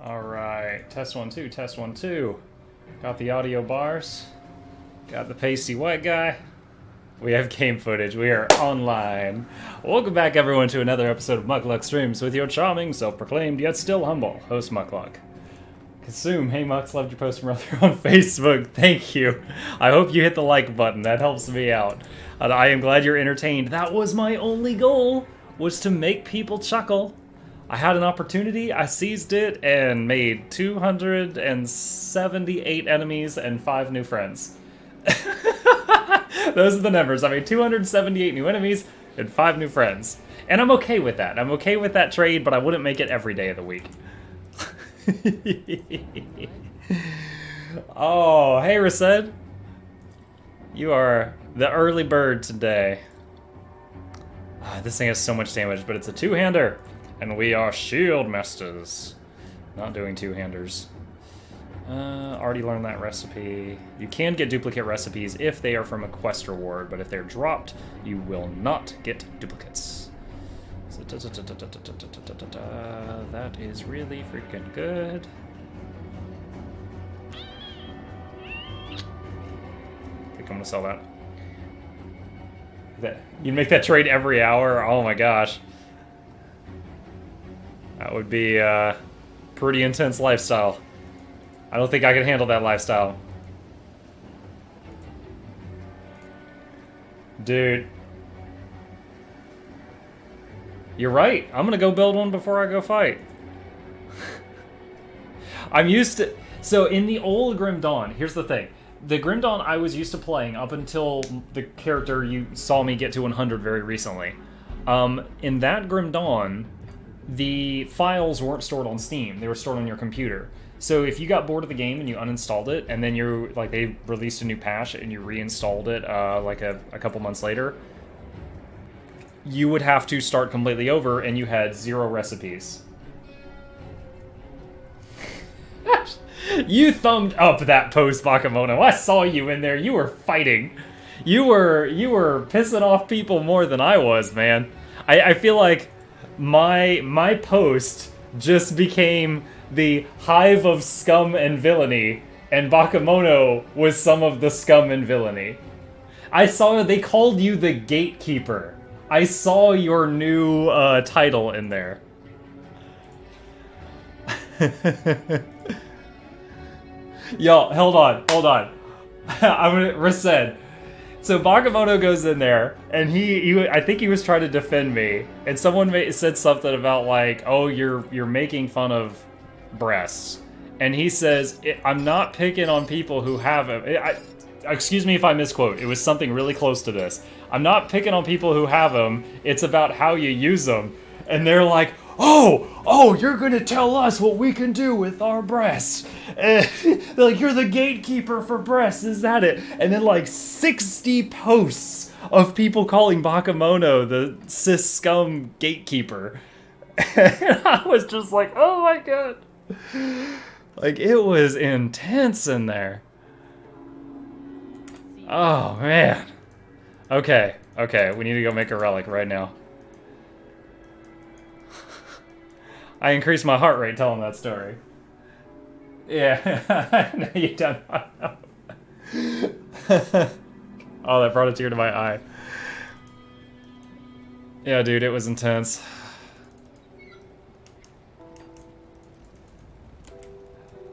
Alright, test 1 2, test 1 2. Got the audio bars. Got the pasty white guy. We have game footage. We are online. Welcome back, everyone, to another episode of Muckluck Streams with your charming, self-proclaimed, yet still humble host, Muckluck. Consume, hey Mux, loved your post from earlier on Facebook. Thank you. I hope you hit the like button. That helps me out. I am glad you're entertained. That was my only goal, was to make people chuckle. I had an opportunity, I seized it, and made 278 enemies and 5 new friends. Those are the numbers. I made 278 new enemies and 5 new friends. And I'm okay with that. I'm okay with that trade, but I wouldn't make it every day of the week. Oh, hey Rased. You are the early bird today. This thing has so much damage, but it's a two-hander. And we are shield masters. Not doing two-handers. Already learned that recipe. You can get duplicate recipes if they are from a quest reward, but if they're dropped, you will not get duplicates. So, that is really freaking good. I think I'm gonna sell that. You make that trade every hour? Oh my gosh. That would be a pretty intense lifestyle. I don't think I can handle that lifestyle. Dude. You're right. I'm gonna go build one before I go fight. I'm used to... So, in the old Grim Dawn, here's the thing. The Grim Dawn I was used to playing up until the character you saw me get to 100 very recently. In that Grim Dawn, the files weren't stored on Steam. They were stored on your computer. So if you got bored of the game and you uninstalled it, and then they released a new patch and you reinstalled it like a couple months later, you would have to start completely over, and you had 0 recipes. You thumbed up that post, Bakemono. I saw you in there. You were fighting. You were pissing off people more than I was, man. I feel like my post just became the hive of scum and villainy, and Bakemono was some of the scum and villainy. I saw they called you the Gatekeeper. I saw your new title in there. Yo, hold on. I'm gonna Reset. So Bakemono goes in there, and I think he was trying to defend me, and someone said something about like, "Oh, you're making fun of breasts," and he says, "I'm not picking on people who have them." Excuse me if I misquote. It was something really close to this. "I'm not picking on people who have them. It's about how you use them." And they're like, "Oh, you're gonna tell us what we can do with our breasts." And they're like, "You're the gatekeeper for breasts, is that it?" And then like 60 posts of people calling Bakemono the cis scum gatekeeper. And I was just like, oh my god. Like, it was intense in there. Oh man. Okay, we need to go make a relic right now. I increased my heart rate telling that story. Yeah, no, you don't know. Oh, that brought a tear to my eye. Yeah, dude, it was intense.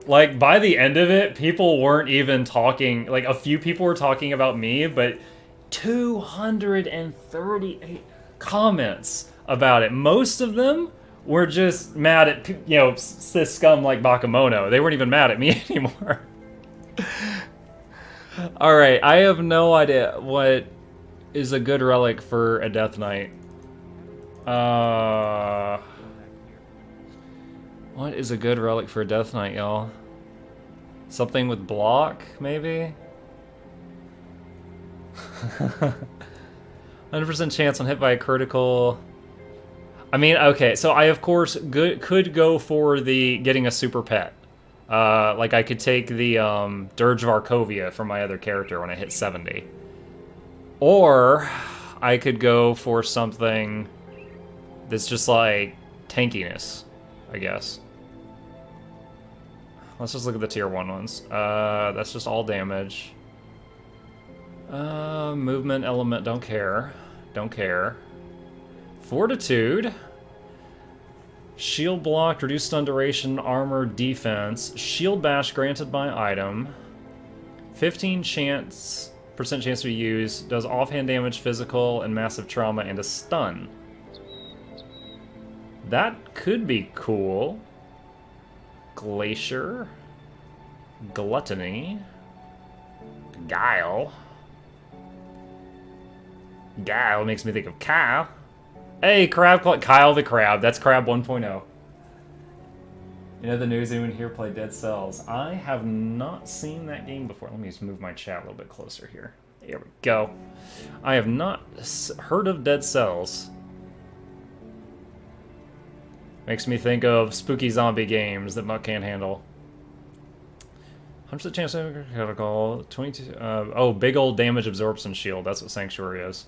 Like, by the end of it, people weren't even talking. Like, a few people were talking about me, but 238 comments about it. Most of them were just mad at, cis scum like Bakemono. They weren't even mad at me anymore. Alright, I have no idea what is a good relic for a Death Knight. What is a good relic for a Death Knight, y'all? Something with block, maybe? 100% chance on hit by a critical. I mean, okay, so I of course could go for the getting a super pet. Like I could take the Dirge of Arkovia from my other character when I hit 70. Or I could go for something that's just like tankiness, I guess. Let's just look at the tier 1 ones. That's just all damage. Movement, element, don't care. Don't care. Fortitude. Shield blocked, reduced stun duration, armor, defense. Shield bash granted by item. 15% chance to be used. Does offhand damage, physical, and massive trauma, and a stun. That could be cool. Glacier. Gluttony. Guile. Guile makes me think of Kyle. Hey, Kyle the Crab. That's Crab 1.0. You know the news, anyone here play Dead Cells? I have not seen that game before. Let me just move my chat a little bit closer here. Here we go. I have not heard of Dead Cells. Makes me think of spooky zombie games that Mutt can't handle. 100% chance of critical. 22. Oh, big old damage absorption shield. That's what Sanctuary is.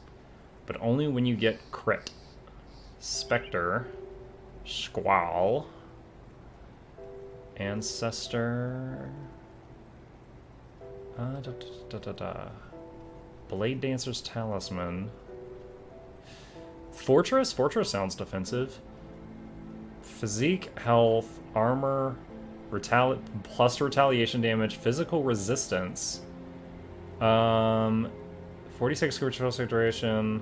But only when you get crit. Spectre. Squall. Ancestor. Blade Dancer's Talisman. Fortress? Fortress sounds defensive. Physique, health, armor, plus retaliation damage, physical resistance. 46 critical duration,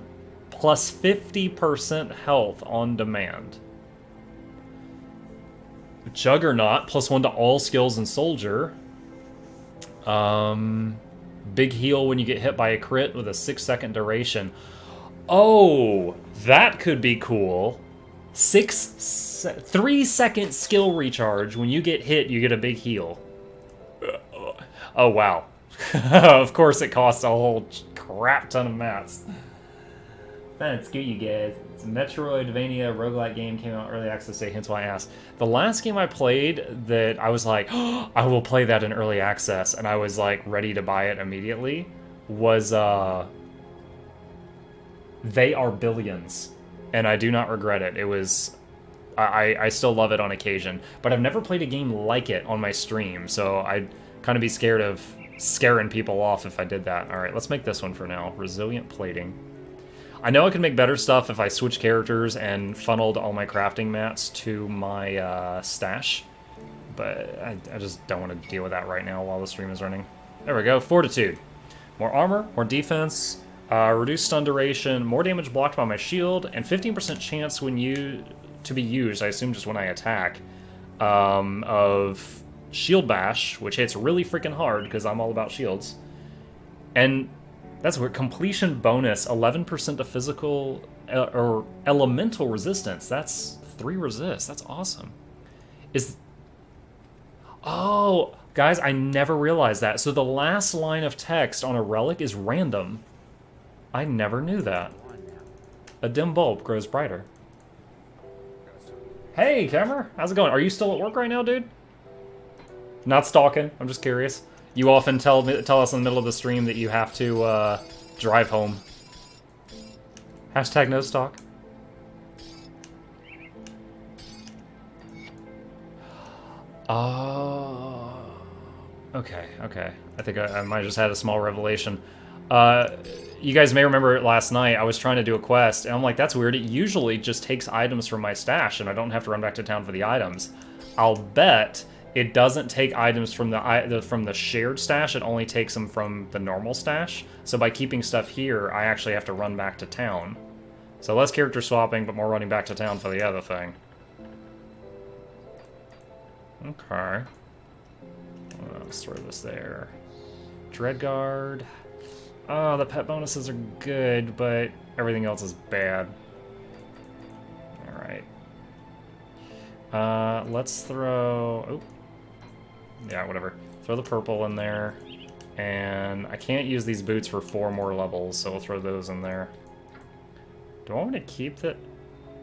plus 50% health on demand. Juggernaut, +1 to all skills and soldier. Big heal when you get hit by a crit with a 6-second duration. Oh, that could be cool. 3-second skill recharge. When you get hit, you get a big heal. Oh, wow. Of course it costs a whole crap ton of mats. That's good, you guys. It's a Metroidvania roguelike game, came out early access day, hence why I asked. The last game I played that I was like, oh, I will play that in early access, and I was like ready to buy it immediately, was They Are Billions. And I do not regret it. It was... I still love it on occasion. But I've never played a game like it on my stream, so I'd kind of be scared of scaring people off if I did that. Alright, let's make this one for now. Resilient plating. I know I could make better stuff if I switched characters and funneled all my crafting mats to my stash. But I just don't want to deal with that right now while the stream is running. There we go. Fortitude. More armor, more defense... reduced stun duration, more damage blocked by my shield, and 15% chance when to be used, I assume just when I attack, of shield bash, which hits really freaking hard because I'm all about shields. And that's where completion bonus, 11% to physical or elemental resistance. That's 3 resist. That's awesome. Oh, guys, I never realized that. So the last line of text on a relic is random. I never knew that. A dim bulb grows brighter. Hey, Cameron, how's it going? Are you still at work right now, dude? Not stalking. I'm just curious. You often tell us in the middle of the stream that you have to drive home. Hashtag no stalk. Okay. I think I might have just had a small revelation. You guys may remember last night, I was trying to do a quest, and I'm like, that's weird. It usually just takes items from my stash, and I don't have to run back to town for the items. I'll bet it doesn't take items from the shared stash, it only takes them from the normal stash. So by keeping stuff here, I actually have to run back to town. So less character swapping, but more running back to town for the other thing. Okay. Let's throw this there. Dreadguard. Oh, the pet bonuses are good, but everything else is bad. Alright. Let's throw... Oh. Yeah, whatever. Throw the purple in there. And I can't use these boots for 4 more levels, so we'll throw those in there. Do I want to keep that?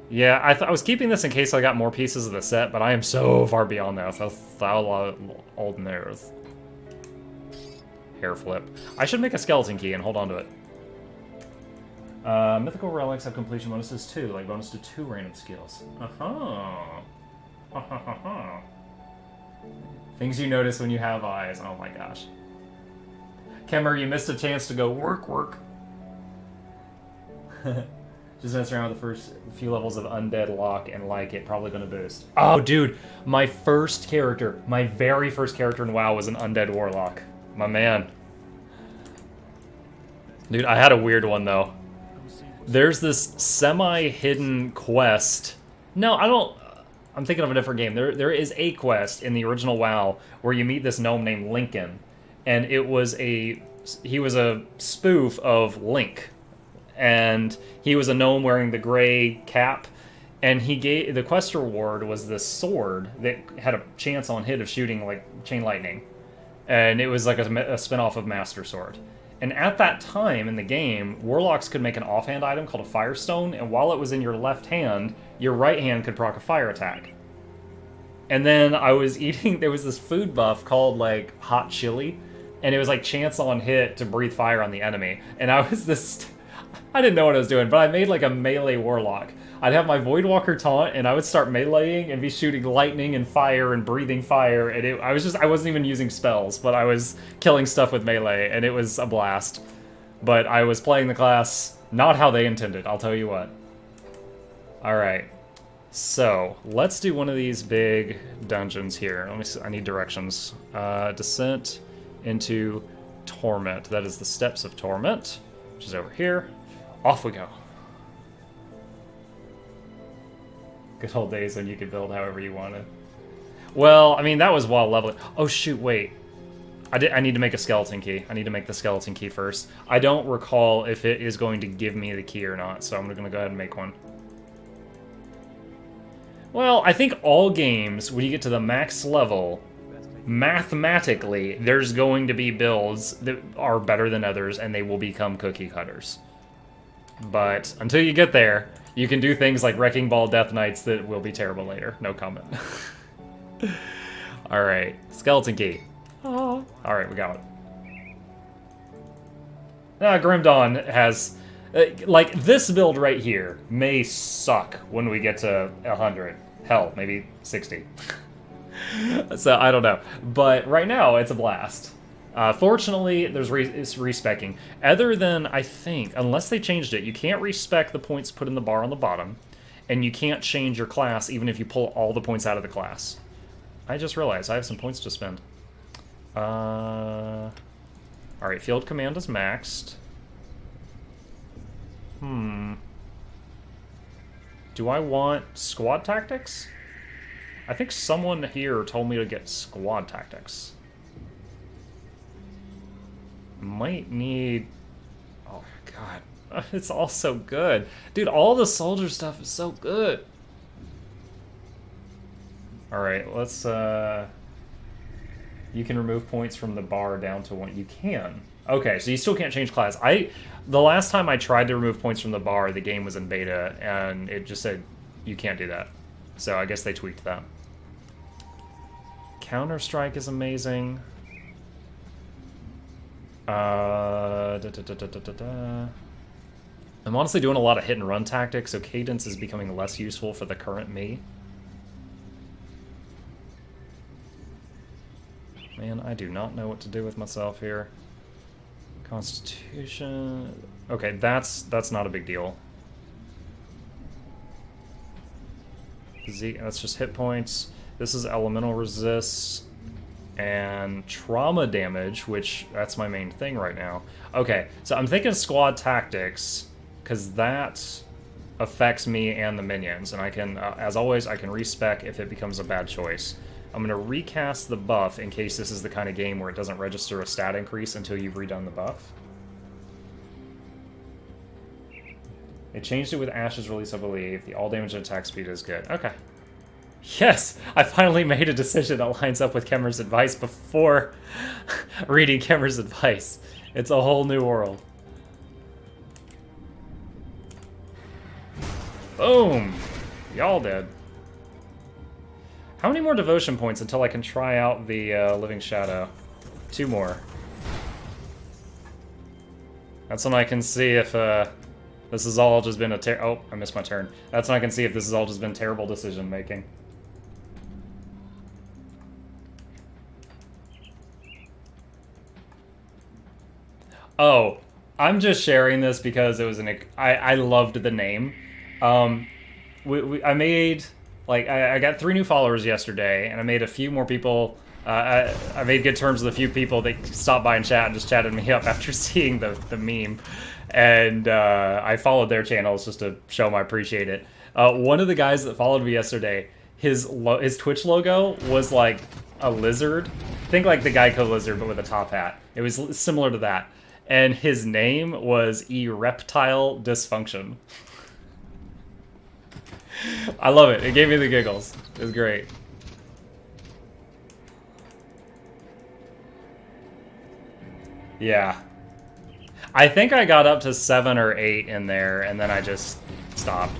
Yeah, I was keeping this in case I got more pieces of the set, but I am so far beyond that. That's a lot old news. Hair flip. I should make a skeleton key and hold on to it. Mythical relics have completion bonuses too, like bonus to 2 random skills. Things you notice when you have eyes. Oh my gosh. Kemmer, you missed a chance to go work. Just mess around with the first few levels of Undead Lock and like it. Probably gonna boost. Oh, dude. My very first character in WoW was an Undead Warlock. My man. Dude, I had a weird one, though. There's this semi-hidden quest. No, I don't... I'm thinking of a different game. There is a quest in the original WoW where you meet this gnome named Lincoln. And it was he was a spoof of Link. And he was a gnome wearing the gray cap. And the quest reward was this sword that had a chance on hit of shooting, like, chain lightning. And it was like a spin-off of Master Sword. And at that time in the game, Warlocks could make an offhand item called a Firestone, and while it was in your left hand, your right hand could proc a fire attack. And then I was eating, there was this food buff called, like, hot chili, and it was like chance on hit to breathe fire on the enemy. And I didn't know what I was doing, but I made like a melee Warlock. I'd have my Voidwalker taunt, and I would start meleeing and be shooting lightning and fire and breathing fire, and I wasn't even using spells, but I was killing stuff with melee, and it was a blast. But I was playing the class not how they intended, I'll tell you what. Alright, so let's do one of these big dungeons here. Let me see, I need directions. Descent into Torment. That is the Steps of Torment, which is over here. Off we go. Good old days when you could build however you wanted. Well, I mean, that was while leveling. Oh, shoot, wait. I need to make a skeleton key. I need to make the skeleton key first. I don't recall if it is going to give me the key or not, so I'm going to go ahead and make one. Well, I think all games, when you get to the max level, mathematically, there's going to be builds that are better than others, and they will become cookie cutters. But until you get there, you can do things like Wrecking Ball Death Knights that will be terrible later. No comment. Alright, skeleton key. Oh. Alright, we got it. Grim Dawn has... like, this build right here may suck when we get to 100. Hell, maybe 60. So, I don't know. But right now, it's a blast. Fortunately, there's respecking. Other than, I think, unless they changed it, you can't respec the points put in the bar on the bottom, and you can't change your class even if you pull all the points out of the class. I just realized I have some points to spend. Alright, field command is maxed. Do I want squad tactics? I think someone here told me to get squad tactics. Might need... Oh, God. It's all so good. Dude, all the soldier stuff is so good. Alright, let's... You can remove points from the bar down to 1. You can. Okay, so you still can't change class. The last time I tried to remove points from the bar, the game was in beta, and it just said you can't do that. So I guess they tweaked that. Counter-Strike is amazing. I'm honestly doing a lot of hit-and-run tactics, so cadence is becoming less useful for the current me. Man, I do not know what to do with myself here. Constitution... Okay, that's not a big deal. That's just hit points. This is elemental resist and trauma damage, which that's my main thing right now. Okay, so I'm thinking squad tactics, because that affects me and the minions, and I can, as always, I can respec if it becomes a bad choice. I'm going to recast the buff in case this is the kind of game where it doesn't register a stat increase until you've redone the buff. They changed it with Ash's release, I believe. The all damage and attack speed is good. Okay. Yes! I finally made a decision that lines up with Kemmer's advice before reading Kemmer's advice. It's a whole new world. Boom! Y'all dead. How many more devotion points until I can try out the Living Shadow? 2 more. That's when I can see if this has all just been a oh, I missed my turn. That's when I can see if this has all just been terrible decision making. Oh, I'm just sharing this because it was I loved the name. Um, I made I got 3 new followers yesterday, and I made a few more people. I made good terms with a few people that stopped by and chat and just chatted me up after seeing the meme, and I followed their channels just to show them I appreciate it. One of the guys that followed me yesterday, his Twitch logo was like a lizard. Think like the Geico lizard, but with a top hat. It was similar to that. And his name was Ereptile Dysfunction. I love it. It gave me the giggles. It was great. Yeah. I think I got up to 7 or 8 in there, and then I just stopped.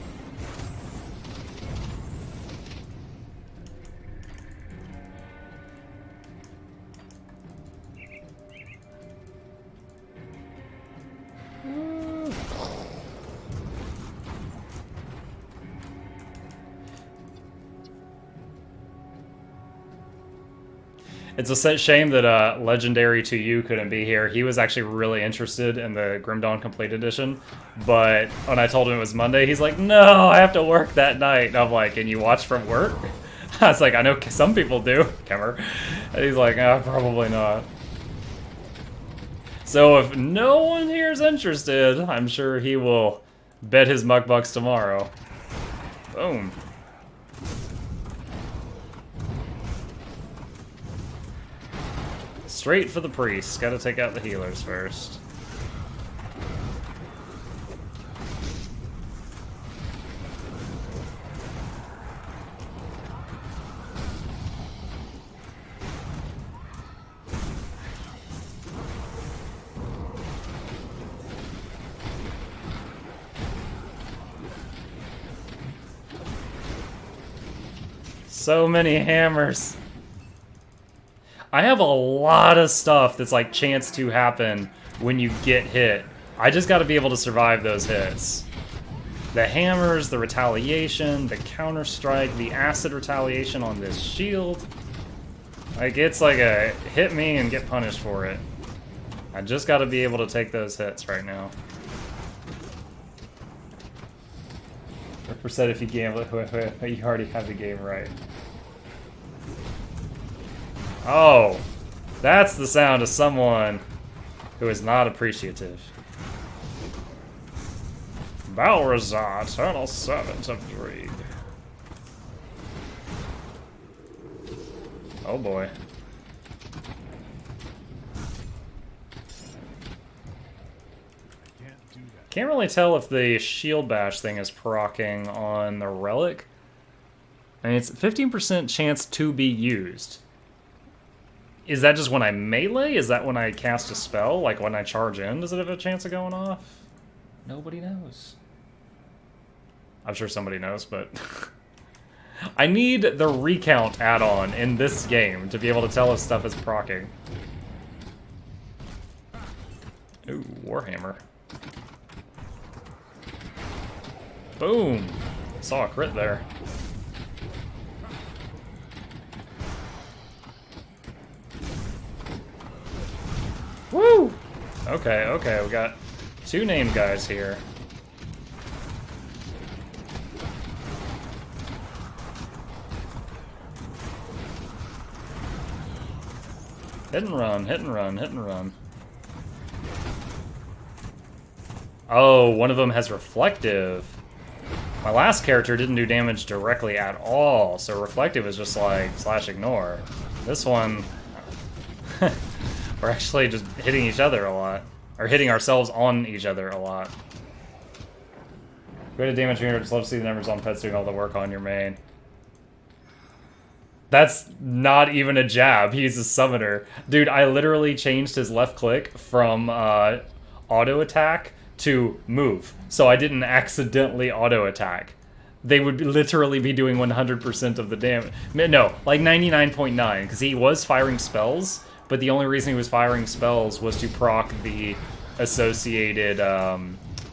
It's a shame that Legendary to You couldn't be here. He was actually really interested in the Grim Dawn Complete Edition, but when I told him it was Monday, he's like, no, I have to work that night. And I'm like, and you watch from work? I was like, I know some people do, Kemmer. And he's like, probably not. So if no one here is interested, I'm sure he will bet his muckbucks tomorrow. Boom. Straight for the priests. Gotta take out the healers first. So many hammers. I have a lot of stuff that's like chance to happen when you get hit. I just gotta be able to survive those hits. The hammers, the retaliation, the counter strike, the acid retaliation on this shield. Like, it's like a hit me and get punished for it. I just gotta be able to take those hits right now. Percent if you gamble, you already have the game right. Oh, that's the sound of someone who is not appreciative. Balrazar, Eternal Servant of Dread. Oh boy. Can't really tell if the shield bash thing is proccing on the relic. I mean, it's 15% chance to be used. Is that just when I melee? Is that when I cast a spell? Like when I charge in, does it have a chance of going off? Nobody knows. I'm sure somebody knows, but... I need the recount add-on in this game to be able to tell if stuff is proccing. Ooh, Warhammer. Boom! Saw a crit there. Woo! Okay, okay, we got 2 named guys here. Hit and run, hit and run, hit and run. Oh, one of them has reflective. My last character didn't do damage directly at all, so reflective is just like /ignore. This one, we're actually just hitting each other a lot. Or hitting ourselves on each other a lot. Great damage meter, just love to see the numbers on pets doing all the work on your main. That's not even a jab, he's a summoner. Dude, I literally changed his left click from auto attack to move, so I didn't accidentally auto attack. They would literally be doing 100% of the damage. No, like 99.9, because he was firing spells, but the only reason he was firing spells was to proc the associated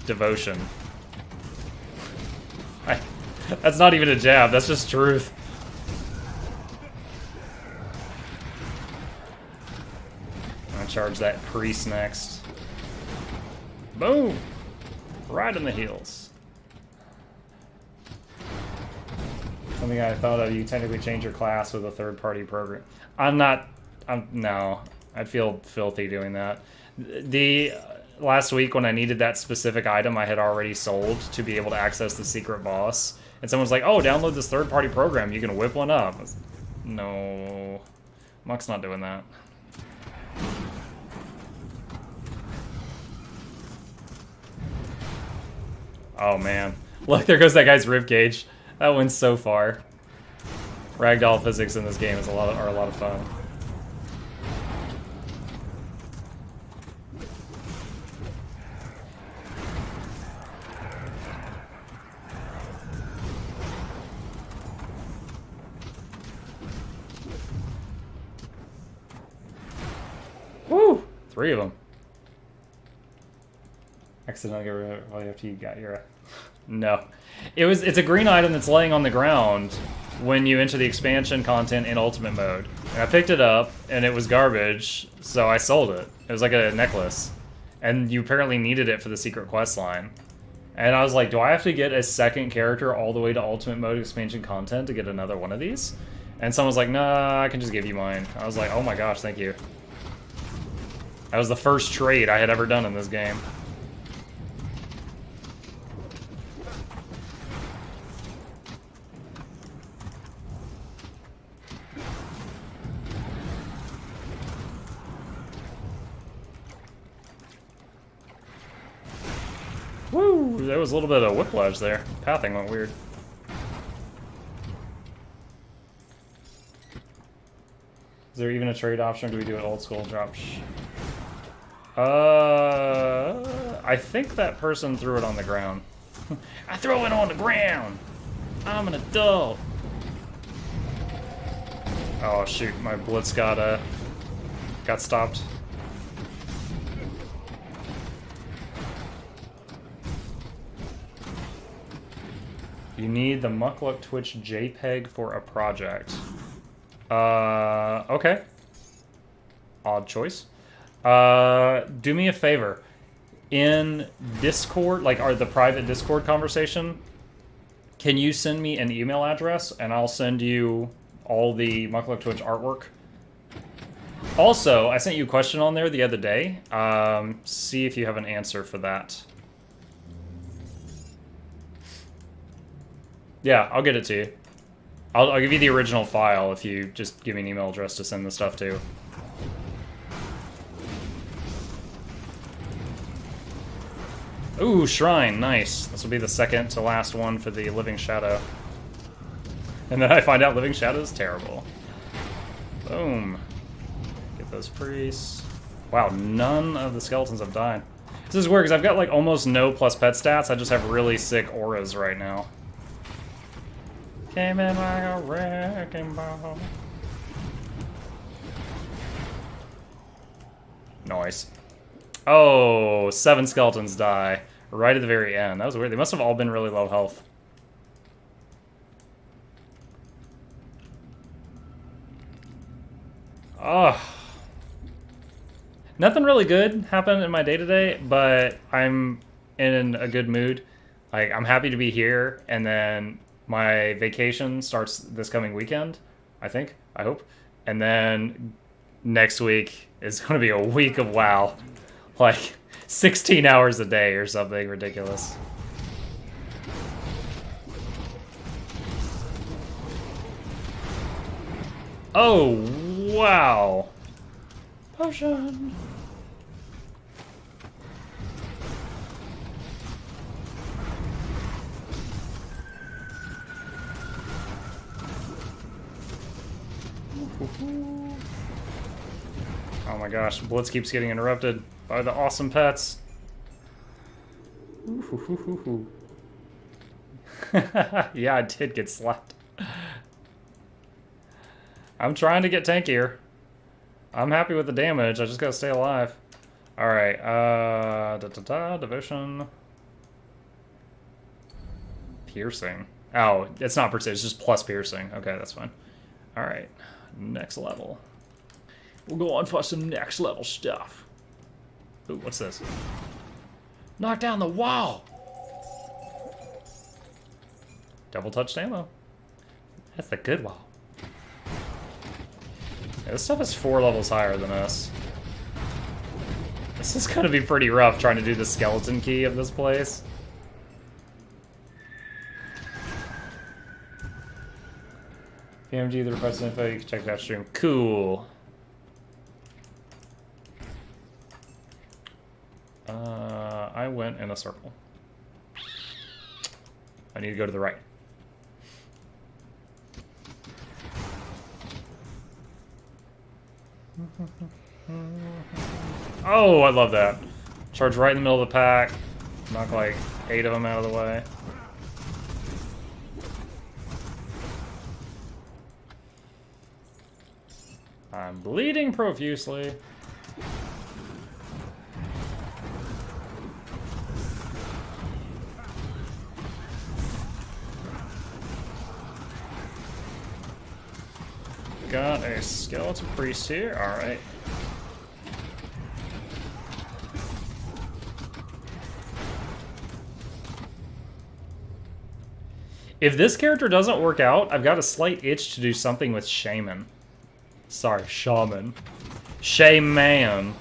devotion. That's not even a jab, that's just truth. I'm gonna charge that priest next. Boom! Right in the heels. Something I thought of, you technically change your class with a third-party program. No. I'd feel filthy doing that. The last week when I needed that specific item I had already sold to be able to access the secret boss, and someone's like, oh, download this third-party program, you can whip one up. No. Muck's not doing that. Oh man. Look, there goes that guy's ribcage. That went so far. Ragdoll physics in this game are a lot of fun. Woo! 3 of them. Accidentally get rid of it right after you got your... No. It's a green item that's laying on the ground when you enter the expansion content in Ultimate Mode. And I picked it up, and it was garbage, so I sold it. It was like a necklace. And you apparently needed it for the secret quest line. And I was like, do I have to get a second character all the way to Ultimate Mode expansion content to get another one of these? And someone was like, nah, I can just give you mine. I was like, oh my gosh, thank you. That was the first trade I had ever done in this game. Woo! There was a little bit of whiplash there. Pathing went weird. Is there even a trade option, or do we do it old school drop? I think that person threw it on the ground. I throw it on the ground! I'm an adult! Oh shoot, my blitz got stopped. You need the Muckluck Twitch JPEG for a project. Okay. Odd choice. Do me a favor. In Discord, like the private Discord conversation, can you send me an email address and I'll send you all the Muckluck Twitch artwork? Also, I sent you a question on there the other day. See if you have an answer for that. Yeah, I'll get it to you. I'll give you the original file if you just give me an email address to send the stuff to. Ooh, Shrine, nice. This will be the second to last one for the Living Shadow. And then I find out Living Shadow is terrible. Boom. Get those priests. Wow, none of the skeletons have died. This is weird because I've got like almost no plus pet stats. I just have really sick auras right now. Came in like a wrecking ball. Nice. Oh, 7 skeletons die right at the very end. That was weird. They must have all been really low health. Ugh. Nothing really good happened in my day today, but I'm in a good mood. Like, I'm happy to be here, and then my vacation starts this coming weekend, I think, I hope. And then next week is going to be a week of WoW. Like, 16 hours a day or something ridiculous. Oh, wow. Potion. Oh my gosh, Blitz keeps getting interrupted by the awesome pets. Yeah, I did get slapped. I'm trying to get tankier. I'm happy with the damage, I just gotta stay alive. Alright, devotion. Piercing. Oh, it's not precision, it's just plus piercing. Okay, that's fine. Alright, next level. We'll go on for some next level stuff. Ooh, what's this? Knock down the wall! Double touched ammo. That's the good wall. Yeah, this stuff is 4 levels higher than us. This is gonna be pretty rough trying to do the skeleton key of this place. PMG, the request info, you can check that stream. Cool. I went in a circle. I need to go to the right. Oh, I love that. Charge right in the middle of the pack. Knock like 8 of them out of the way. I'm bleeding profusely. Got a skeleton priest here. Alright. If this character doesn't work out, I've got a slight itch to do something with Shaman. Sorry, Shaman. Shaman.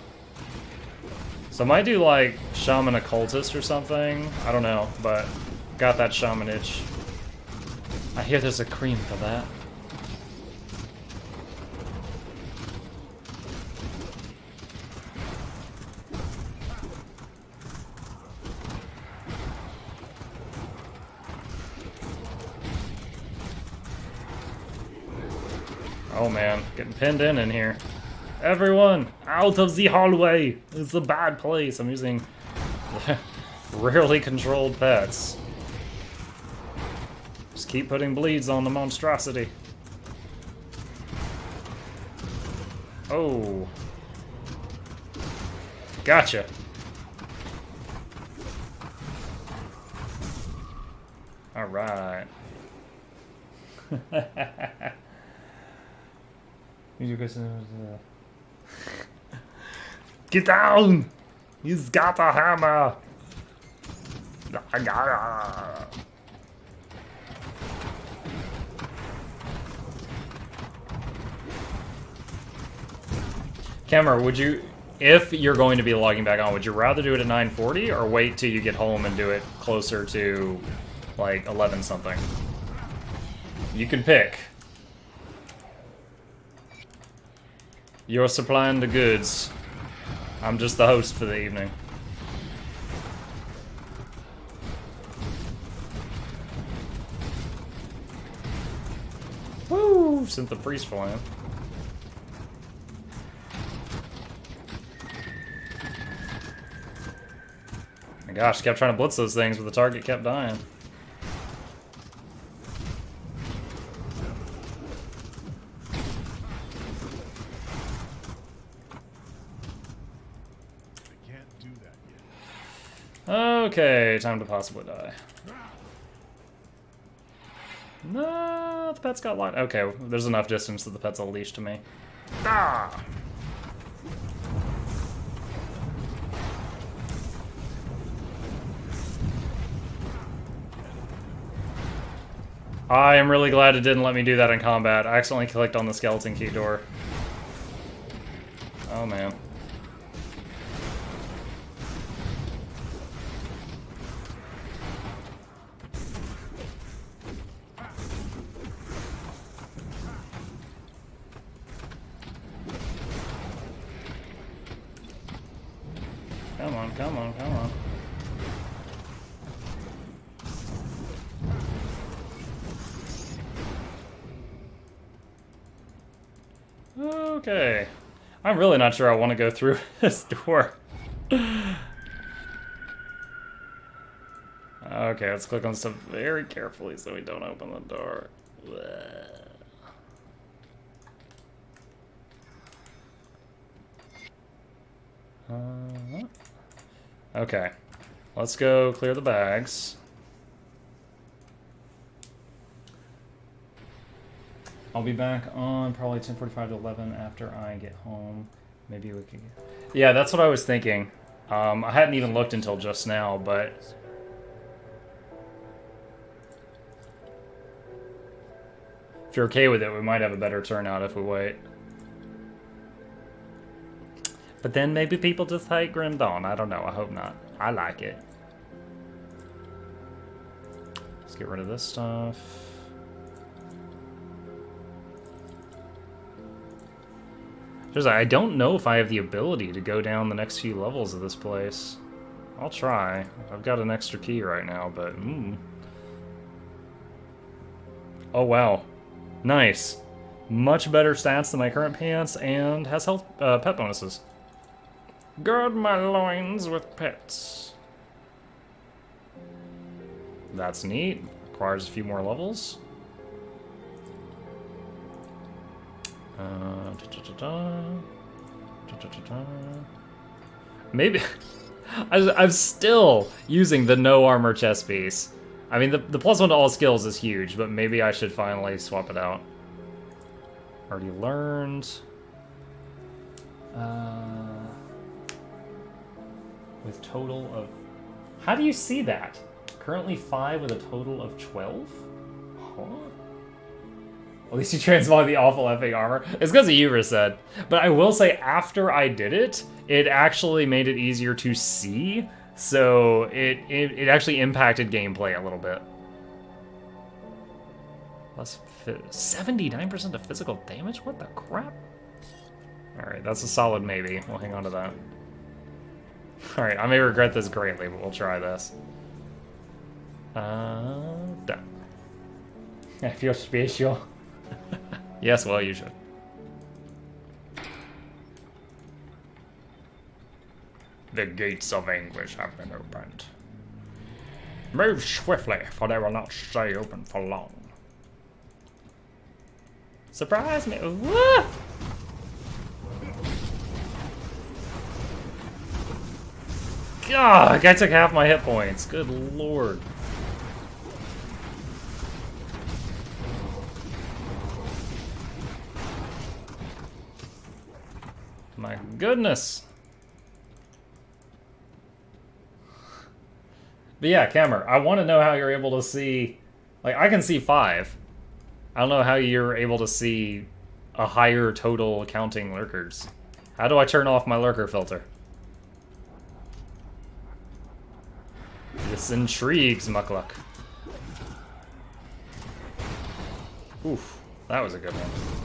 So I might do like Shaman Occultist or something. I don't know, but got that Shaman itch. I hear there's a cream for that. Oh man, getting pinned in here. Everyone, out of the hallway! It's a bad place. I'm using rarely controlled pets. Just keep putting bleeds on the monstrosity. Oh. Gotcha. Alright. Get down! He's got a hammer! Kemmer, would you, if you're going to be logging back on, would you rather do it at 9:40 or wait till you get home and do it closer to like 11 something? You can pick. You're supplying the goods. I'm just the host for the evening. Woo! Sent the priest flying. My gosh, kept trying to blitz those things, but the target kept dying. Okay, time to possibly die. No, the pet's got locked. Okay, there's enough distance that the pet's a leash to me. Ah! I am really glad it didn't let me do that in combat. I accidentally clicked on the skeleton key door. Oh man. Come on, come on, come on. Okay. I'm really not sure I want to go through this door. Okay, let's click on stuff very carefully so we don't open the door. Okay, let's go clear the bags. I'll be back on probably 10:45 to 11 after I get home. Maybe we can... Yeah, that's what I was thinking. I hadn't even looked until just now, but... If you're okay with it, we might have a better turnout if we wait. But then maybe people just hate Grim Dawn. I don't know. I hope not. I like it. Let's get rid of this stuff. I don't know if I have the ability to go down the next few levels of this place. I'll try. I've got an extra key right now, but... Oh, wow. Nice. Much better stats than my current pants, and has health pet bonuses. Gird my loins with pets. That's neat. Requires a few more levels. Maybe I'm still using the no armor chest piece. I mean, the +1 to all skills is huge, but maybe I should finally swap it out. Already learned. With total of... How do you see that? Currently 5 with a total of 12? Huh? At least you transmog the awful effing armor. It's because of you, Reset. But I will say, after I did it, it actually made it easier to see. So it actually impacted gameplay a little bit. Plus 79% of physical damage? What the crap? Alright, that's a solid maybe. We'll hang on to that. Alright, I may regret this greatly, but we'll try this. Done. I feel special. Yes, well, you should. The gates of anguish have been opened. Move swiftly, for they will not stay open for long. Surprise me! Woo! God, guy took half my hit points. Good lord. My goodness. But yeah, Cameron, I want to know how you're able to see... Like, I can see 5. I don't know how you're able to see a higher total counting lurkers. How do I turn off my lurker filter? This intrigues, Muckluck. Oof, that was a good one.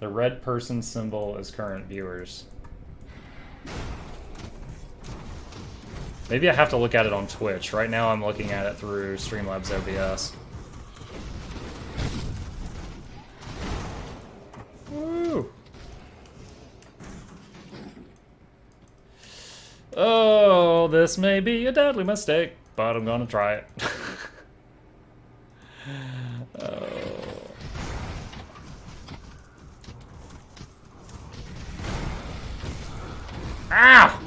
The red person symbol is current viewers. Maybe I have to look at it on Twitch. Right now I'm looking at it through Streamlabs OBS. Woo! Oh, this may be a deadly mistake, but I'm gonna try it. Oh. Ow!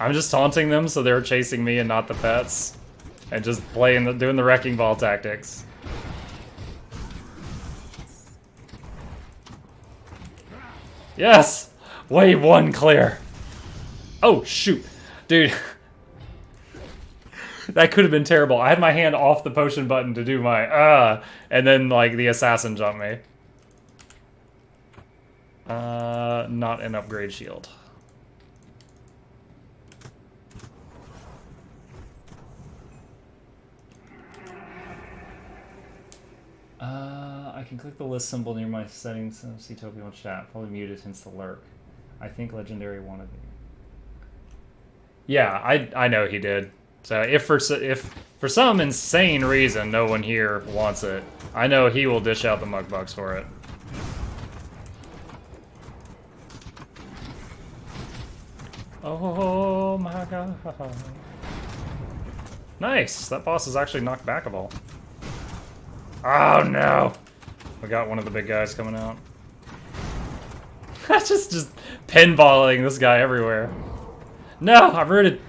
I'm just taunting them so they're chasing me and not the pets. And just doing the wrecking ball tactics. Yes! Wave 1 clear. Oh, shoot. Dude. That could have been terrible. I had my hand off the potion button to do my, and then, like, the assassin jumped me. Not an upgrade shield. I can click the list symbol near my settings and see Toby on chat. Probably muted hence the lurk. I think Legendary wanted me. Yeah, I know he did. So if for some insane reason no one here wants it, I know he will dish out the mug bucks for it. Oh my god. Nice! That boss is actually knocked back a ball. Oh no! We got one of the big guys coming out. That's just pinballing this guy everywhere. No! I'm rooted!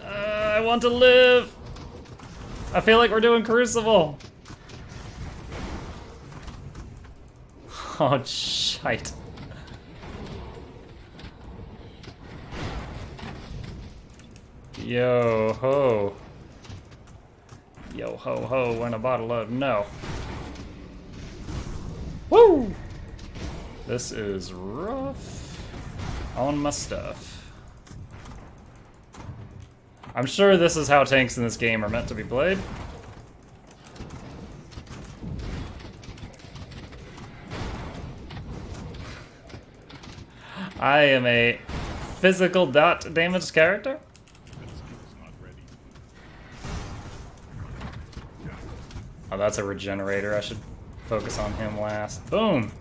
I want to live! I feel like we're doing Crucible! Oh, shite. Yo ho. Yo ho ho, and a bottle of no. Woo! This is rough on my stuff. I'm sure this is how tanks in this game are meant to be played. I am a physical dot damage character. Oh, that's a regenerator. I should focus on him last. Boom!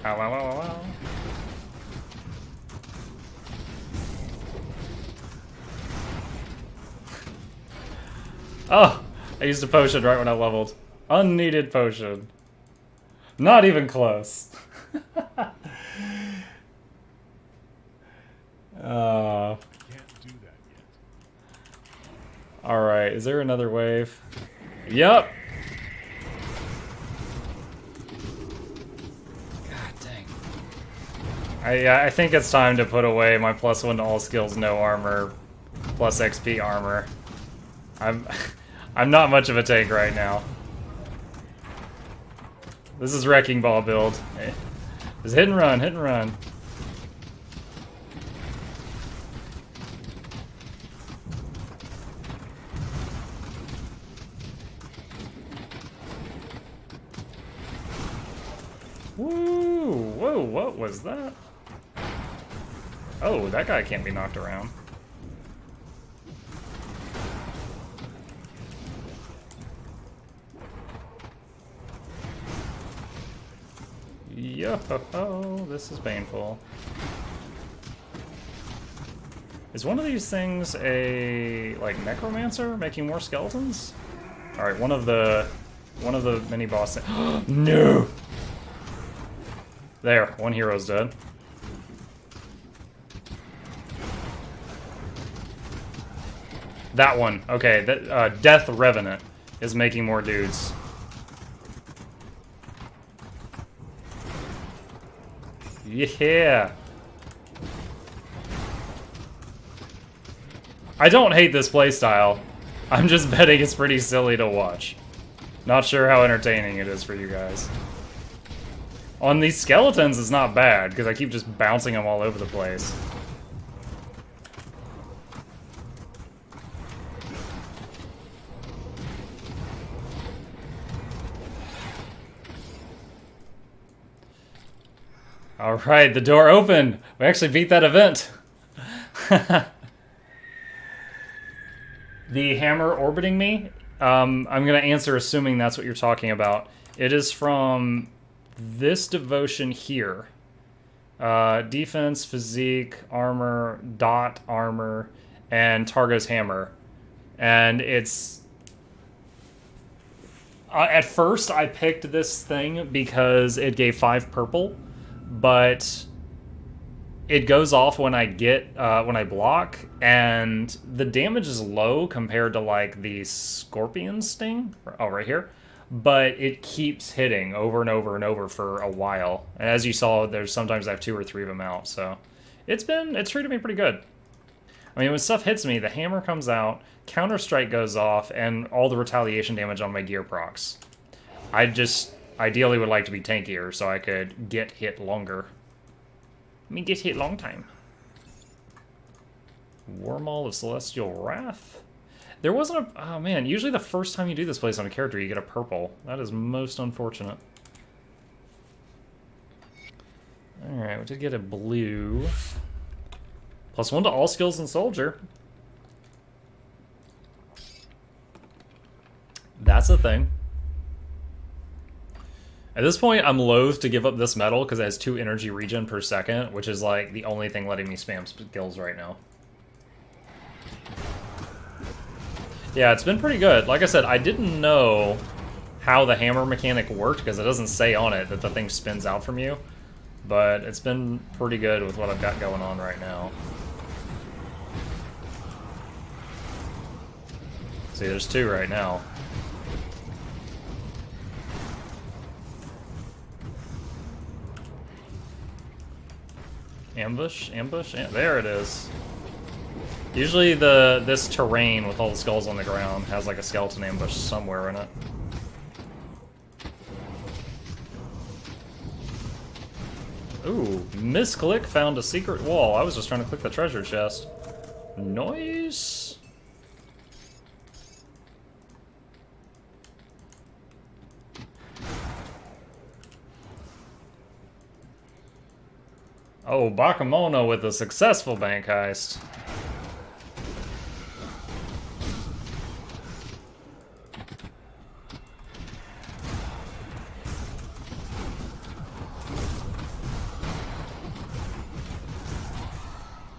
Ow, ow, ow, ow, ow. Oh! I used a potion right when I leveled. Unneeded potion. Not even close. Alright, is there another wave? Yep! God dang. I think it's time to put away my +1 to all skills, no armor, plus XP armor. I'm not much of a tank right now. This is Wrecking Ball build. Just hit and run, hit and run. Woo! Whoa, what was that? Oh, that guy can't be knocked around. Yo-ho-ho, this is painful. Is one of these things a, like, necromancer making more skeletons? Alright, one of the mini boss no! There, one hero's dead. That one, okay, that, Death Revenant is making more dudes. Yeah. I don't hate this playstyle. I'm just betting it's pretty silly to watch. Not sure how entertaining it is for you guys. On these skeletons, it's not bad, because I keep just bouncing them all over the place. Alright, the door opened! We actually beat that event! The hammer orbiting me? I'm gonna answer assuming that's what you're talking about. It is from this devotion here. Defense, physique, armor, dot armor, and Targo's hammer. And it's... at first I picked this thing because it gave 5 purple. But it goes off when I when I block, and the damage is low compared to like the scorpion sting. Oh, right here. But it keeps hitting over and over and over for a while. And as you saw, there's sometimes I have 2 or 3 of them out. So it's treated me pretty good. I mean, when stuff hits me, the hammer comes out, counter strike goes off, and all the retaliation damage on my gear procs. I just ideally would like to be tankier so I could get hit longer. I mean, get hit long time. Wormall of Celestial Wrath? There wasn't a... Oh man, usually the first time you do this place on a character you get a purple. That is most unfortunate. Alright, we did get a blue. +1 to all skills and soldier. That That's the thing. At this point, I'm loath to give up this medal because it has 2 energy regen per second, which is like the only thing letting me spam skills right now. Yeah, it's been pretty good. Like I said, I didn't know how the hammer mechanic worked because it doesn't say on it that the thing spins out from you. But it's been pretty good with what I've got going on right now. See, there's 2 right now. Ambush, ambush, there it is. Usually this terrain with all the skulls on the ground has like a skeleton ambush somewhere in it. Ooh, misclick found a secret wall. I was just trying to click the treasure chest. Noise. Oh, Bakemono with a successful bank heist.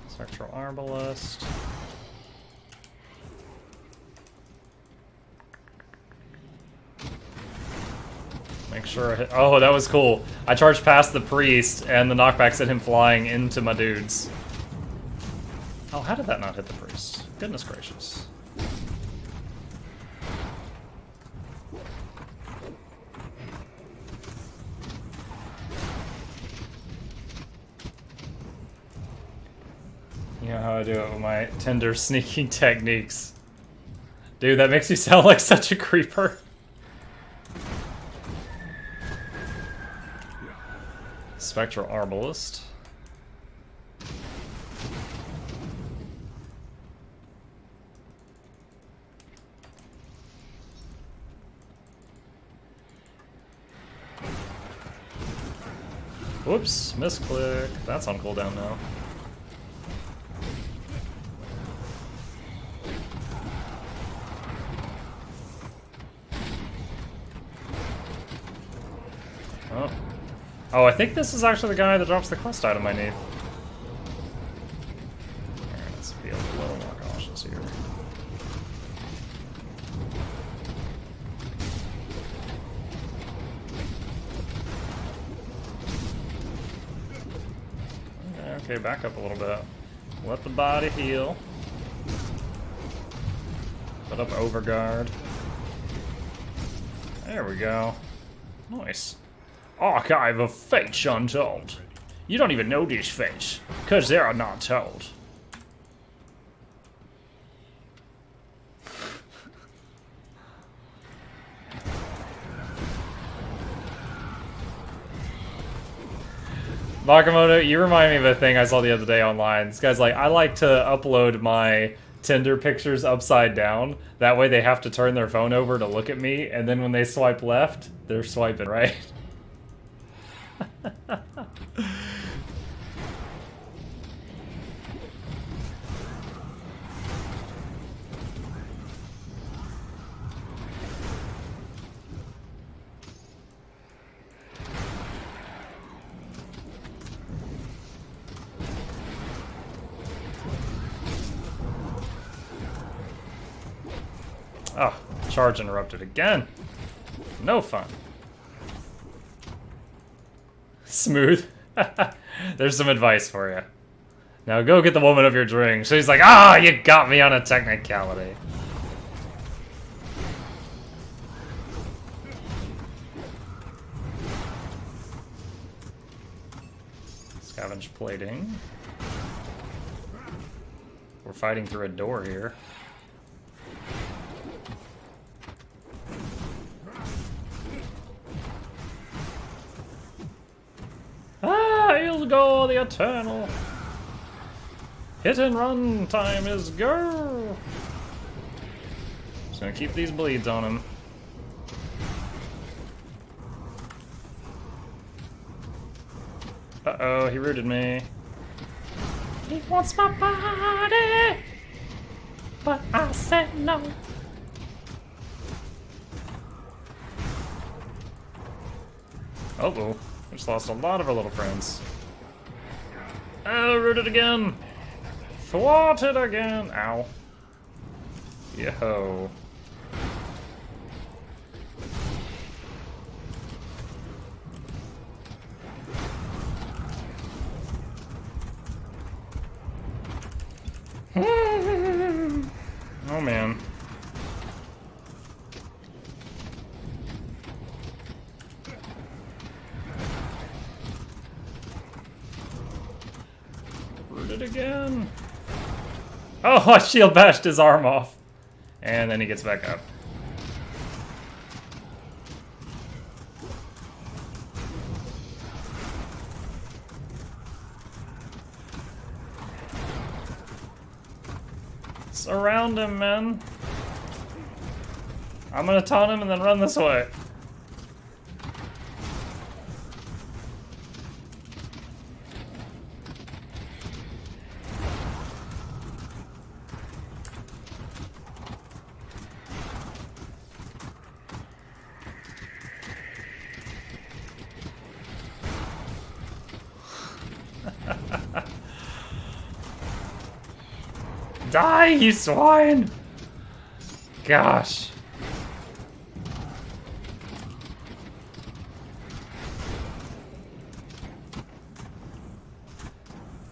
Spectral Arbalest. Make sure I hit. Oh, that was cool. I charged past the priest, and the knockback sent him flying into my dudes. Oh, how did that not hit the priest? Goodness gracious. You know how I do it with my tender sneaking techniques. Dude, that makes me sound like such a creeper. Spectral Arbalest. Whoops, misclick. That's on cooldown now. Oh. Oh, I think this is actually the guy that drops the quest item I need. Alright, let's be a little more cautious here. Okay, back up a little bit. Let the body heal. Put up overguard. There we go. Nice. Archive of Fates Untold. You don't even know these fates, because they are not told. Bakemono, you remind me of a thing I saw the other day online. This guy's like, I like to upload my Tinder pictures upside down. That way they have to turn their phone over to look at me, and then when they swipe left, they're swiping right. Oh, charge interrupted again. No fun. Smooth. There's some advice for you. Now go get the woman of your dreams. She's like, ah, you got me on a technicality. Scavenge plating. We're fighting through a door here. Ah, Ilgo the Eternal. Hit and run time is go. Just gonna keep these bleeds on him. Uh-oh, he rooted me. He wants my body, but I said no. Uh-oh. We just lost a lot of our little friends. Oh, rooted again! Thwarted again! Ow. Yo. Oh man. Rooted again. Oh, I shield bashed his arm off. And then he gets back up. Surround him, man. I'm gonna taunt him and then run this way. Die, you swine! Gosh.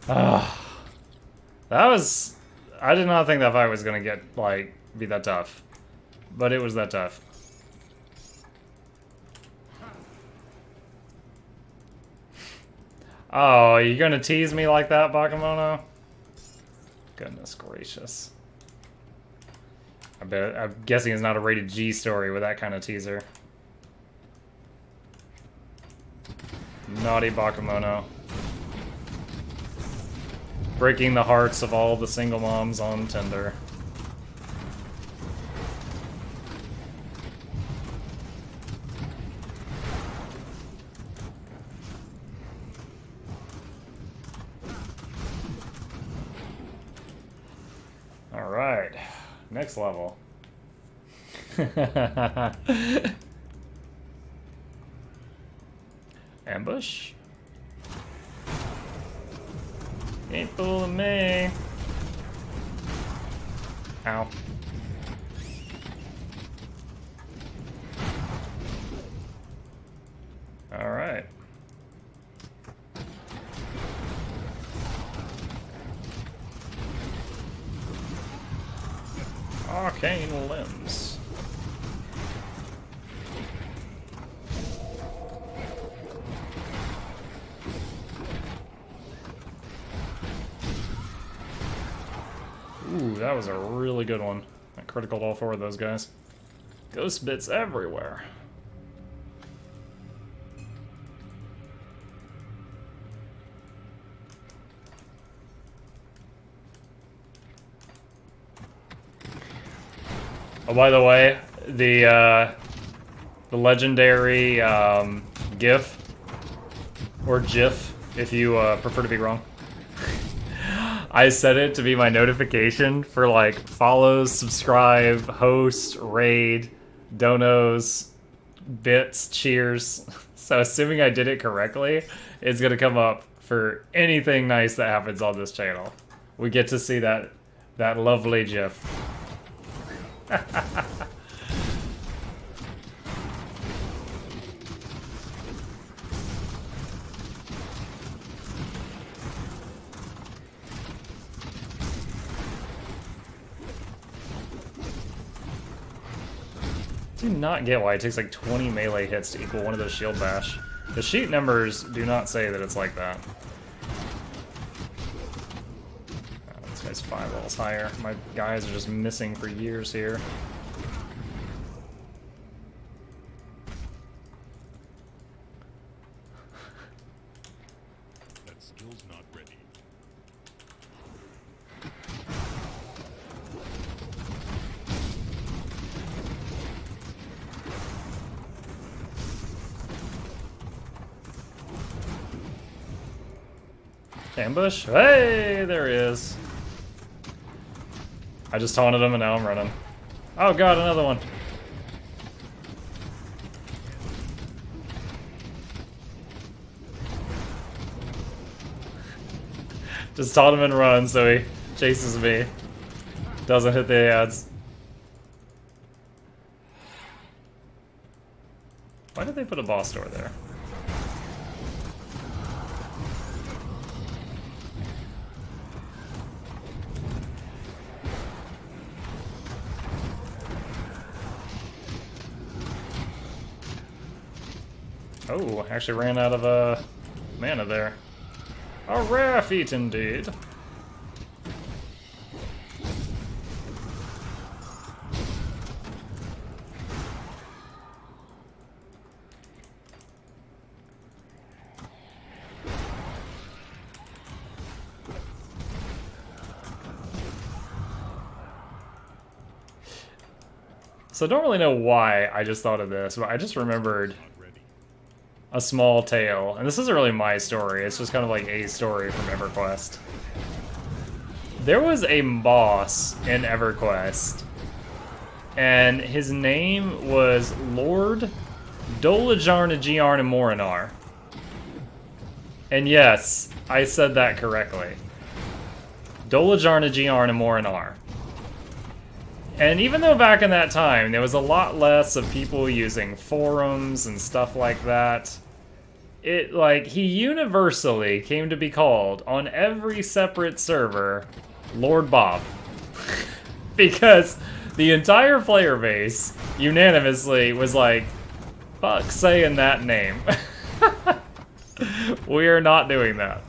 That was... I did not think that fight was gonna get, like, be that tough. But it was that tough. Oh, you gonna tease me like that, Bakemono? Goodness gracious. I'm guessing it's not a rated G story with that kind of teaser. Naughty Bakemono. Breaking the hearts of all the single moms on Tinder. Alright. Next level. Ambush? Ain't fooling me. Ow. Alright. Arcane limbs. Ooh, that was a really good one. I criticaled all four of those guys. Ghost bits everywhere. Oh, by the way, the legendary GIF or GIF, if you prefer to be wrong. I set it to be my notification for like follows, subscribe, host, raid, donos, bits, cheers. So assuming I did it correctly, it's gonna come up for anything nice that happens on this channel. We get to see that lovely GIF. Do not get why it takes like 20 melee hits to equal one of those shield bash. The sheet numbers do not say that it's like that. Oh, this guy's 5 levels higher. My guys are just missing for years here. That skill's not ready. Ambush? Hey, there he is. I just taunted him and now I'm running. Oh god, another one. Just taunt him and run so he chases me. Doesn't hit the ads. Why did they put a boss door there? Oh, actually ran out of mana there. A rare feat indeed. So I don't really know why I just thought of this, but I just remembered a small tale. And this isn't really my story, it's just kind of like a story from EverQuest. There was a boss in EverQuest, and his name was Lord Dolajarnagiarna Morinar. And yes, I said that correctly. Dolajarnagiarna Morinar. And even though back in that time, there was a lot less of people using forums and stuff like that, he universally came to be called, on every separate server, Lord Bob. Because the entire player base unanimously was like, fuck saying that name. We are not doing that.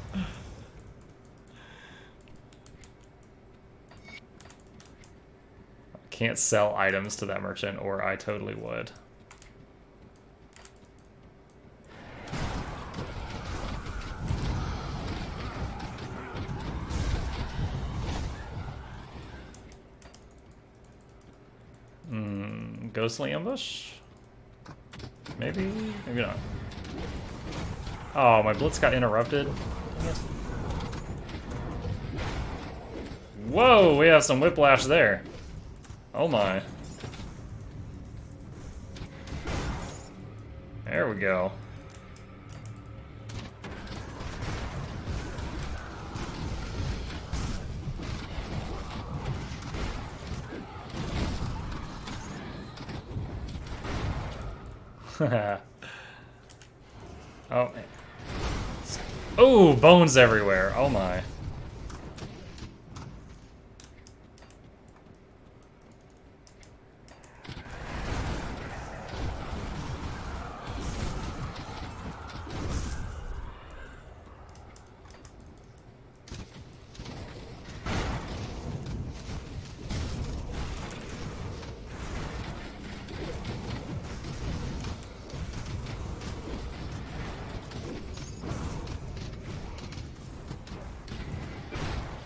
Can't sell items to that merchant, or I totally would. Ghostly ambush? Maybe? Maybe not. Oh, my blitz got interrupted. Whoa, we have some whiplash there. Oh my. There we go. Oh, man. Oh, bones everywhere. Oh my.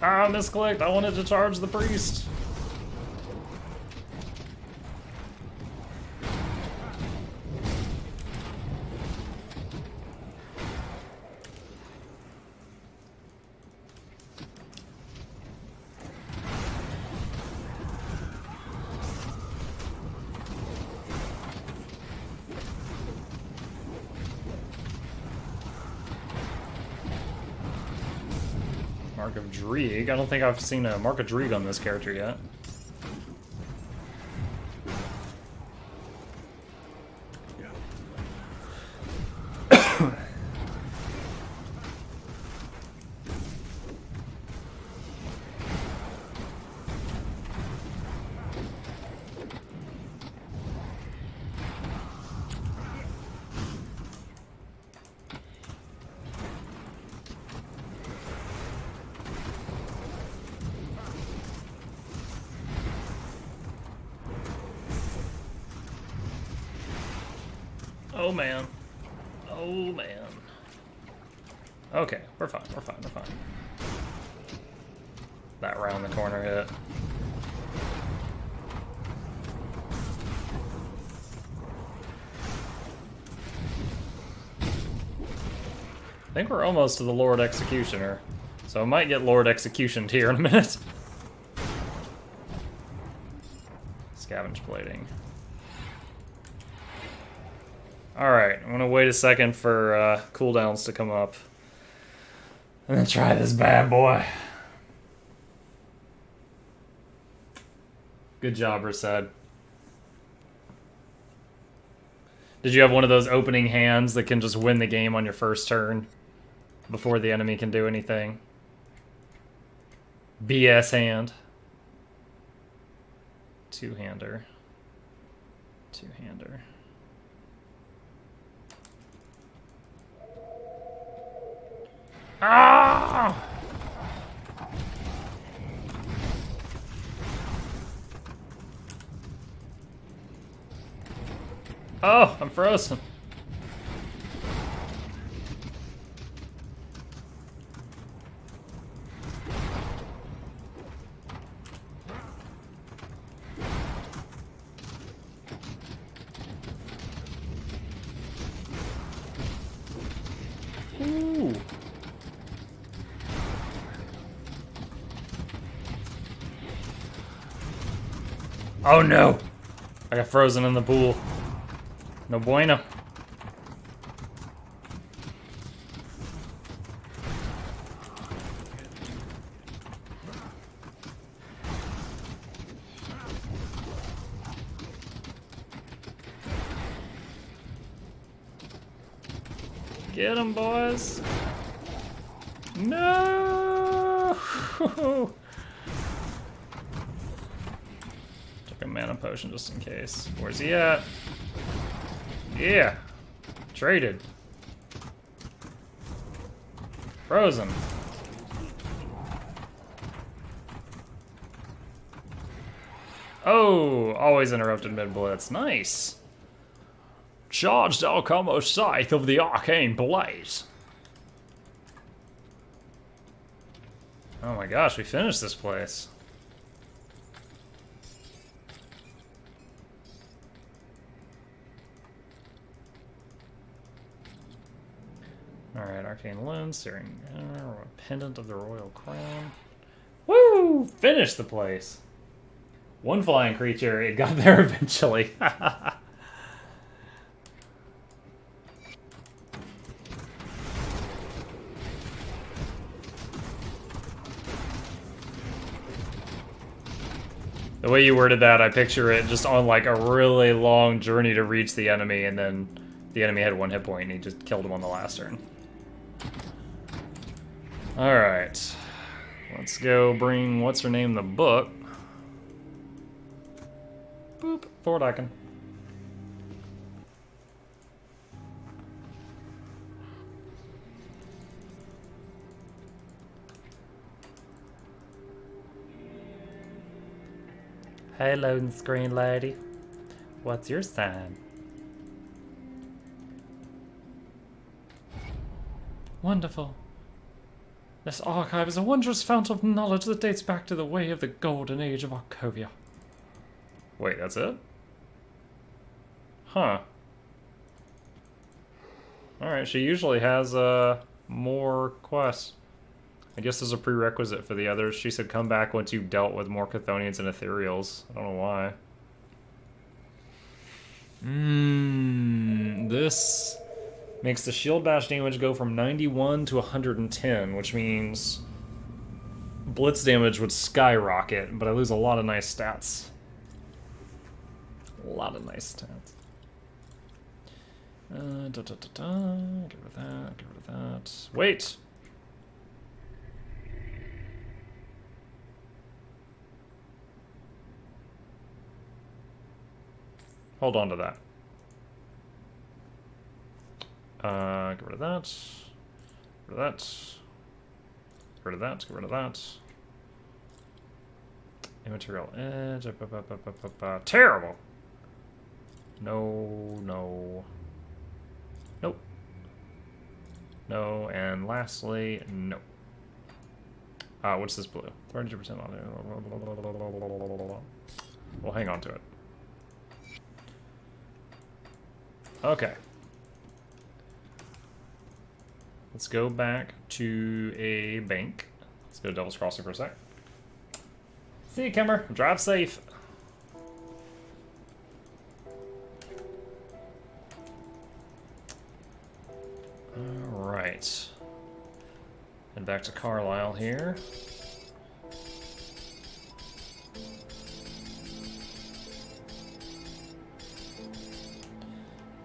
Ah, misclicked. I wanted to charge the priest. Mark of Dreeg. I don't think I've seen a Mark of Dreeg on this character yet. Oh man. Oh man. Okay, we're fine, we're fine, we're fine. That round the corner hit. I think we're almost to the Lord Executioner, so I might get Lord Executioned here in a minute. Scavenge plating. Alright, I'm gonna wait a second for cooldowns to come up. And then try this bad boy. Good job, Rased. Did you have one of those opening hands that can just win the game on your first turn before the enemy can do anything? BS hand. Two-hander. Two-hander. Ah! Oh, I'm frozen. Ooh. Oh no! I got frozen in the pool. No bueno. Get him, boys. No! Took a mana potion just in case. Where's he at? Yeah. Traded. Frozen. Oh, always interrupted mid-blitz. Nice. Charged Alcamo Scythe of the Arcane Blaze. Oh my gosh, we finished this place. Alright, Arcane Lens, Searing Pendant of the Royal Crown. Woo! Finished the place. One flying creature, it got there eventually. The way you worded that, I picture it just on like a really long journey to reach the enemy, and then the enemy had 1 hit point and he just killed him on the last turn. Alright. Let's go bring what's her name the book. Boop. Forward icon. Hey, loading screen lady. What's your sign? Wonderful. This archive is a wondrous fount of knowledge that dates back to the way of the golden age of Arcovia. Wait, that's it? Huh. Alright, she usually has more quests. I guess as a prerequisite for the others, she said come back once you've dealt with more Chthonians and Ethereals. I don't know why. This makes the shield bash damage go from 91 to 110, which means blitz damage would skyrocket, but I lose a lot of nice stats. A lot of nice stats. Get rid of that, get rid of that. Wait! Hold on to that. Get rid of that. Get rid of that. Get rid of that. Get rid of that. Immaterial edge. Terrible! No, no. Nope. No, and lastly, no. What's this blue? 32% on there. We'll hang on to it. Okay. Let's go back to a bank. Let's go to Devil's Crossing for a sec. See you, Kimmer. Drive safe. Alright. And back to Carlisle here.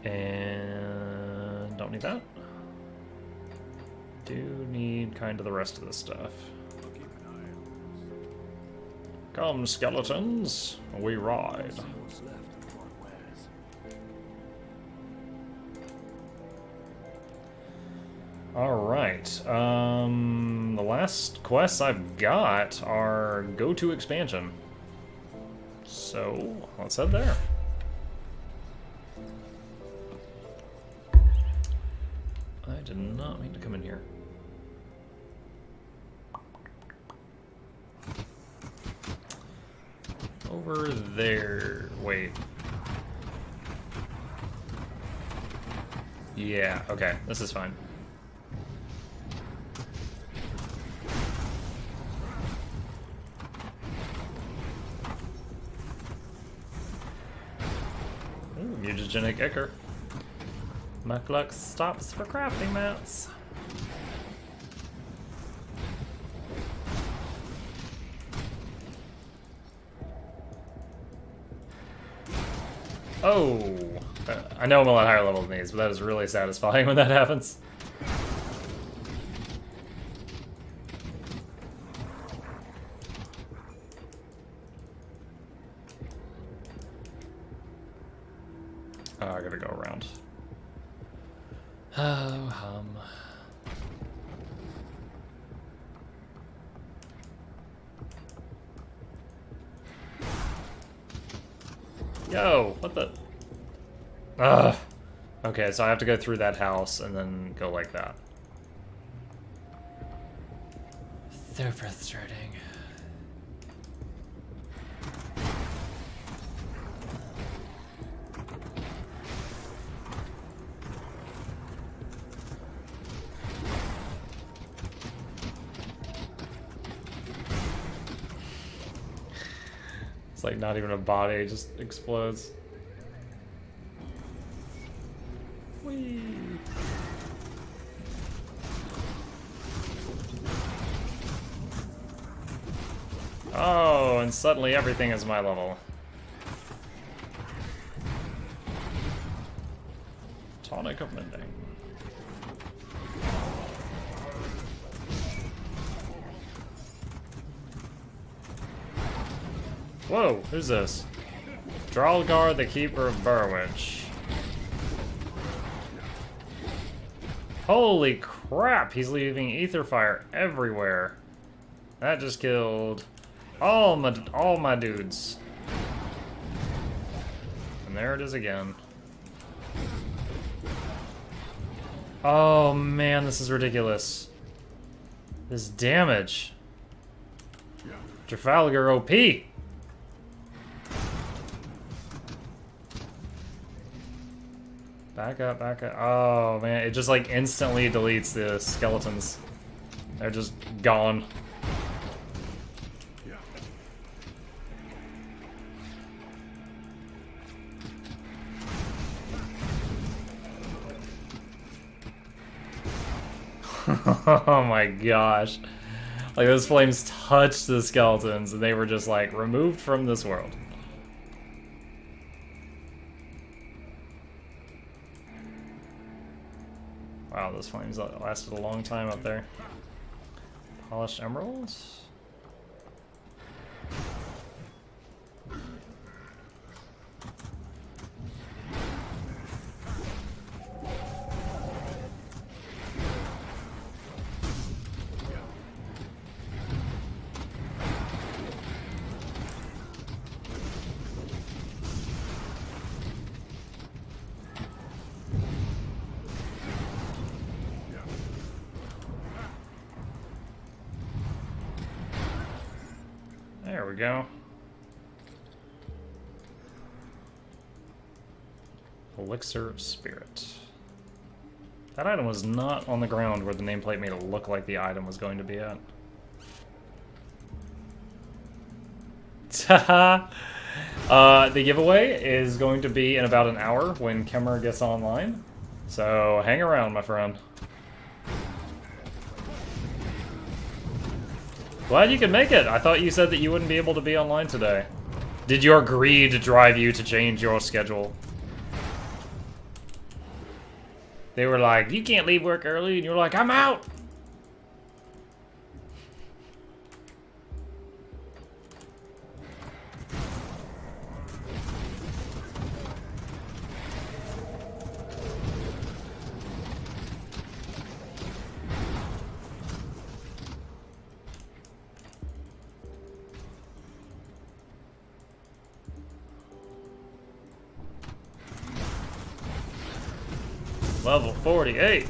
And don't need that. Do need kind of the rest of this stuff. Come, skeletons, we ride. Alright, the last quests I've got are go to expansion. So, let's head there. I did not mean to come in here. Over there. Wait. Yeah, okay, this is fine. Ooh, mutagenic ichor. Muckluck stops for crafting mats. Oh! I know I'm a lot higher level than these, but that is really satisfying when that happens. Oh, I gotta go around. Oh, hum. Yo, what the? Ugh. Okay, so I have to go through that house and then go like that. So frustrating. It's like not even a body, it just explodes. Whee! Oh, and suddenly everything is my level. Tonic of Mending. Whoa, who's this? Dralgar, the Keeper of Burwich. Holy crap, he's leaving ether fire everywhere. That just killed all my dudes. And there it is again. Oh man, this is ridiculous. This damage. Trafalgar OP. Back up, back up. Oh man, it just like instantly deletes the skeletons. They're just gone. Oh my gosh. Like those flames touched the skeletons and they were just like removed from this world. Wow, those flames lasted a long time up there. Polished emeralds? There we go. Elixir of Spirit. That item was not on the ground where the nameplate made it look like the item was going to be at. The giveaway is going to be in about an hour when Kemmer gets online. So hang around, my friend. Glad you could make it. I thought you said that you wouldn't be able to be online today. Did your greed drive you to change your schedule? They were like, you can't leave work early, and you're like, I'm out! Level 48.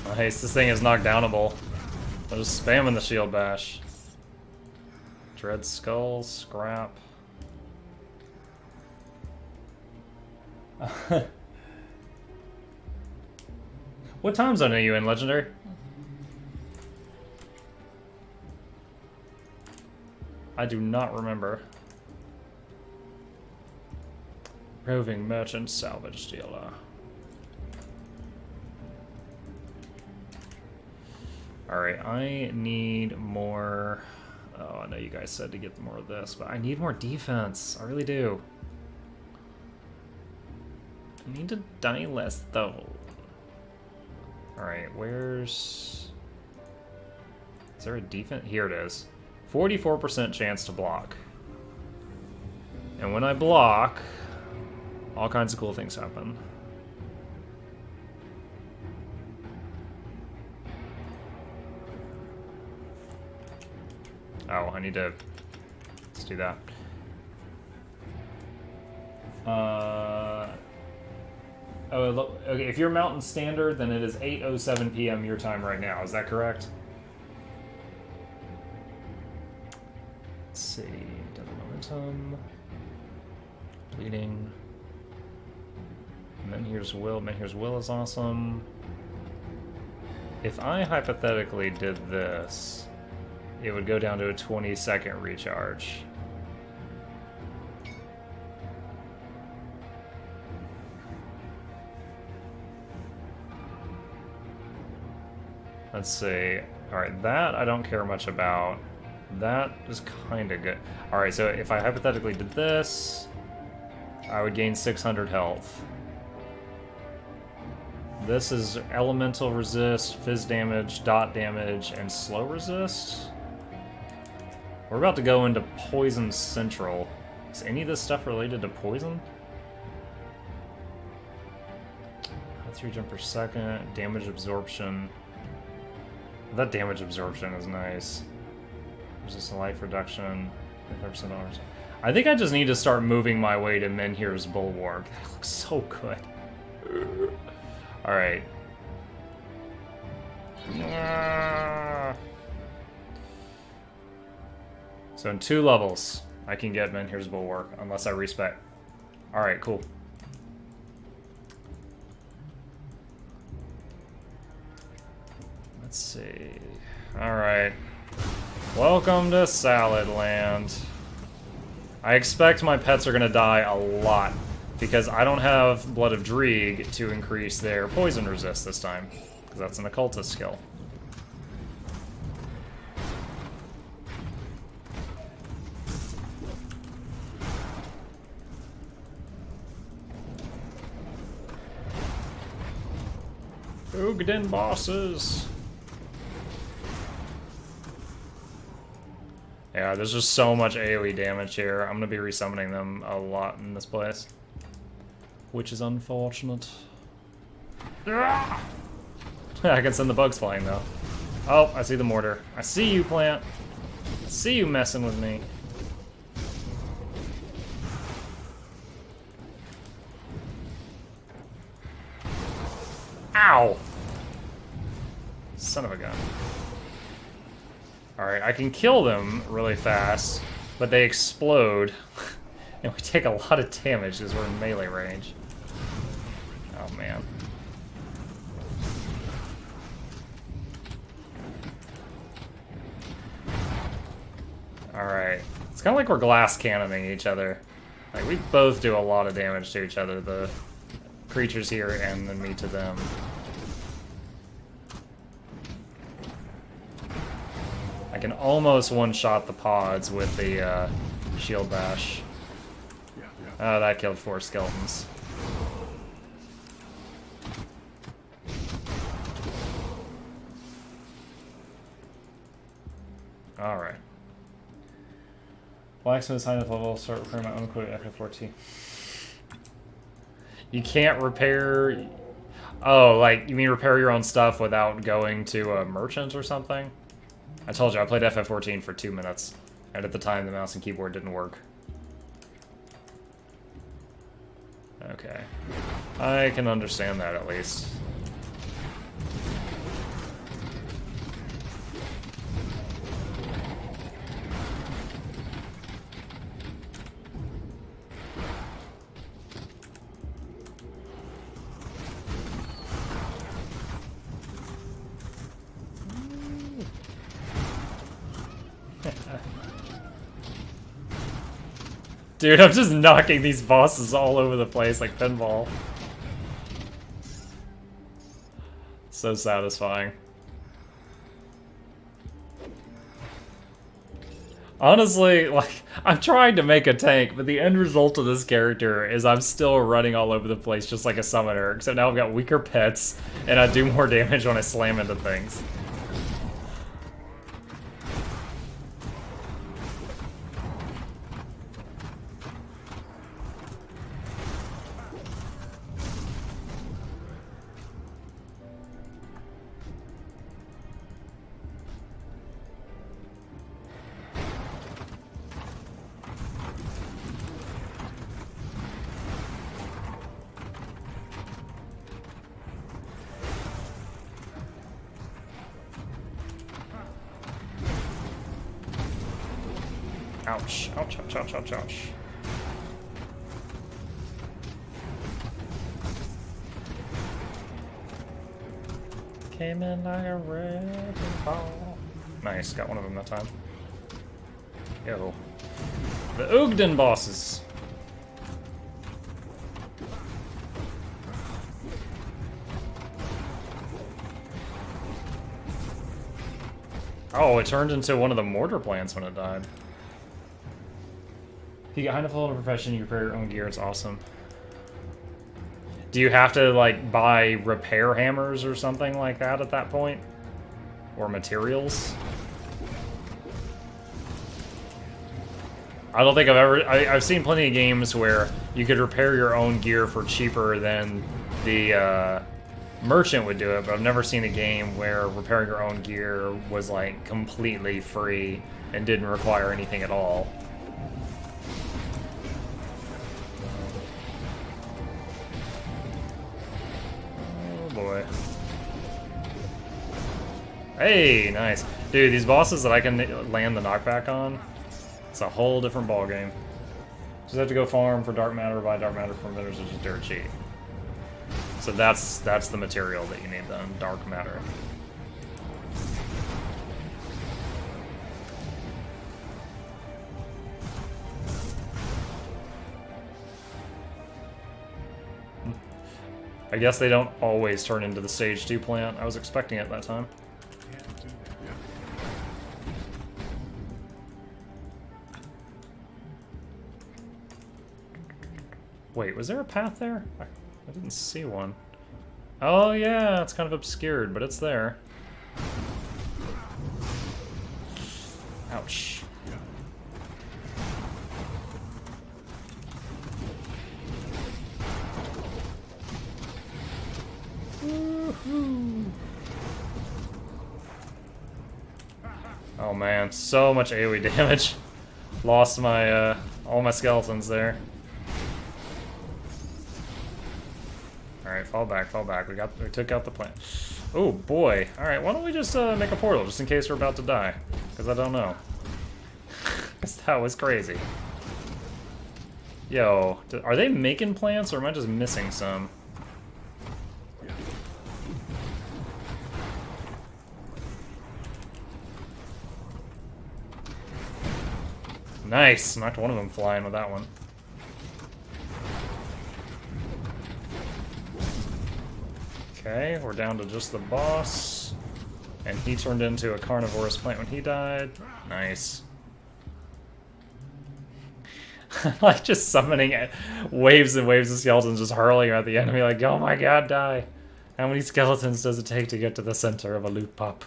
Nice, this thing is knockdownable. I'm just spamming the shield bash. Dread Skull, scrap. What time zone are you in, Legendary? I do not remember. Roving merchant salvage dealer. Alright, I need more... Oh, I know you guys said to get more of this, but I need more defense. I really do. I need to die less, though. Alright, where's... Is there a defense? Here it is. 44% chance to block. And when I block... all kinds of cool things happen. Oh, I need to... Let's do that. Oh, look, okay, if you're Mountain Standard, then it is 8:07 p.m. your time right now. Is that correct? Let's see. Double momentum. Bleeding. Men Here's Will. Men Here's Will is awesome. If I hypothetically did this, it would go down to a 20-second recharge. Let's see. Alright, that I don't care much about. That is kind of good. Alright, so if I hypothetically did this, I would gain 600 health. This is elemental resist, fizz damage, dot damage, and slow resist. We're about to go into Poison Central. Is any of this stuff related to poison? 3 jump per second, damage absorption. That damage absorption is nice. Resistant life reduction, 5% arms. I think I just need to start moving my way to Menhir's Bulwark. That looks so good. Alright. So in 2 levels, I can get Menhir's Bulwark, unless I respec. Alright, cool. Let's see. Alright. Welcome to Salad Land. I expect my pets are gonna die a lot, because I don't have Blood of Dreeg to increase their poison resist this time, because that's an occultist skill. Ugden bosses! Yeah, there's just so much AoE damage here. I'm gonna be resummoning them a lot in this place. Which is unfortunate. I can send the bugs flying, though. Oh, I see the mortar. I see you, plant. I see you messing with me. Ow! Son of a gun. Alright, I can kill them really fast, but they explode. And we take a lot of damage because we're in melee range. Oh, man. Alright. It's kind of like we're glass cannoning each other. Like, we both do a lot of damage to each other. The creatures here and then me to them. I can almost one-shot the pods with the shield bash. Oh, that killed 4 skeletons. Alright. Blacksmith's high enough level, start repairing my own equipment after 14. You can't repair... Oh, like, you mean repair your own stuff without going to a merchant or something? I told you, I played FF14 for 2 minutes. And at the time, the mouse and keyboard didn't work. Okay. I can understand that, at least. Dude, I'm just knocking these bosses all over the place like pinball. So satisfying. Honestly, like, I'm trying to make a tank, but the end result of this character is I'm still running all over the place just like a summoner, except now I've got weaker pets, and I do more damage when I slam into things. Ouch. Ouch, ouch, ouch, ouch, ouch. Came in like a wrecking ball. Nice, got one of them that time. Yo. The Ogden bosses. Oh, it turned into one of the mortar plants when it died. If you get high enough level in a profession, you repair your own gear, it's awesome. Do you have to, like, buy repair hammers or something like that at that point? Or materials? I don't think I've ever... I've seen plenty of games where you could repair your own gear for cheaper than the merchant would do it, but I've never seen a game where repairing your own gear was, like, completely free and didn't require anything at all. Boy. Hey, nice. Dude, these bosses that I can land the knockback on, it's a whole different ballgame. Just have to go farm for dark matter, buy dark matter from vendors, which is dirt cheap. So that's the material that you need then, dark matter. I guess they don't always turn into the stage 2 plant. I was expecting it that time. Wait, was there a path there? I didn't see one. Oh yeah, it's kind of obscured, but it's there. Ouch. Oh man, so much AoE damage. Lost my all my skeletons there. Alright, fall back, fall back. We took out the plant. Oh boy. Alright, why don't we just make a portal just in case we're about to die? Because I don't know. Because that was crazy. Yo, are they making plants or am I just missing some? Nice! Knocked one of them flying with that one. Okay, we're down to just the boss. And he turned into a carnivorous plant when he died. Nice. Like just summoning waves and waves of skeletons just hurling at the enemy like, oh my god, die. How many skeletons does it take to get to the center of a loot pop?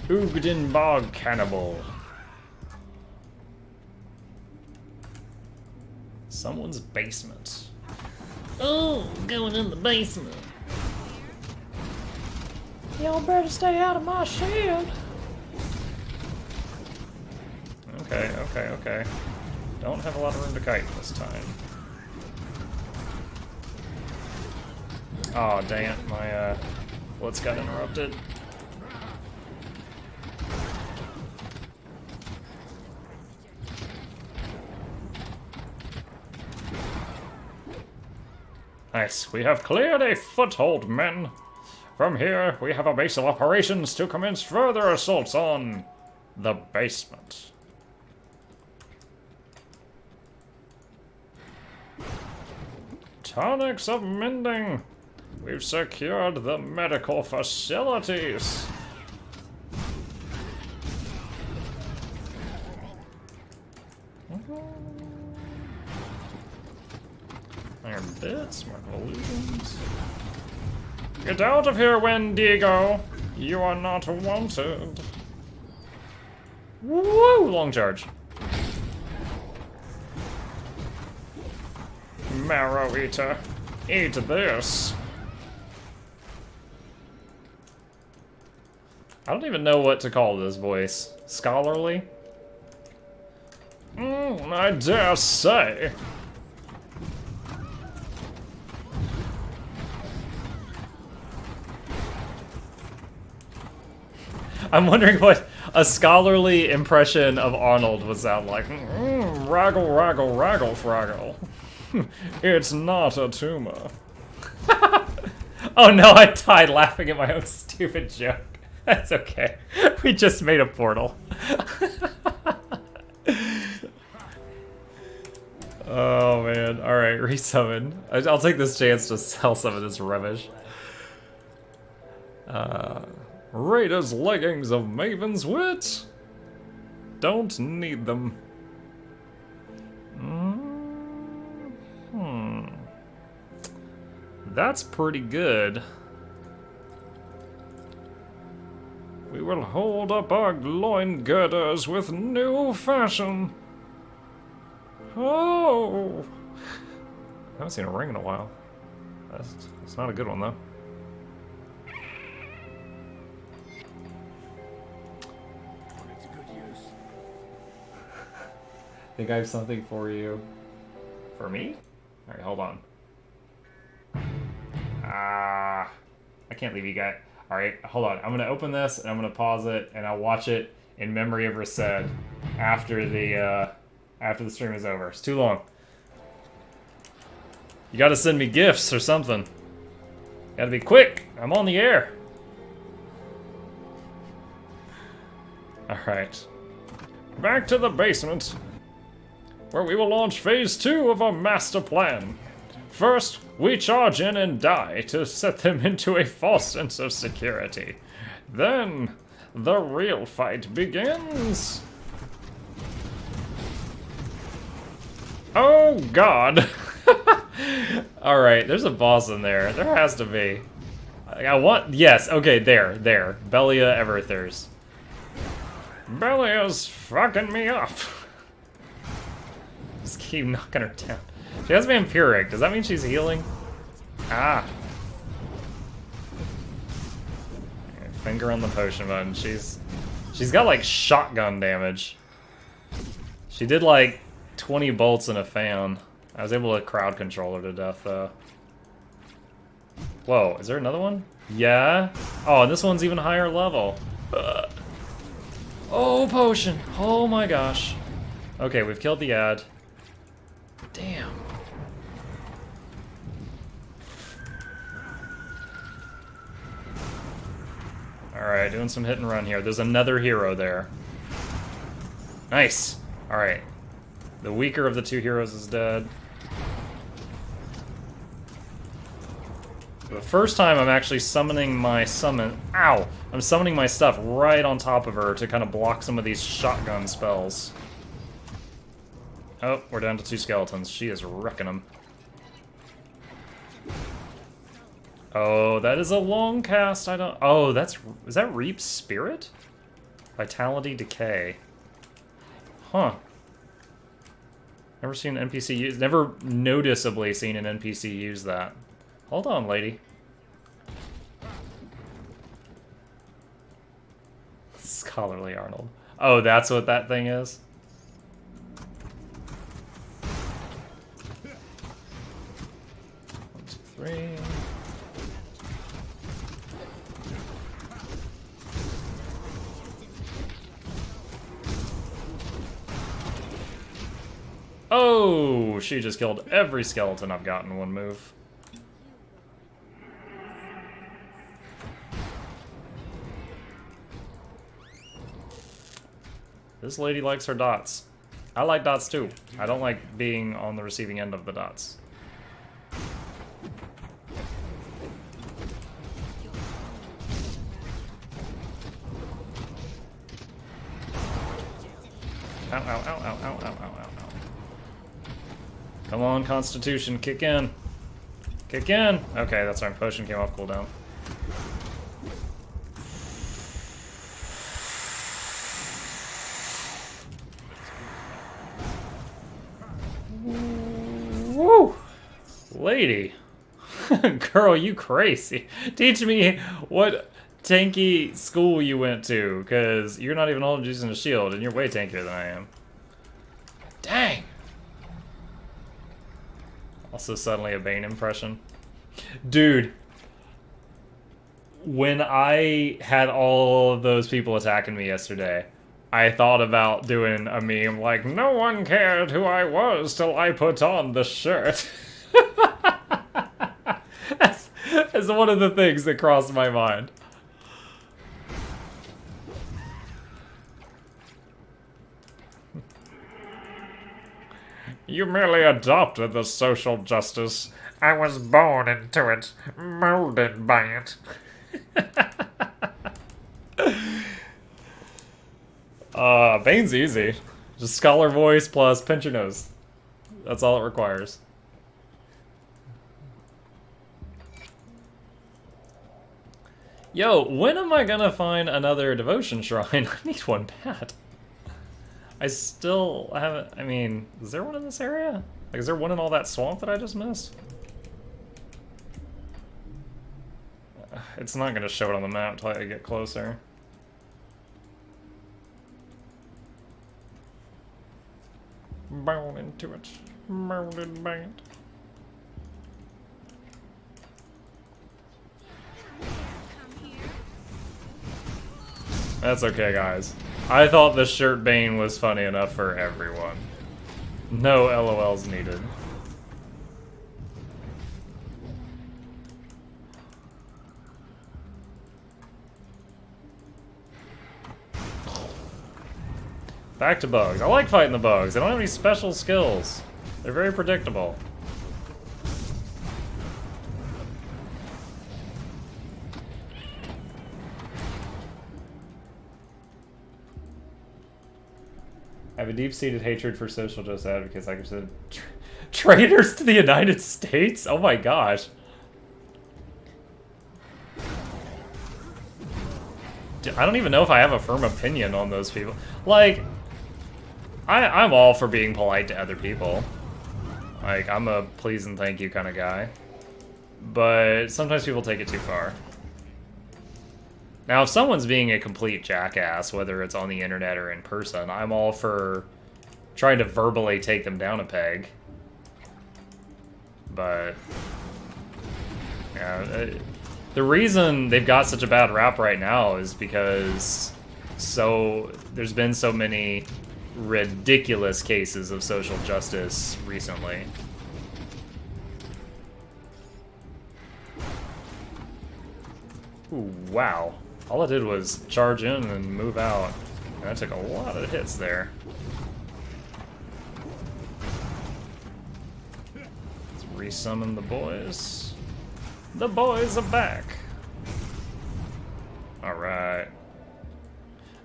Ugden Bog Cannibal. Someone's basement. Oh, going in the basement. Y'all better stay out of my shield. Okay. Don't have a lot of room to kite this time. Oh, dang it. My, blitz got interrupted. Nice. We have cleared a foothold, men. From here, we have a base of operations to commence further assaults on the basement. Tonics of mending. We've secured the medical facilities. Iron bits, mark of illusions. Get out of here, Wendigo! You are not wanted. Woo! Long charge. Marrow Eater, eat this. I don't even know what to call this voice. Scholarly? I dare say. I'm wondering what a scholarly impression of Arnold would sound like. Raggle, raggle, raggle, fraggle. It's not a tumor. Oh no, I died laughing at my own stupid joke. That's okay. We just made a portal. Oh man. Alright, resummon. I'll take this chance to sell some of this rubbish. Raiders leggings of Maven's Wit. Don't need them. That's pretty good. We will hold up our loin girders with new fashion. Oh! I haven't seen a ring in a while. That's not a good one, though. It's a good use. I think I have something for you. For me? Alright, hold on. I can't leave you guys. Alright, hold on. I'm gonna open this and I'm gonna pause it and I'll watch it in memory of Rased after the stream is over. It's too long. You gotta send me gifts or something. Gotta be quick. I'm on the air. Alright. Back to the basement, where we will launch phase 2 of our master plan. First, we charge in and die to set them into a false sense of security. Then, the real fight begins. Oh god! Alright, there's a boss in there. There has to be. I want... Yes, okay, there. Belia Everthers. Belia's fucking me up. Just keep knocking her down. She has vampiric. Does that mean she's healing? Ah. Finger on the potion button. She's got like shotgun damage. She did like 20 bolts in a fan. I was able to crowd control her to death though. Whoa, is there another one? Yeah. Oh, and this one's even higher level. Oh, potion. Oh my gosh. Okay, we've killed the ad. Damn. Alright, doing some hit and run here. There's another hero there. Nice. Alright. The weaker of the two heroes is dead. For the first time, I'm actually summoning my summon... Ow! I'm summoning my stuff right on top of her to kind of block some of these shotgun spells. Oh, we're down to 2 skeletons. She is wrecking them. Oh, that is a long cast. I don't... Oh, that's... Is that Reap's Spirit? Vitality Decay. Huh. Never seen an NPC use... Never noticeably seen an NPC use that. Hold on, lady. Scholarly Arnold. Oh, that's what that thing is? 1, 2, 3... Oh, she just killed every skeleton I've got in one move. This lady likes her dots. I like dots too. I don't like being on the receiving end of the dots. Ow, ow, ow, ow, ow, ow, ow, ow, ow. Come on, Constitution, kick in. Kick in! Okay, that's right, potion came off cooldown. Woo! Lady. Girl, you crazy. Teach me what tanky school you went to, because you're not even all using a shield, and you're way tankier than I am. Dang! Also suddenly a Bane impression. Dude. When I had all of those people attacking me yesterday, I thought about doing a meme like, no one cared who I was till I put on the shirt. That's one of the things that crossed my mind. You merely adopted the social justice. I was born into it, molded by it. Bane's easy. Just scholar voice plus pinch your nose. That's all it requires. Yo, when am I gonna find another devotion shrine? I need one bad. I still haven't... I mean, is there one in this area? Like, is there one in all that swamp that I just missed? It's not gonna show it on the map until I get closer. Bound into it. Molded by it. That's okay, guys. I thought the shirt Bane was funny enough for everyone. No LOLs needed. Back to bugs. I like fighting the bugs. They don't have any special skills. They're very predictable. I have a deep-seated hatred for social justice advocates. Like I said, traitors to the United States? Oh my gosh. I don't even know if I have a firm opinion on those people. Like, I'm all for being polite to other people. Like, I'm a please and thank you kind of guy. But sometimes people take it too far. Now, if someone's being a complete jackass, whether it's on the internet or in person, I'm all for trying to verbally take them down a peg. But, yeah, the reason they've got such a bad rap right now is because there's been so many ridiculous cases of social justice recently. Ooh, wow. All I did was charge in and move out. And I took a lot of hits there. Resummon the boys. The boys are back. Alright.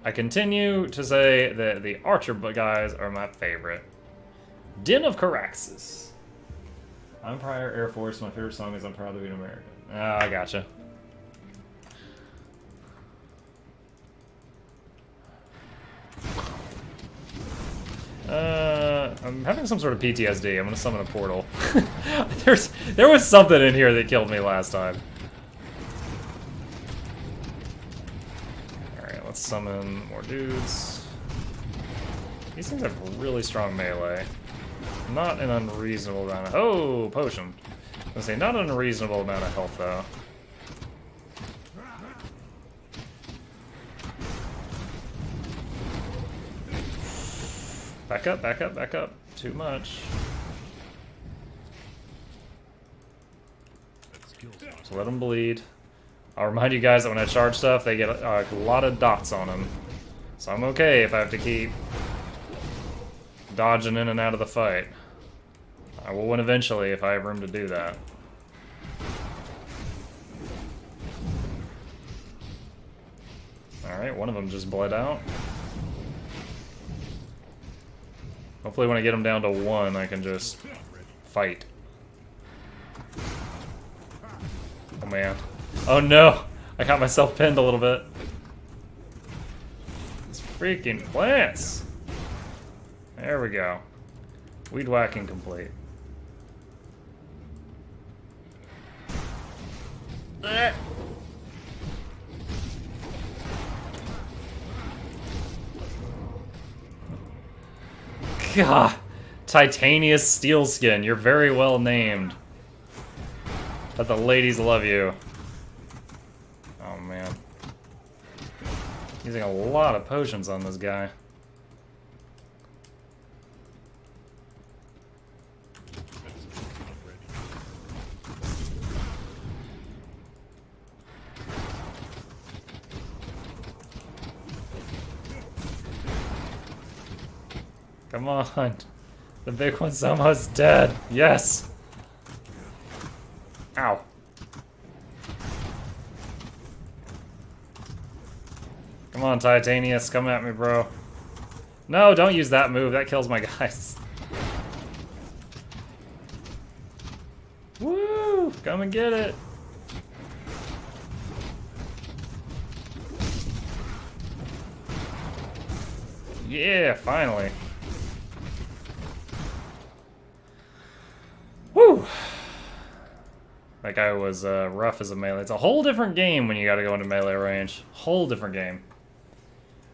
I continue to say that the Archer guys are my favorite. Den of Caraxes. I'm Prior Air Force. My favorite song is I'm Proud to Be an American. Ah, I gotcha. I'm having some sort of PTSD. I'm gonna summon a portal. There was something in here that killed me last time. Alright, let's summon more dudes. These things have really strong melee. Not an unreasonable amount of... Oh, potion. I was gonna say, not an unreasonable amount of health, though. Back up, back up, back up. Too much. So let them bleed. I'll remind you guys that when I charge stuff, they get a lot of dots on them. So I'm okay if I have to keep dodging in and out of the fight. I will win eventually if I have room to do that. Alright, one of them just bled out. Hopefully when I get them down to 1, I can just fight. Oh man. Oh no! I got myself pinned a little bit. These freaking plants! There we go. Weed whacking complete. God, Titanius Steelskin, you're very well named. But the ladies love you. Oh man. Using a lot of potions on this guy. Come on. The big one's almost dead. Yes. Ow. Come on, Titanius. Come at me, bro. No, don't use that move. That kills my guys. Woo! Come and get it. Yeah, finally. Woo! That guy was rough as a melee. It's a whole different game when you gotta go into melee range. Whole different game.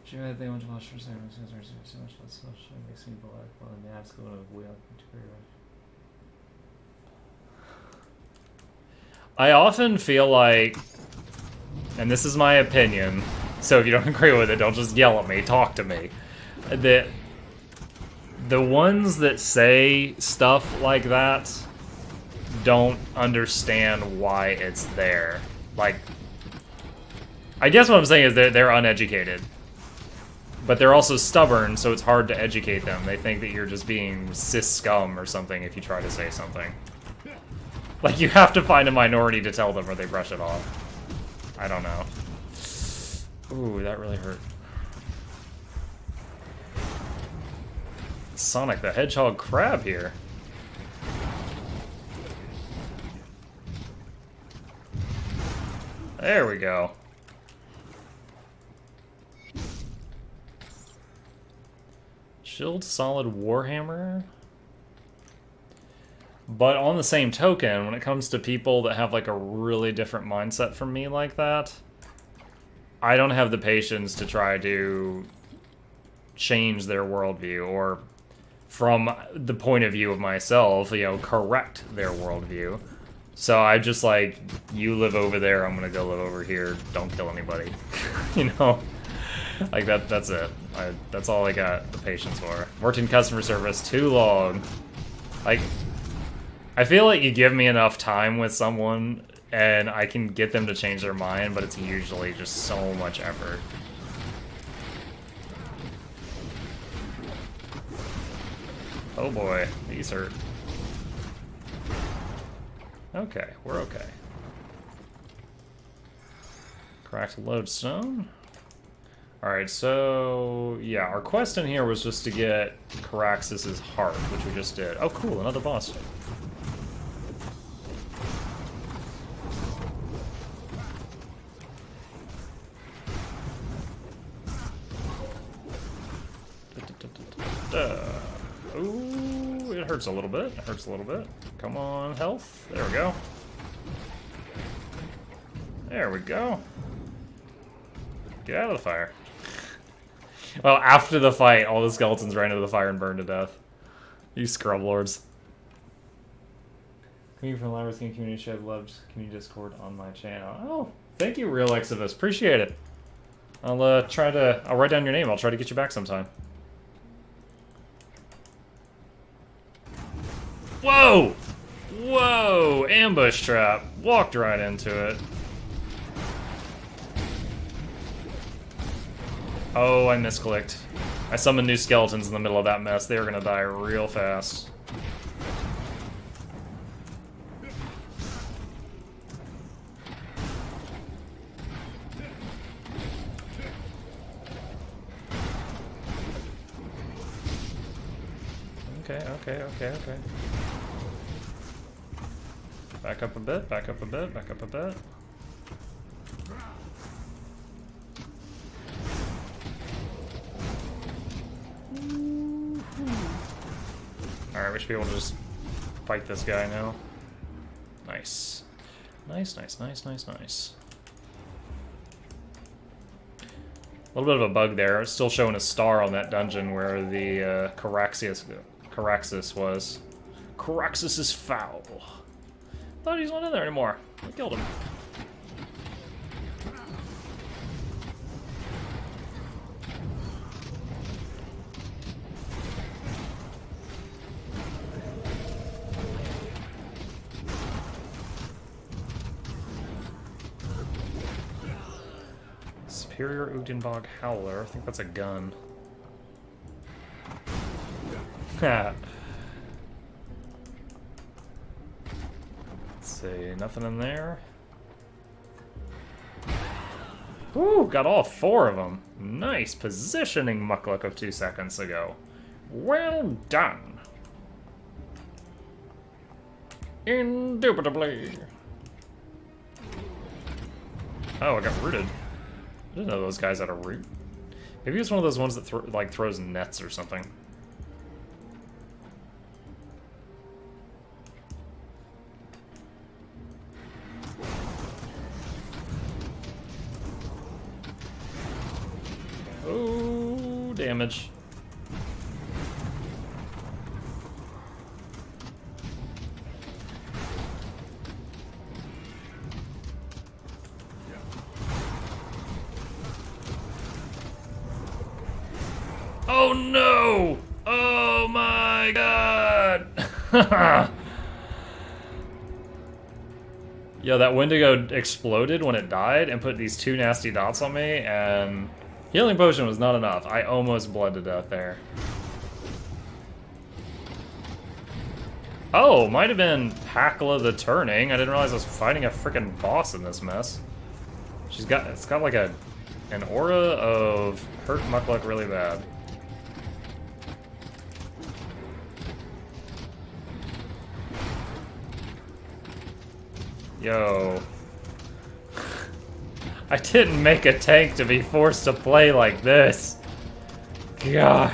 They went to watch for makes me black while the maps go to I often feel like, and this is my opinion, so if you don't agree with it, don't just yell at me, talk to me. That the ones that say stuff like that don't understand why it's there. Like, I guess what I'm saying is they're uneducated. But they're also stubborn, so it's hard to educate them. They think that you're just being cis scum or something if you try to say something. Like, you have to find a minority to tell them or they brush it off. I don't know. Ooh, that really hurt. Sonic the Hedgehog crab here. There we go. Shield Solid Warhammer. But on the same token, when it comes to people that have like a really different mindset from me like that, I don't have the patience to try to change their worldview or, from the point of view of myself, you know, correct their worldview. So I just like, you live over there, I'm gonna go live over here, don't kill anybody. You know? Like, that's it. That's all I got the patience for. Worked in customer service too long. Like, I feel like you give me enough time with someone and I can get them to change their mind, but it's usually just so much effort. Oh boy, these hurt. Okay, we're okay. Cracked lodestone. Alright, so... yeah, our quest in here was just to get Caraxus's heart, which we just did. Oh, cool, another boss. Ooh, it hurts a little bit. It hurts a little bit. Come on, health. There we go. There we go. Get out of the fire. Well, after the fight, all the skeletons ran into the fire and burned to death. You scrub lords. Coming from the Library Game Community, I've loved Community Discord on my channel. Oh, thank you, Real Exodus. Appreciate it. I'll I'll write down your name. I'll try to get you back sometime. Whoa! Whoa! Ambush trap. Walked right into it. Oh, I misclicked. I summoned new skeletons in the middle of that mess. They were gonna die real fast. Okay. Back up a bit, back up a bit, back up a bit. Alright, we should be able to just fight this guy now. Nice. Nice. A little bit of a bug there. It's still showing a star on that dungeon where the Caraxus was. Caraxus is foul. Thought he's not in there anymore. I killed him. Superior Udenbog Howler. I think that's a gun. Let's see, nothing in there. Ooh, got all 4 of them. Nice positioning, Muckluck of 2 seconds ago. Well done. Indubitably. Oh, I got rooted. I didn't know those guys had a root. Maybe it's one of those ones that throws nets or something. Oh, damage. Oh no! Oh my god! Yo, that Wendigo exploded when it died and put these 2 nasty dots on me, and healing potion was not enough. I almost bled to death there. Oh, might have been Pakla the Turning. I didn't realize I was fighting a freaking boss in this mess. It's got like an aura of hurt Muckluck really bad. Yo. I didn't make a tank to be forced to play like this. God.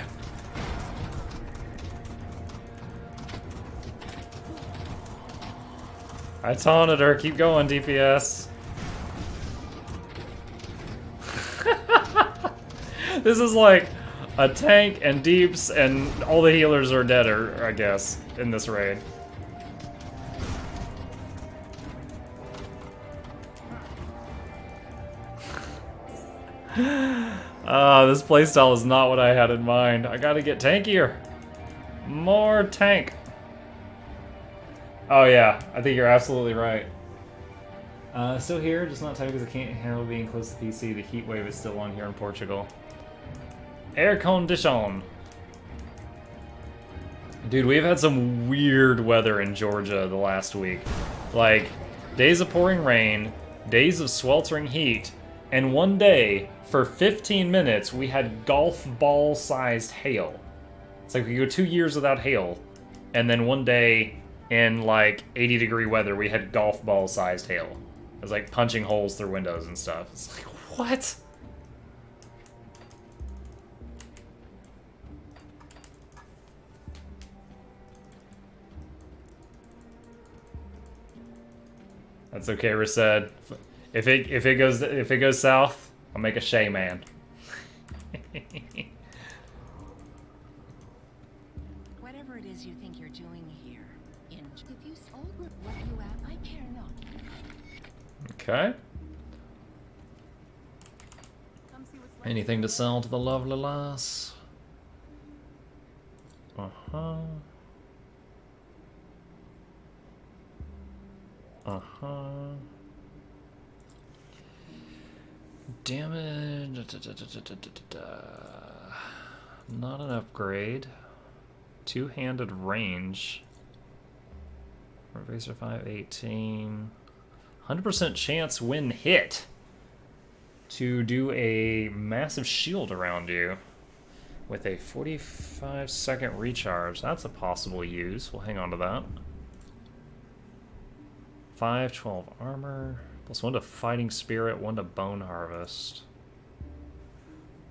I taunted her. Keep going, DPS. This is like a tank and deeps and all the healers are dead, I guess, in this raid. This playstyle is not what I had in mind. I gotta get tankier. More tank. Oh yeah, I think you're absolutely right. Still here, just not time because I can't handle being close to PC. The heat wave is still on here in Portugal. Air condition. Dude, we've had some weird weather in Georgia the last week. Like, days of pouring rain, days of sweltering heat, and one day, for 15 minutes, we had golf ball-sized hail. It's like we go 2 years without hail, and then one day, in like 80-degree weather, we had golf ball-sized hail. It was like punching holes through windows and stuff. It's like, what? That's okay, Rased. If it goes south, I'll make a Shay man. Whatever it is you think you're doing here, if you sold what you at, I care not. Okay. Anything to sell to the lovely lass? Uh-huh. Uh-huh. Damage. Not an upgrade. Two-handed range. Razor 518. 100% chance when hit to do a massive shield around you with a 45-second recharge. That's a possible use. We'll hang on to that. 512 armor. Plus 1 to fighting spirit, 1 to bone harvest.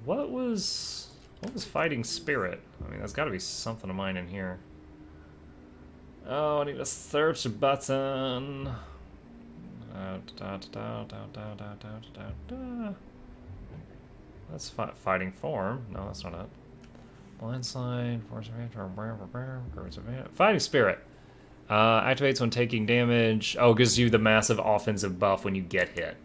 What was fighting spirit? I mean, there's got to be something of mine in here. Oh, I need a search button. That's fighting form. No, that's not it. Blindside, force advantage, fighting spirit. Activates when taking damage. Oh, gives you the massive offensive buff when you get hit.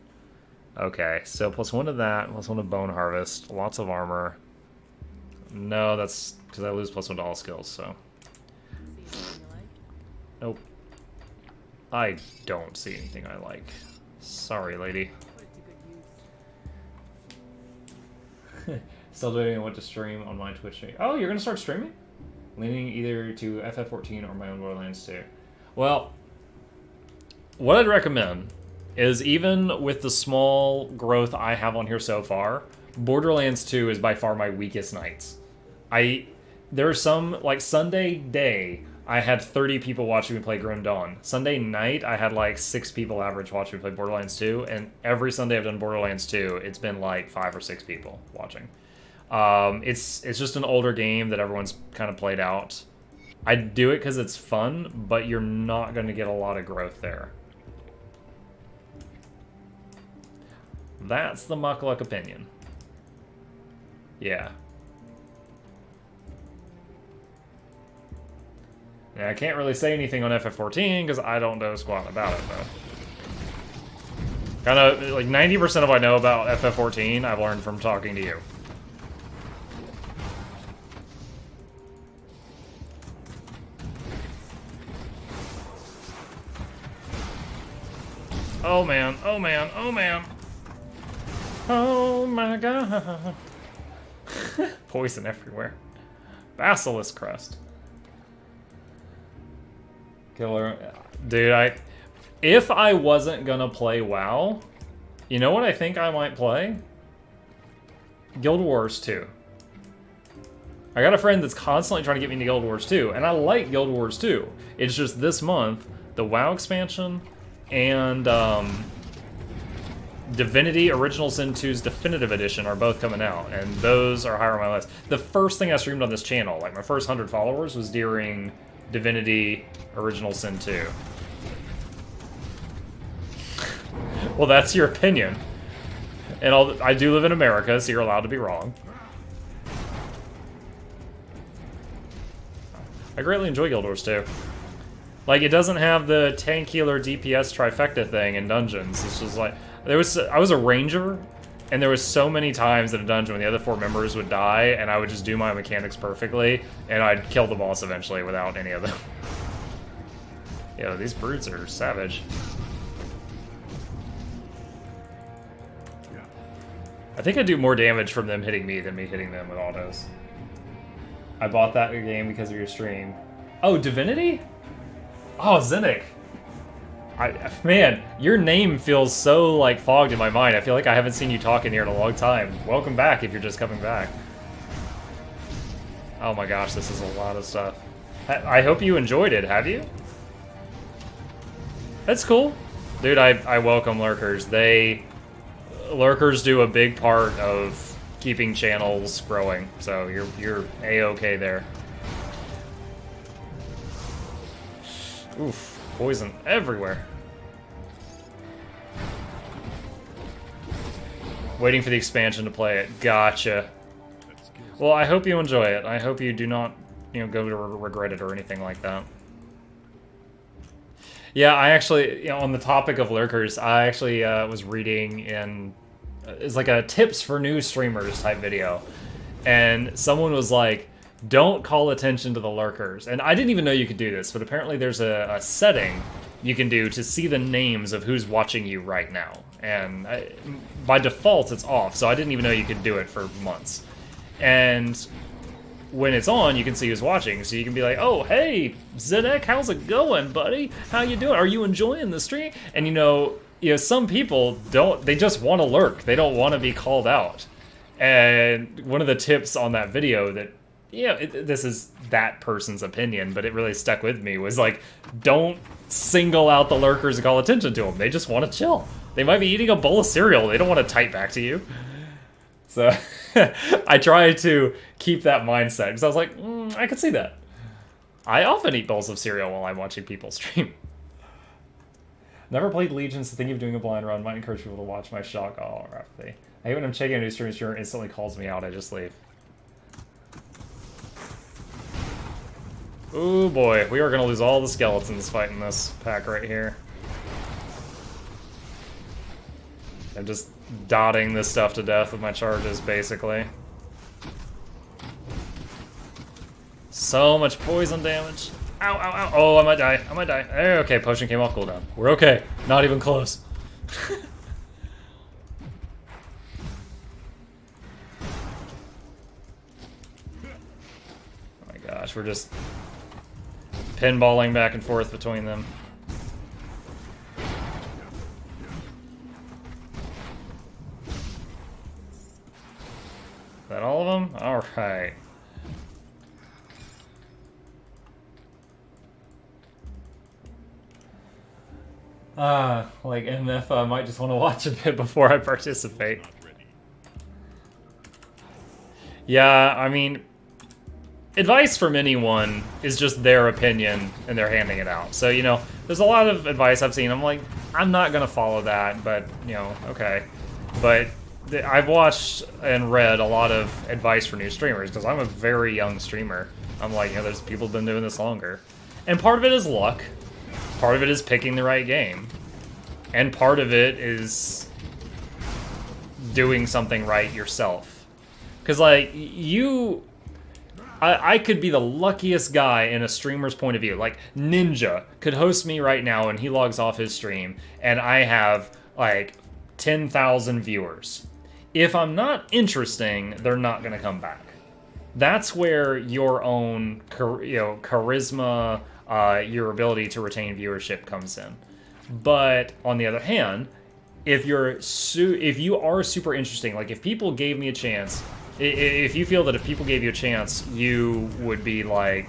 Okay, so plus 1 to that, plus 1 to bone harvest, lots of armor. No, that's because I lose plus 1 to all skills, so. Nope. I don't see anything I like. Sorry, lady. Still doing what to stream on my Twitch stream. Oh, you're gonna start streaming? Leaning either to FF14 or my own Borderlands 2. Well, what I'd recommend is, even with the small growth I have on here so far, Borderlands 2 is by far my weakest nights. There are some, like Sunday day, I had 30 people watching me play Grim Dawn. Sunday night, I had like 6 people average watching me play Borderlands 2, and every Sunday I've done Borderlands 2, it's been like 5 or 6 people watching. It's just an older game that everyone's kind of played out. I do it because it's fun, but you're not going to get a lot of growth there. That's the Muckluck opinion. Yeah. Yeah, I can't really say anything on FF14 because I don't know squat about it, though. Kind of, like, 90% of what I know about FF14 I've learned from talking to you. Oh man, oh man, oh man. Oh my god. Poison everywhere. Basilisk crest. Killer. Dude, if I wasn't gonna play WoW, you know what I think I might play? Guild Wars 2. I got a friend that's constantly trying to get me into Guild Wars 2, and I like Guild Wars 2. It's just this month, the WoW expansion and Divinity Original Sin 2's Definitive Edition are both coming out, and those are higher on my list. The first thing I streamed on this channel, like my first 100 followers, was during Divinity Original Sin 2. Well, that's your opinion. And I do live in America, so you're allowed to be wrong. I greatly enjoy Guild Wars 2. Like, it doesn't have the tank healer DPS trifecta thing in dungeons. It's just like, I was a ranger, and there was so many times in a dungeon when the other 4 members would die, and I would just do my mechanics perfectly, and I'd kill the boss eventually without any of them. Yo, these brutes are savage. I think I do more damage from them hitting me than me hitting them with autos. I bought that game because of your stream. Oh, Divinity? Oh, Zinnick. Man, your name feels so, like, fogged in my mind. I feel like I haven't seen you talk in here in a long time. Welcome back if you're just coming back. Oh my gosh, this is a lot of stuff. I hope you enjoyed it, have you? That's cool. Dude, I welcome lurkers. Lurkers do a big part of keeping channels growing, so you're A-okay there. Oof, poison everywhere. Waiting for the expansion to play it. Gotcha. Well, I hope you enjoy it. I hope you do not, go to regret it or anything like that. Yeah, I actually, on the topic of lurkers, I actually was reading in, it's like a tips for new streamers type video. And someone was like, don't call attention to the lurkers. And I didn't even know you could do this, but apparently there's a setting you can do to see the names of who's watching you right now. And by default, it's off, so I didn't even know you could do it for months. And when it's on, you can see who's watching, so you can be like, oh, hey, Zedek, how's it going, buddy? How you doing? Are you enjoying the stream? And some people they just want to lurk. They don't want to be called out. And one of the tips on that video that, this is that person's opinion, but it really stuck with me, was like, don't single out the lurkers and call attention to them. They just want to chill. They might be eating a bowl of cereal. They don't want to type back to you. So I try to keep that mindset, because I was like, I could see that. I often eat bowls of cereal while I'm watching people stream. Never played Legion, so thinking of doing a blind run might encourage people to watch my shock all rapidly. I hate when I'm checking a new streamer instantly calls me out, I just leave. Oh boy, we are going to lose all the skeletons fighting this pack right here. I'm just dotting this stuff to death with my charges, basically. So much poison damage. Ow, ow, ow. Oh, I might die. I might die. Okay, potion came off cooldown. We're okay. Not even close. Oh my gosh, we're just pinballing back and forth between them. Is that all of them? Alright. Like MF, I might just want to watch a bit before I participate. Yeah, I mean, advice from anyone is just their opinion and they're handing it out. So, there's a lot of advice I've seen. I'm like, I'm not going to follow that, but, okay. But I've watched and read a lot of advice for new streamers because I'm a very young streamer. I'm like, there's people who've been doing this longer. And part of it is luck. Part of it is picking the right game. And part of it is doing something right yourself. Because, like, I could be the luckiest guy in a streamer's point of view. Like, Ninja could host me right now and he logs off his stream and I have, like, 10,000 viewers. If I'm not interesting, they're not going to come back. That's where your own charisma, your ability to retain viewership comes in. But on the other hand, if you are super interesting, like if people gave me a chance, if you feel that if people gave you a chance, you would be like,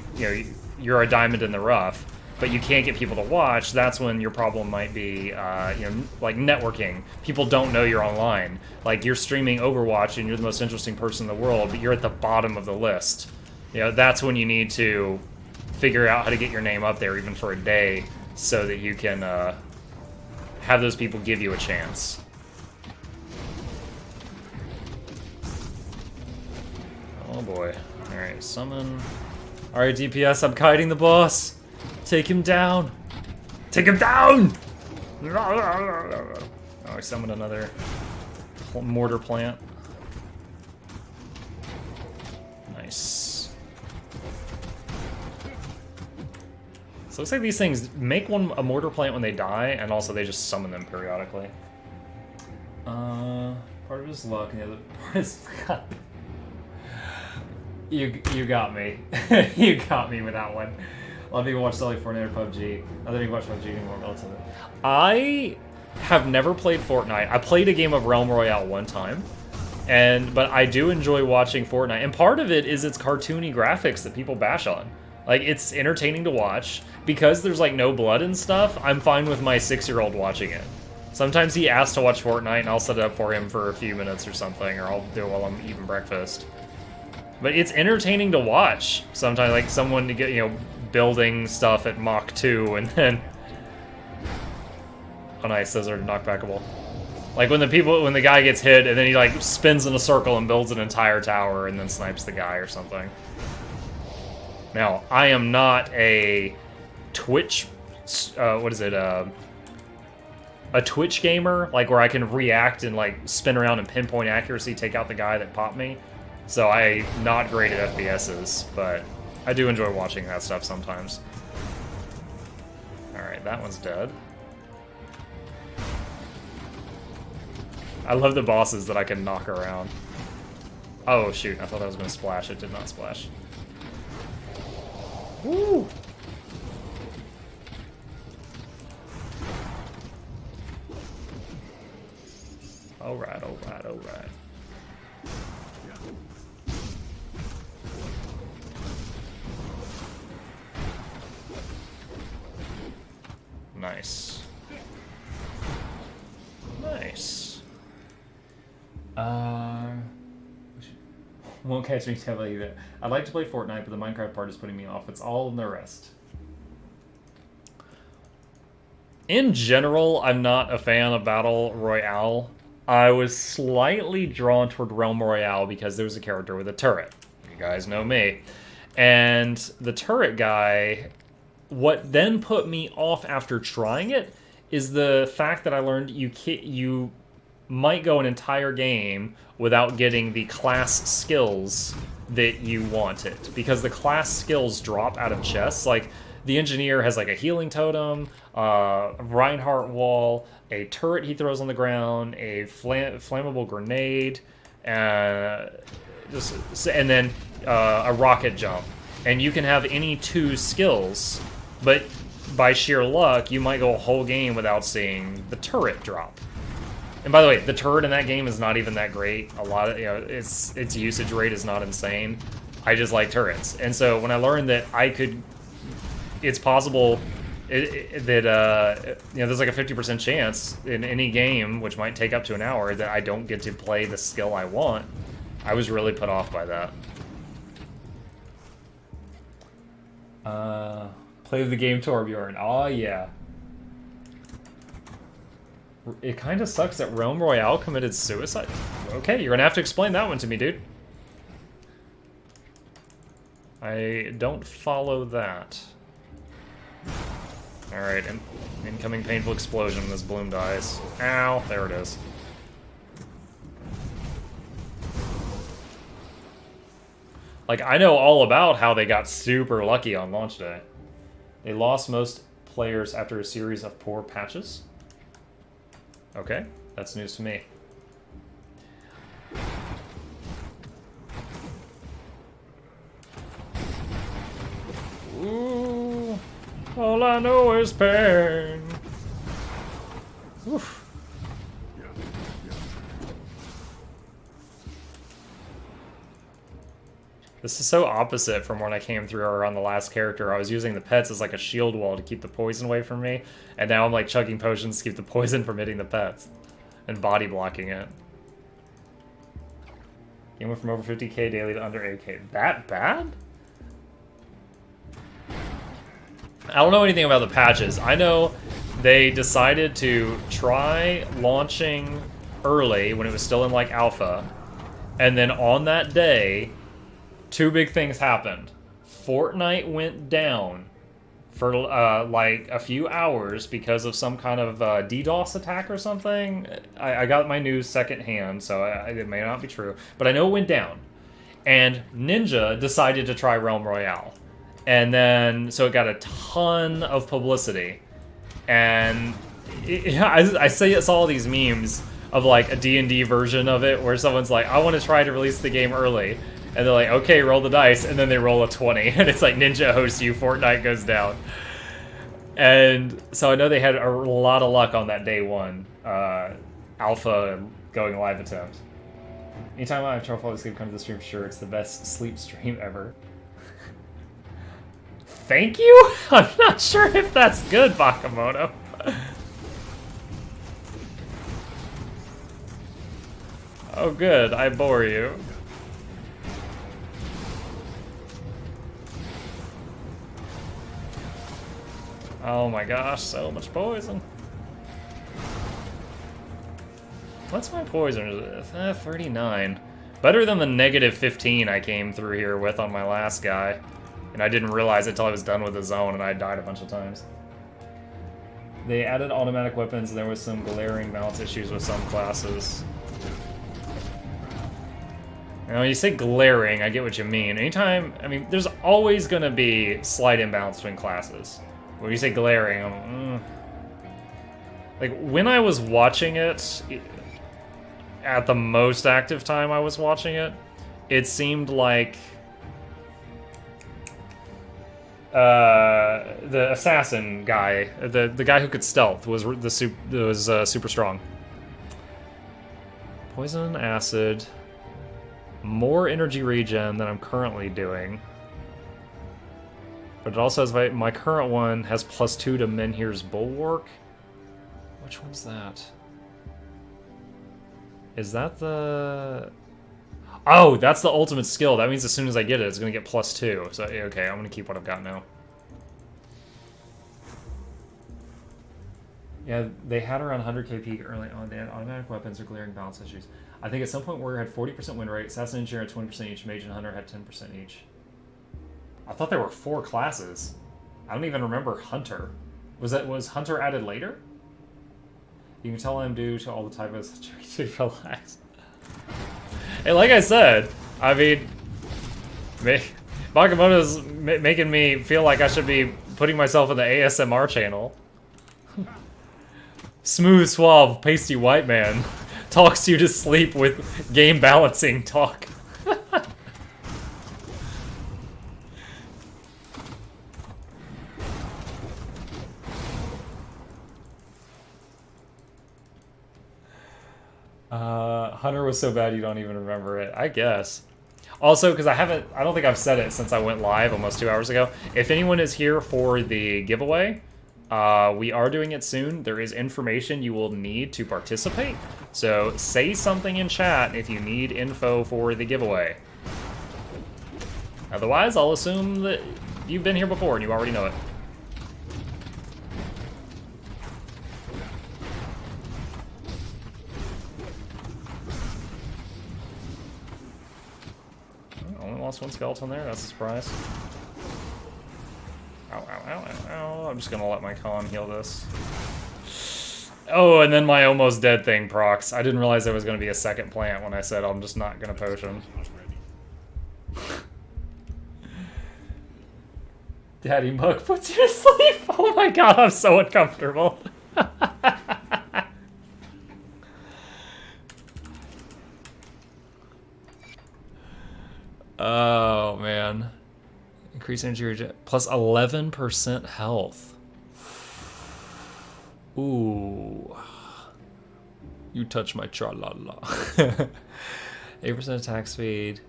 you're a diamond in the rough, but you can't get people to watch, that's when your problem might be, like networking. People don't know you're online. Like you're streaming Overwatch and you're the most interesting person in the world, but you're at the bottom of the list. That's when you need to figure out how to get your name up there even for a day so that you can have those people give you a chance. Oh boy. Alright, summon. Alright, DPS, I'm kiting the boss. Take him down. Take him down! Oh, I summoned another mortar plant. Nice. So it looks like these things make a mortar plant when they die, and also they just summon them periodically. Part of it is luck, and the other part is... You got me. You got me with that one. lot of people watch Sully Fortnite or PUBG. Other people watch PUBG anymore relatively. I have never played Fortnite. I played a game of Realm Royale one time. But I do enjoy watching Fortnite. And part of it is its cartoony graphics that people bash on. Like, it's entertaining to watch. Because there's, like, no blood and stuff, I'm fine with my 6-year-old watching it. Sometimes he asks to watch Fortnite, and I'll set it up for him for a few minutes or something, or I'll do it while I'm eating breakfast. But it's entertaining to watch. Sometimes, like, someone to get, building stuff at Mach 2, and then... Oh, nice, those are knockbackable. Like, when the guy gets hit, and then he, like, spins in a circle and builds an entire tower, and then snipes the guy or something. Now, I am not a Twitch... a Twitch gamer, like, where I can react and, like, spin around and pinpoint accuracy, take out the guy that popped me. So I'm not great at FPSs, but I do enjoy watching that stuff sometimes. Alright, that one's dead. I love the bosses that I can knock around. Oh, shoot, I thought I was going to splash. It did not splash. Woo! Alright, alright, alright. Nice. Nice. Won't catch me till either. I'd like to play Fortnite, but the Minecraft part is putting me off. It's all in the rest. In general, I'm not a fan of Battle Royale. I was slightly drawn toward Realm Royale because there was a character with a turret. You guys know me. And the turret guy, what then put me off after trying it is the fact that I learned you might go an entire game without getting the class skills that you wanted. Because the class skills drop out of chests. Like, the engineer has like a healing totem, a Reinhardt wall, a turret he throws on the ground, a flammable grenade, and then a rocket jump. And you can have any 2 skills, but by sheer luck, you might go a whole game without seeing the turret drop. And by the way, the turret in that game is not even that great. A lot of, its usage rate is not insane. I just like turrets. And so when I learned that it's possible that, there's like a 50% chance in any game, which might take up to an hour, that I don't get to play the skill I want, I was really put off by that. Play the game Torbjorn. Oh, yeah. It kind of sucks that Realm Royale committed suicide. Okay, you're gonna have to explain that one to me, dude. I don't follow that. Alright, incoming painful explosion. This bloom dies. Ow, there it is. Like, I know all about how they got super lucky on launch day. They lost most players after a series of poor patches. Okay, that's news to me. Ooh, all I know is pain. Oof. This is so opposite from when I came through or on the last character. I was using the pets as like a shield wall to keep the poison away from me, and now I'm like chugging potions to keep the poison from hitting the pets and body blocking it. Game went from over 50k daily to under 8k. That bad? I don't know anything about the patches. I know they decided to try launching early when it was still in like alpha, and then on that day, 2 big things happened. Fortnite went down for like a few hours because of some kind of DDoS attack or something. I got my news secondhand, so it may not be true, but I know it went down. And Ninja decided to try Realm Royale. And then, so it got a ton of publicity. And I saw all these memes of like a D&D version of it where someone's like, I want to try to release the game early. And they're like, okay, roll the dice, and then they roll a 20, and it's like Ninja hosts you, Fortnite goes down. And so I know they had a lot of luck on that day one alpha going live attempt. Anytime I have trouble falling asleep, come to the stream, sure, it's the best sleep stream ever. Thank you? I'm not sure if that's good, Bakamoto. Oh good, I bore you. Oh my gosh, so much poison. What's my poison? 39. Better than the negative 15 I came through here with on my last guy. And I didn't realize it until I was done with the zone and I died a bunch of times. They added automatic weapons and there was some glaring balance issues with some classes. Now, when you say glaring, I get what you mean. Anytime, I mean, there's always gonna be slight imbalance between classes. When you say glaring, like, when I was watching it, at the most active time I was watching it, it seemed like the assassin guy, the guy who could stealth, was super strong. Poison, acid, more energy regen than I'm currently doing. But it also has my current one has +2 to Menhir's Bulwark. Which one's that? Is that the... Oh, that's the ultimate skill. That means as soon as I get it, it's going to get +2. So, okay, I'm going to keep what I've got now. Yeah, they had around 100k peak early on. They had automatic weapons or glaring balance issues. I think at some point Warrior had 40% win rate, Assassin and Engineer had 20% each, Mage and Hunter had 10% each. I thought there were 4 classes. I don't even remember Hunter. Was Hunter added later? You can tell I'm due to all the typos to relax. Hey, like I said, I mean, Bakamoto's making me feel like I should be putting myself in the ASMR channel. Smooth, suave, pasty white man talks you to sleep with game balancing talk. Hunter was so bad you don't even remember it. I guess. Also, because I don't think I've said it since I went live almost 2 hours ago. If anyone is here for the giveaway, we are doing it soon. There is information you will need to participate. So say something in chat if you need info for the giveaway. Otherwise, I'll assume that you've been here before and you already know it. Only lost 1 skeleton there, that's a surprise. Ow, ow, ow, ow, ow. I'm just gonna let my con heal this. Oh, and then my almost dead thing procs. I didn't realize there was gonna be a second plant when I said I'm just not gonna potion. Daddy Mug puts you to sleep! Oh my god, I'm so uncomfortable. Oh, man. Increase energy regen. Plus 11% health. Ooh. You touch my tra-la-la. 8% attack speed.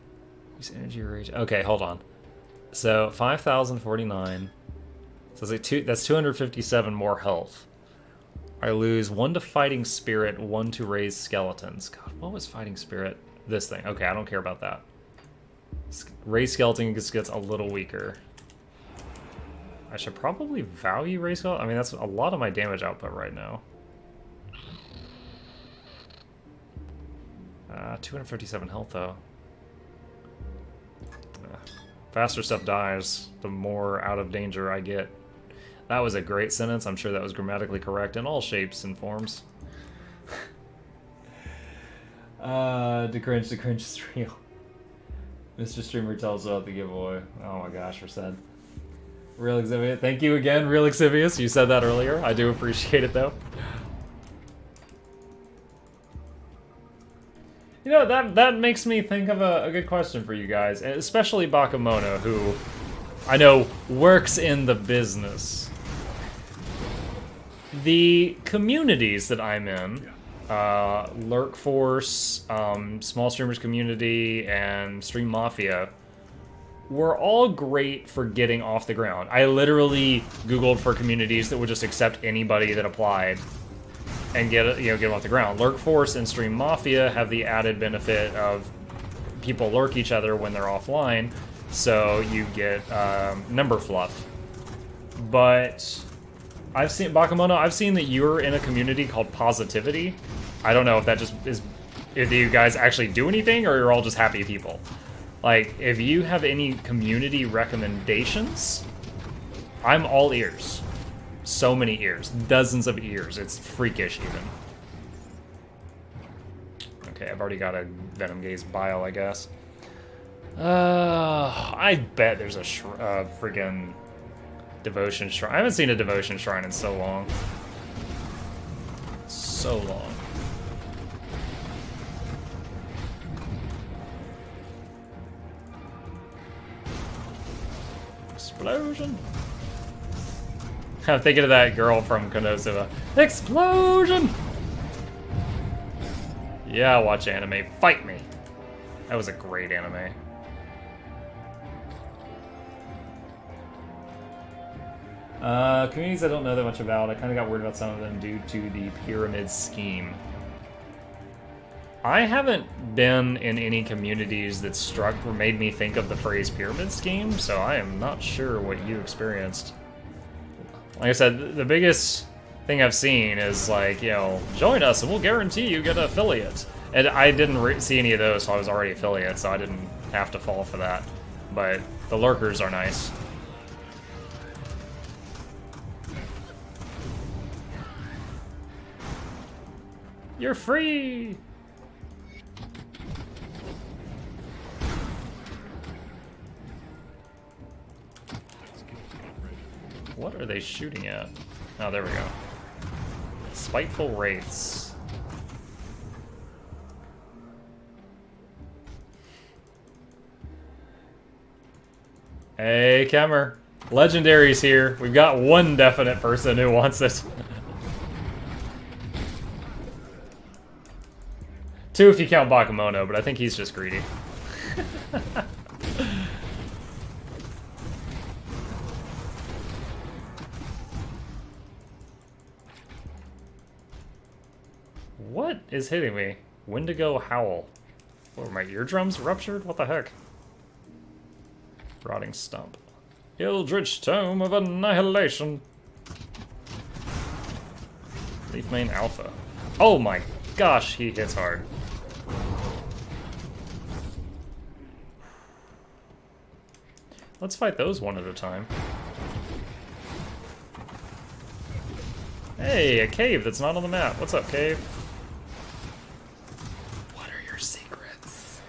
Increase energy regen. Okay, hold on. So, 5,049. So that's 257 more health. I lose 1 to Fighting Spirit, 1 to Raise Skeletons. God, what was Fighting Spirit? This thing. Okay, I don't care about that. Raise Skeleton just gets a little weaker. I should probably value Raise Skeleton. I mean, that's a lot of my damage output right now. 257 health, though. Faster stuff dies, the more out of danger I get. That was a great sentence. I'm sure that was grammatically correct in all shapes and forms. The cringe is real. Mr. Streamer tells about the giveaway. Oh my gosh, Rased. Real Exhibius. Thank you again, Real Exhibius. You said that earlier. I do appreciate it, though. You know, that makes me think of a good question for you guys, and especially Bakemono, who I know works in the business. The communities that I'm in, Lurk Force, Small Streamers Community, and Stream Mafia, were all great for getting off the ground. I literally Googled for communities that would just accept anybody that applied and get them off the ground. Lurk Force and Stream Mafia have the added benefit of people lurk each other when they're offline, so you get number fluff. But I've seen Bakemono. I've seen that you're in a community called Positivity. I don't know if that just is if you guys actually do anything or you're all just happy people. Like, if you have any community recommendations, I'm all ears. So many ears. Dozens of ears. It's freakish, even. Okay, I've already got a Venom Gaze Bile, I guess. I bet there's a friggin' Devotion Shrine. I haven't seen a Devotion Shrine in so long. So long. Explosion. I'm thinking of that girl from Konosuba. Explosion! Yeah, watch anime. Fight me. That was a great anime. Communities I don't know that much about. I kind of got worried about some of them due to the pyramid scheme. I haven't been in any communities that struck or made me think of the phrase pyramid scheme, so I am not sure what you experienced. Like I said, the biggest thing I've seen is like, join us and we'll guarantee you get an affiliate. And I didn't see any of those, so I was already affiliate, so I didn't have to fall for that. But the lurkers are nice. You're free! What are they shooting at? Oh, there we go. Spiteful Wraiths. Hey, Kemmer. Legendary's here. We've got one definite person who wants it. Two if you count Bakemono, but I think he's just greedy. What is hitting me? Wendigo Howl. What, were my eardrums ruptured? What the heck? Rotting Stump. Eldritch Tome of Annihilation. Leaf Mane Alpha. Oh my gosh, he hits hard. Let's fight those one at a time. Hey, a cave that's not on the map. What's up, cave? What are your secrets?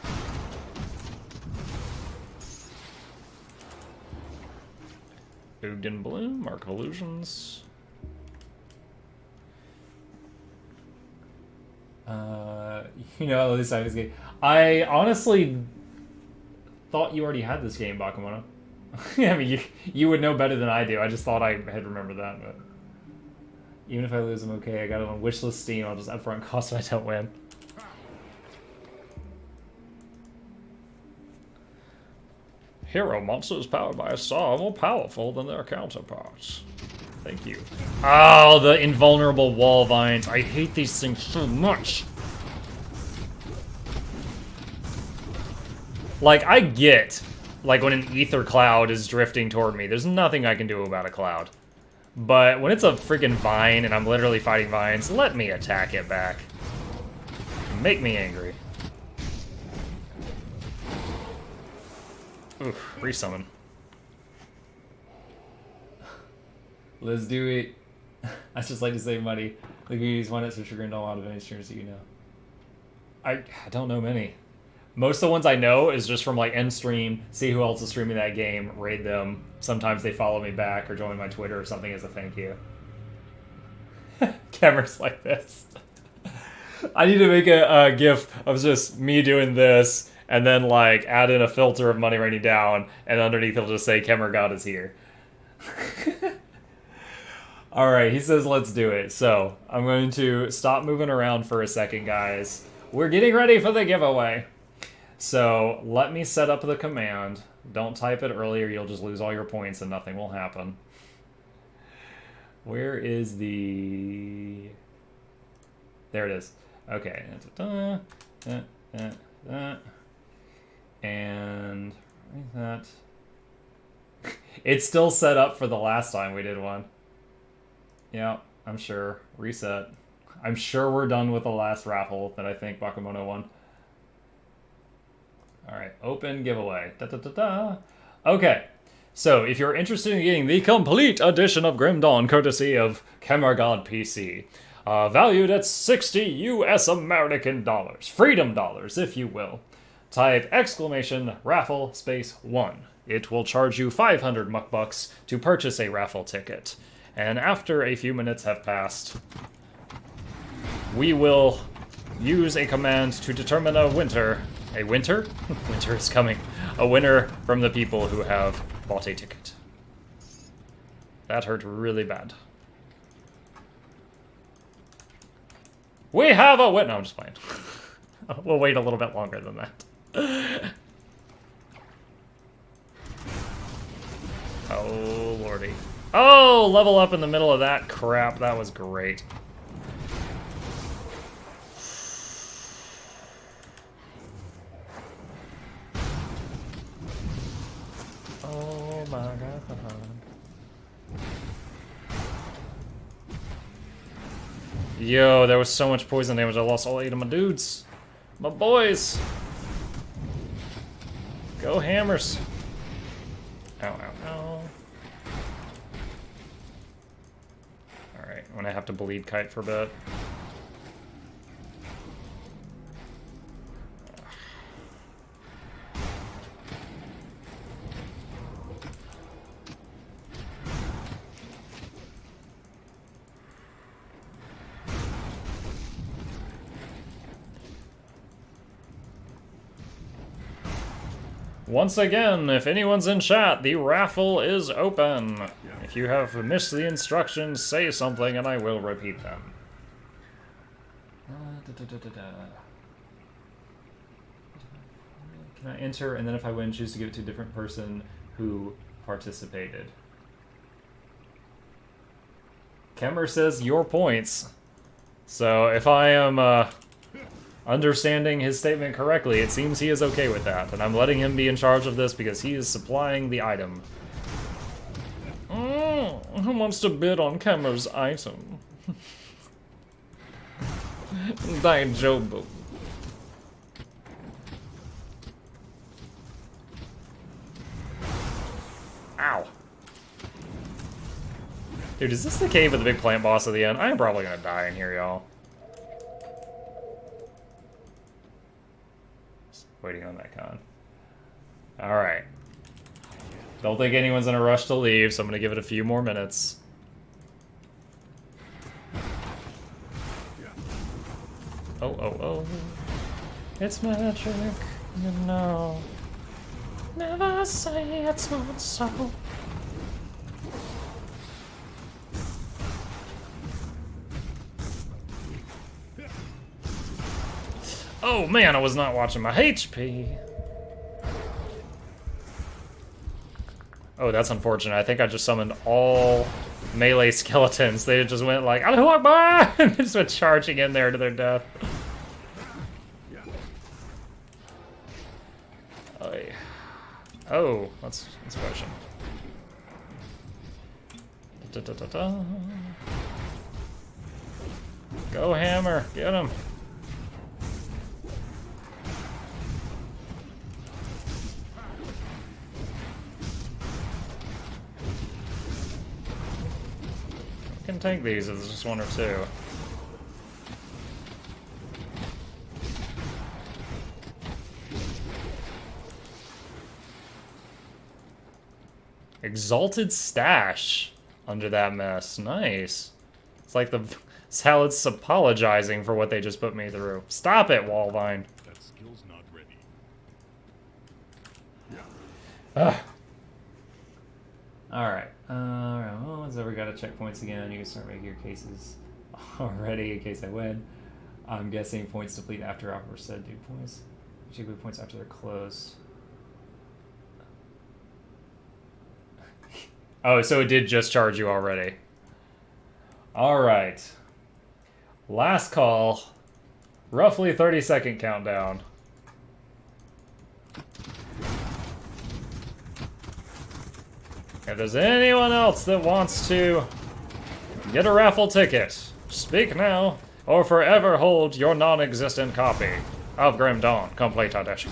Ugin Bloom, Mark of Illusions. At least I was game. I honestly thought you already had this game, Bakemono. I mean, you would know better than I do. I just thought I had remembered that, but even if I lose, I'm okay. I got it on wishlist Steam. I'll just upfront cost if I don't win. Hero monsters powered by a star are more powerful than their counterparts. Thank you. Oh, the invulnerable wall vines. I hate these things so much. Like, I get, like, when an ether cloud is drifting toward me, there's nothing I can do about a cloud. But when it's a freaking vine and I'm literally fighting vines, let me attack it back. Make me angry. Oof, resummon. Let's do it. I just like to save money. The communities want it, so chagrined a lot of any streamers that you know. I don't know many. Most of the ones I know is just from like end stream, see who else is streaming that game, raid them. Sometimes they follow me back or join my Twitter or something as a thank you. Cameras like this. I need to make a GIF of just me doing this, and then like add in a filter of money raining down, and underneath it'll just say Kemmer God is here. All right, he says let's do it. So I'm going to stop moving around for a second, guys. We're getting ready for the giveaway. So let me set up the command. Don't type it earlier, you'll just lose all your points and nothing will happen. Where is the... There it is. Okay. And that. It's still set up for the last time we did one. Yeah, I'm sure. Reset. I'm sure we're done with the last raffle that I think Bakemono won. Alright, open giveaway. Okay, so if you're interested in getting the complete edition of Grim Dawn, courtesy of Camergod PC, valued at 60 US American dollars, freedom dollars, if you will, type exclamation raffle space 1. It will charge you 500 muckbucks to purchase a raffle ticket. And after a few minutes have passed, we will use a command to determine a winner. A winter? Winter is coming. A winner from the people who have bought a ticket. That hurt really bad. We have a win. No, I'm just playing. We'll wait a little bit longer than that. Oh, lordy. Oh, level up in the middle of that crap. That was great. Oh my god. Yo, there was so much poison damage. I lost all 8 of my dudes. My boys. Go hammers. Ow, ow, ow. Alright, I'm gonna have to bleed kite for a bit. Once again, if anyone's in chat, the raffle is open. If you have missed the instructions, say something and I will repeat them. Can I enter, and then if I win, choose to give it to a different person who participated? Kemmer says your points. So if I am understanding his statement correctly, it seems he is okay with that, and I'm letting him be in charge of this because he is supplying the item. Who wants to bid on Kemmer's item? Daijobu. Ow. Dude, is this the cave with the big plant boss at the end? I am probably gonna die in here, y'all. Waiting on that con. Alright. Don't think anyone's in a rush to leave, so I'm gonna give it a few more minutes. Oh, oh, oh. It's magic, you know. Never say it's not so. Oh man, I was not watching my HP. Oh, that's unfortunate. I think I just summoned all melee skeletons. They just went like, Allahu Akbar! And they just went charging in there to their death. Oh, let's potion. Go hammer, get him. Can take these if there's just one or two. Exalted stash under that mess. Nice. It's like the salad's apologizing for what they just put me through. Stop it, Wallvine. That skill's not ready. Ugh. Alright. Alright, so we got checkpoints again. You can start making your cases already in case I win. I'm guessing points deplete after offer said do points. Particularly points after they're closed. Oh, so it did just charge you already. Alright. Last call. Roughly 30-second countdown. If there's anyone else that wants to get a raffle ticket, speak now or forever hold your non-existent copy of Grim Dawn Complete Edition.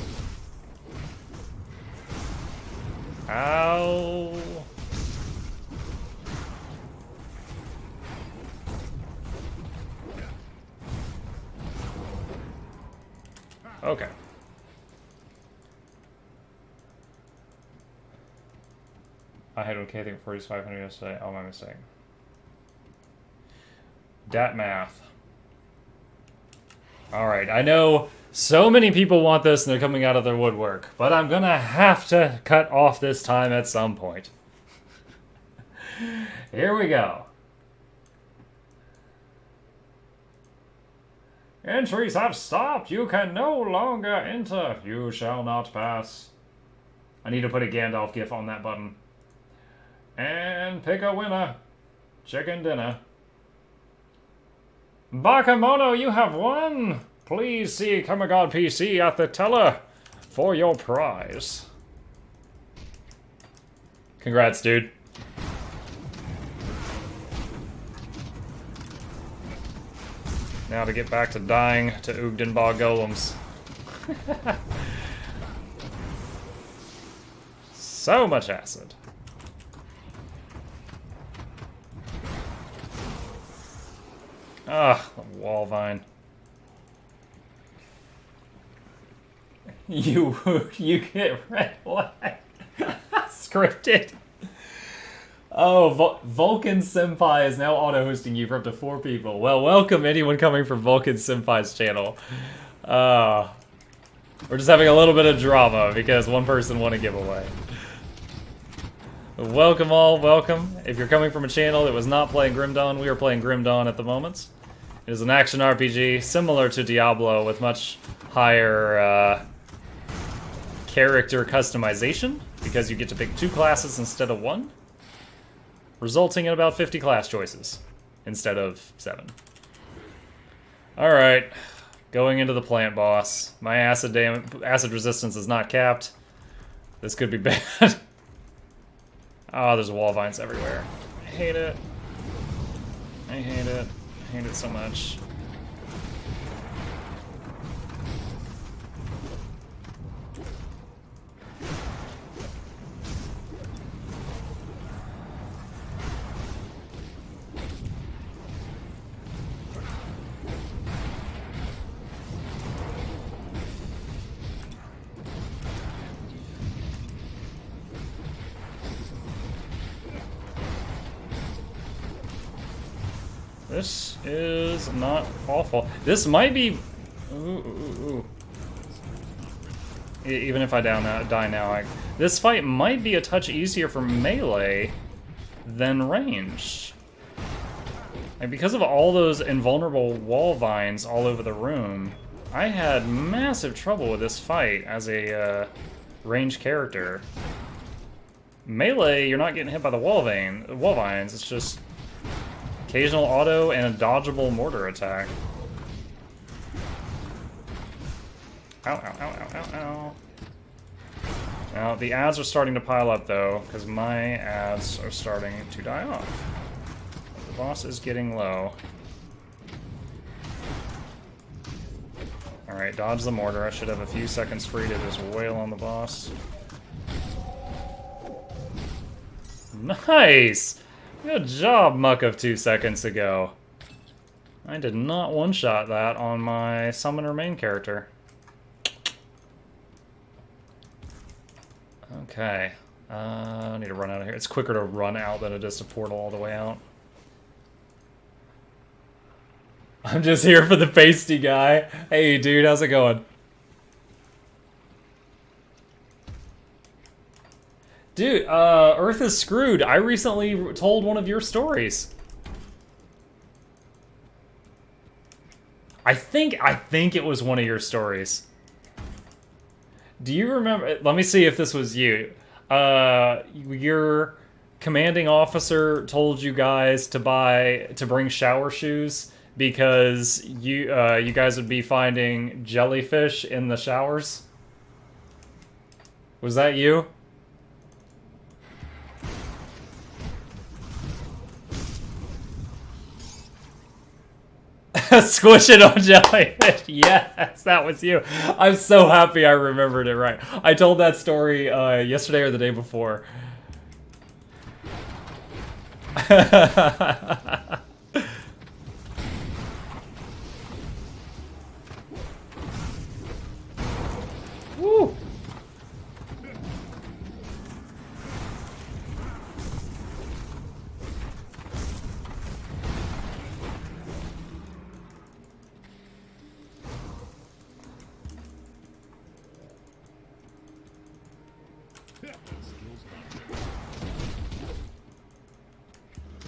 Ow. Okay. I had okay, I think 4,500 yesterday. Oh, my mistake. Dat math. Alright, I know so many people want this and they're coming out of their woodwork, but I'm gonna have to cut off this time at some point. Here we go. Entries have stopped. You can no longer enter. You shall not pass. I need to put a Gandalf gif on that button. And pick a winner. Chicken dinner. Bakemono, you have won! Please see Kamagod PC at the teller for your prize. Congrats, dude. Now to get back to dying to Ugdenbog golems. So much acid. Ah, the wall vine. You get red flag. Scripted. Oh, Vulcan Senpai is now auto-hosting you for up to 4 people. Well, welcome anyone coming from Vulcan Senpai's channel. We're just having a little bit of drama because one person won a giveaway. Welcome all, welcome. If you're coming from a channel that was not playing Grim Dawn, we are playing Grim Dawn at the moment. It is an action RPG similar to Diablo with much higher character customization because you get to pick 2 classes instead of 1, resulting in about 50 class choices instead of 7. Alright, going into the plant boss. My acid resistance is not capped. This could be bad. Oh, there's wall vines everywhere. I hate it. I hate it. I hate it so much. This is not awful. This might be... Ooh. Even if I die now, this fight might be a touch easier for melee than range. And because of all those invulnerable wall vines all over the room, I had massive trouble with this fight as a ranged character. Melee, you're not getting hit by the wall vines, it's just occasional auto and a dodgeable mortar attack. Ow, ow, ow, ow, ow, ow. Now, the ads are starting to pile up, though, because my ads are starting to die off. The boss is getting low. Alright, dodge the mortar. I should have a few seconds free to just wail on the boss. Nice! Good job, Muck of 2 seconds ago. I did not one-shot that on my summoner main character. Okay. I need to run out of here. It's quicker to run out than it is to portal all the way out. I'm just here for the pasty guy. Hey, dude, how's it going? Dude, Earth is screwed. I recently told one of your stories. I think it was one of your stories. Do you remember? Let me see if this was you. Your commanding officer told you guys to bring shower shoes because you guys would be finding jellyfish in the showers. Was that you? Squish it on jellyfish. Yes, that was you. I'm so happy I remembered it right. I told that story yesterday or the day before. Woo.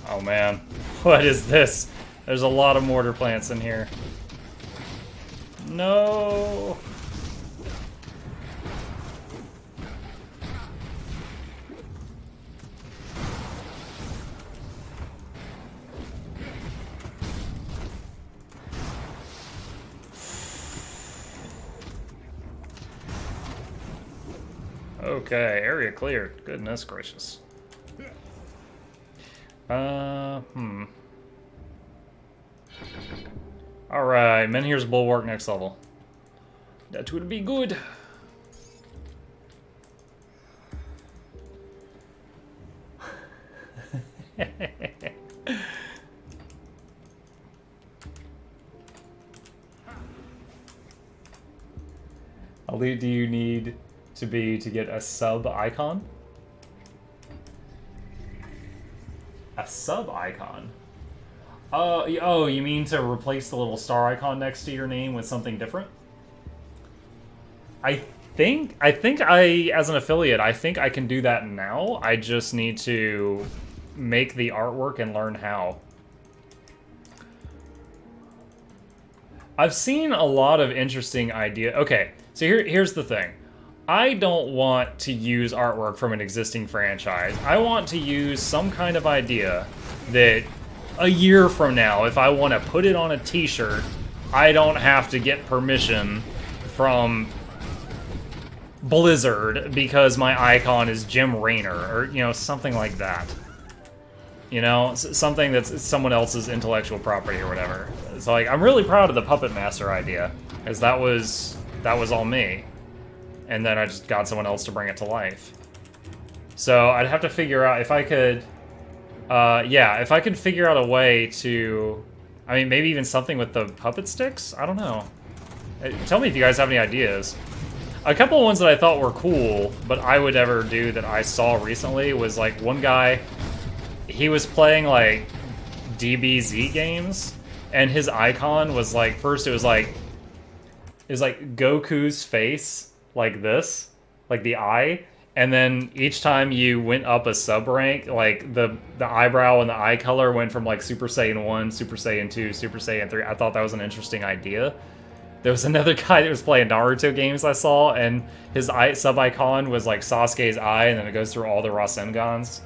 Oh man, what is this? There's a lot of mortar plants in here. No. Okay, area cleared. Goodness gracious. Alright, Menhir's Bulwark next level. That would be good. How elite do you need to be to get a sub icon? A sub icon? Oh, you mean to replace the little star icon next to your name with something different? I think as an affiliate, I think I can do that now. I just need to make the artwork and learn how. I've seen a lot of interesting ideas. Okay, so here's the thing. I don't want to use artwork from an existing franchise. I want to use some kind of idea that a year from now, if I want to put it on a t-shirt, I don't have to get permission from Blizzard because my icon is Jim Raynor, or, you know, something like that. You know, something that's someone else's intellectual property or whatever. So, like, I'm really proud of the Puppet Master idea, because that was all me. And then I just got someone else to bring it to life. So I'd have to figure out if I could, yeah, if I could figure out a way to, I mean, maybe even something with the puppet sticks? I don't know. Tell me if you guys have any ideas. A couple of ones that I thought were cool, but I would ever do that I saw recently was, like, one guy, he was playing, like, DBZ games, and his icon was, like, first it was like Goku's face, like this, like the eye, and then each time you went up a sub rank, like the eyebrow and the eye color went from like Super Saiyan 1, Super Saiyan 2, Super Saiyan 3. I thought that was an interesting idea. There was another guy that was playing Naruto games I saw, and his sub icon was like Sasuke's eye, and then it goes through all the Rasengans.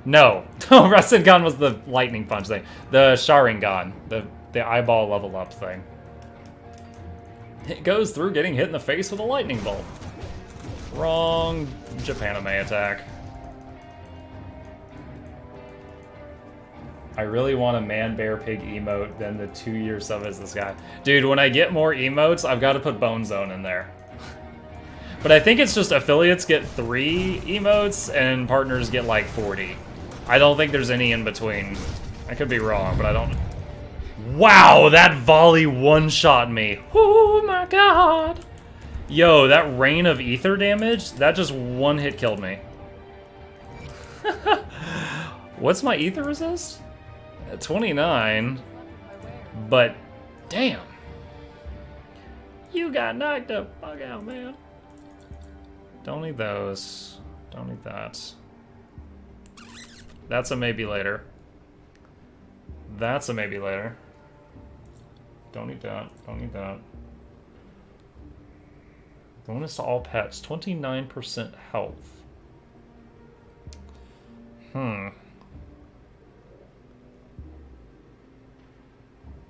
No, Rasengan was the lightning punch thing. The Sharingan, the eyeball level up thing. It goes through getting hit in the face with a lightning bolt. Wrong Japanime attack. I really want a man, bear, pig emote, then the 2-year sub as this guy. Dude, when I get more emotes, I've got to put Bone Zone in there. But I think it's just affiliates get 3 emotes and partners get like 40. I don't think there's any in between. I could be wrong, but I don't... Wow, that volley one-shot me. Oh my god. Yo, that rain of ether damage, that just one hit killed me. What's my ether resist? 29, but Damn. You got knocked the fuck out, man. Don't need those. Don't need that. That's a maybe later. That's a maybe later. Don't need that. Don't need that. Bonus to all pets. 29% health.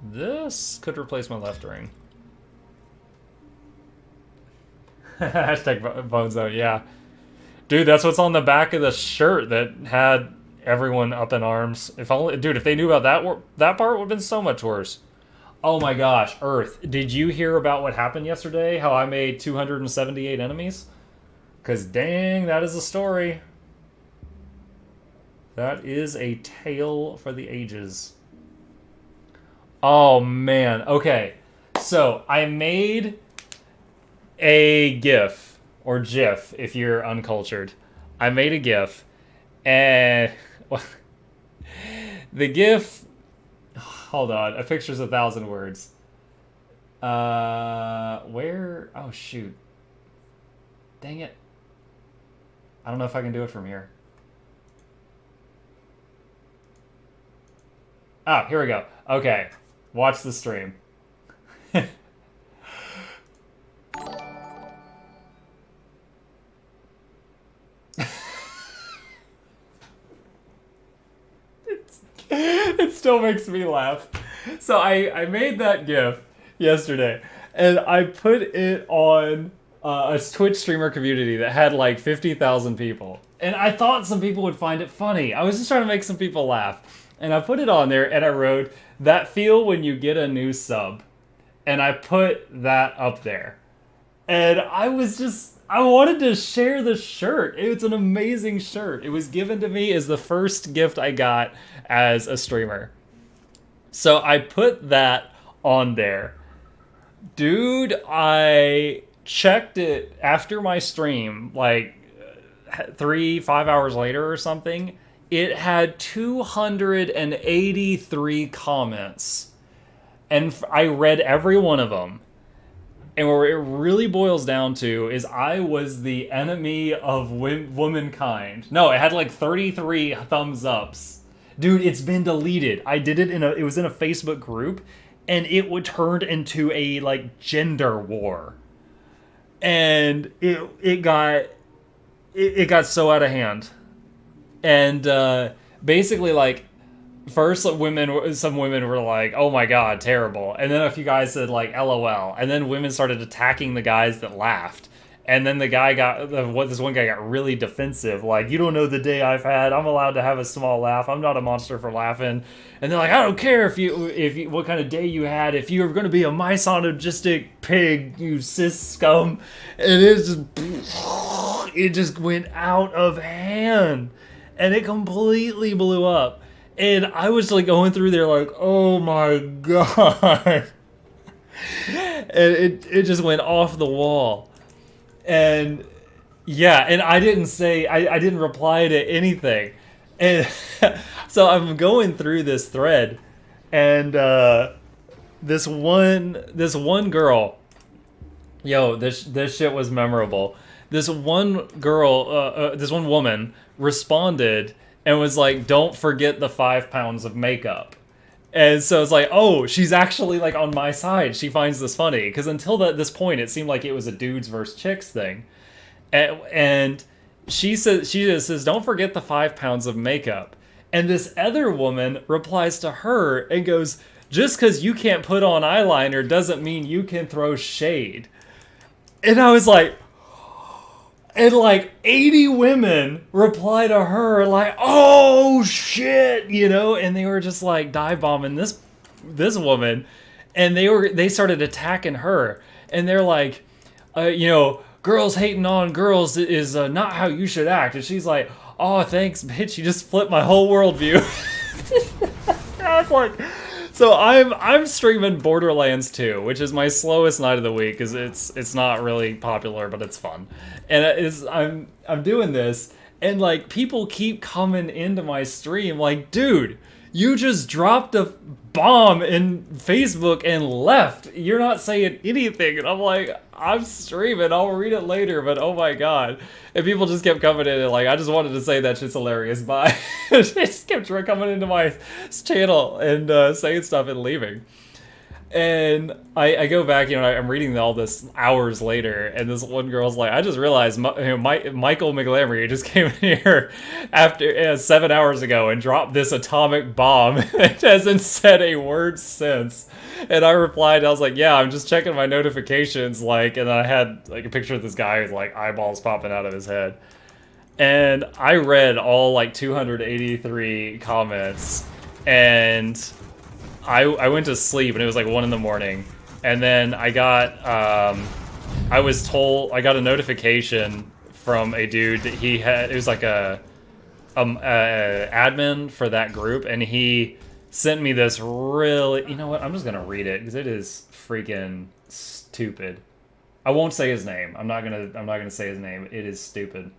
This could replace my left ring. Hashtag Bone Zone, yeah. Dude, that's what's on the back of the shirt that had everyone up in arms. If only, dude, if they knew about that part would have been so much worse. Oh my gosh, Earth, did you hear about what happened yesterday? How I made 278 enemies? Because dang, that is a story. That is a tale for the ages. Oh man, okay. So I made a GIF, or GIF if you're uncultured. I made a GIF, and the GIF, hold on, a picture's 1,000 words. Where, oh shoot. Dang it. I don't know if I can do it from here. Ah, here we go. Okay, watch the stream. It still makes me laugh. So I made that GIF yesterday, and I put it on a Twitch streamer community that had like 50,000 people. And I thought some people would find it funny. I was just trying to make some people laugh. And I put it on there, and I wrote, "That feel when you get a new sub." And I put that up there. And I wanted to share the shirt. It's an amazing shirt. It was given to me as the first gift I got as a streamer. So I put that on there. Dude, I checked it after my stream, like 3-5 hours later or something. It had 283 comments. And I read every one of them. And what it really boils down to is I was the enemy of womankind. No, it had like 33 thumbs ups. Dude, it's been deleted. I did it it was in a Facebook group, and it would turn into a like gender war. And it got so out of hand. And basically, like, first some women were like, "Oh my god, terrible," and then a few guys said like "LOL," and then women started attacking the guys that laughed. And then this one guy got really defensive, like, "You don't know the day I've had. I'm allowed to have a small laugh. I'm not a monster for laughing." And they're like, "I don't care if you what kind of day you had. If you're going to be a misogynistic pig, you cis scum." And it just went out of hand, and it completely blew up. And I was like going through there like, "Oh my god." And it just went off the wall. And yeah, and I didn't reply to anything. And so I'm going through this thread, and this one girl, yo, this shit was memorable. This one girl, this one woman responded and was like, "Don't forget the 5 pounds of makeup." And so it's like, oh, she's actually like on my side. She finds this funny, because until this point, it seemed like it was a dudes versus chicks thing. And she just says, "Don't forget the 5 pounds of makeup." And this other woman replies to her and goes, "Just because you can't put on eyeliner doesn't mean you can throw shade." And I was like, and like 80 women reply to her like, "Oh shit," you know, and they were just like dive bombing this woman, and they started attacking her, and they're like, you know, "Girls hating on girls is not how you should act." And she's like, "Oh, thanks, bitch, you just flipped my whole worldview." I was like, so I'm streaming Borderlands 2, which is my slowest night of the week, because it's not really popular, but it's fun. And I'm doing this, and like people keep coming into my stream like, "Dude, You just dropped a bomb in Facebook and left. You're not saying anything. And I'm like, I'm streaming. I'll read it later, but oh my god. And people just kept coming in and like, I just wanted to say that shit's hilarious. Bye. They just kept coming into my channel and saying stuff and leaving. And I go back, you know, I'm reading all this hours later, and this one girl's like, I just realized Michael McLamry just came in here after 7 hours ago and dropped this atomic bomb. It hasn't said a word since. And I replied, I was like, yeah, I'm just checking my notifications, like, and I had like a picture of this guy with like eyeballs popping out of his head. And I read all like 283 comments, and I went to sleep, and it was like 1 in the morning, and then I got I was told, I got a notification from a dude that it was like a admin for that group, and he sent me this really, you know what, I'm just gonna read it because it is freaking stupid. I won't say his name. I'm not gonna say his name. It is stupid.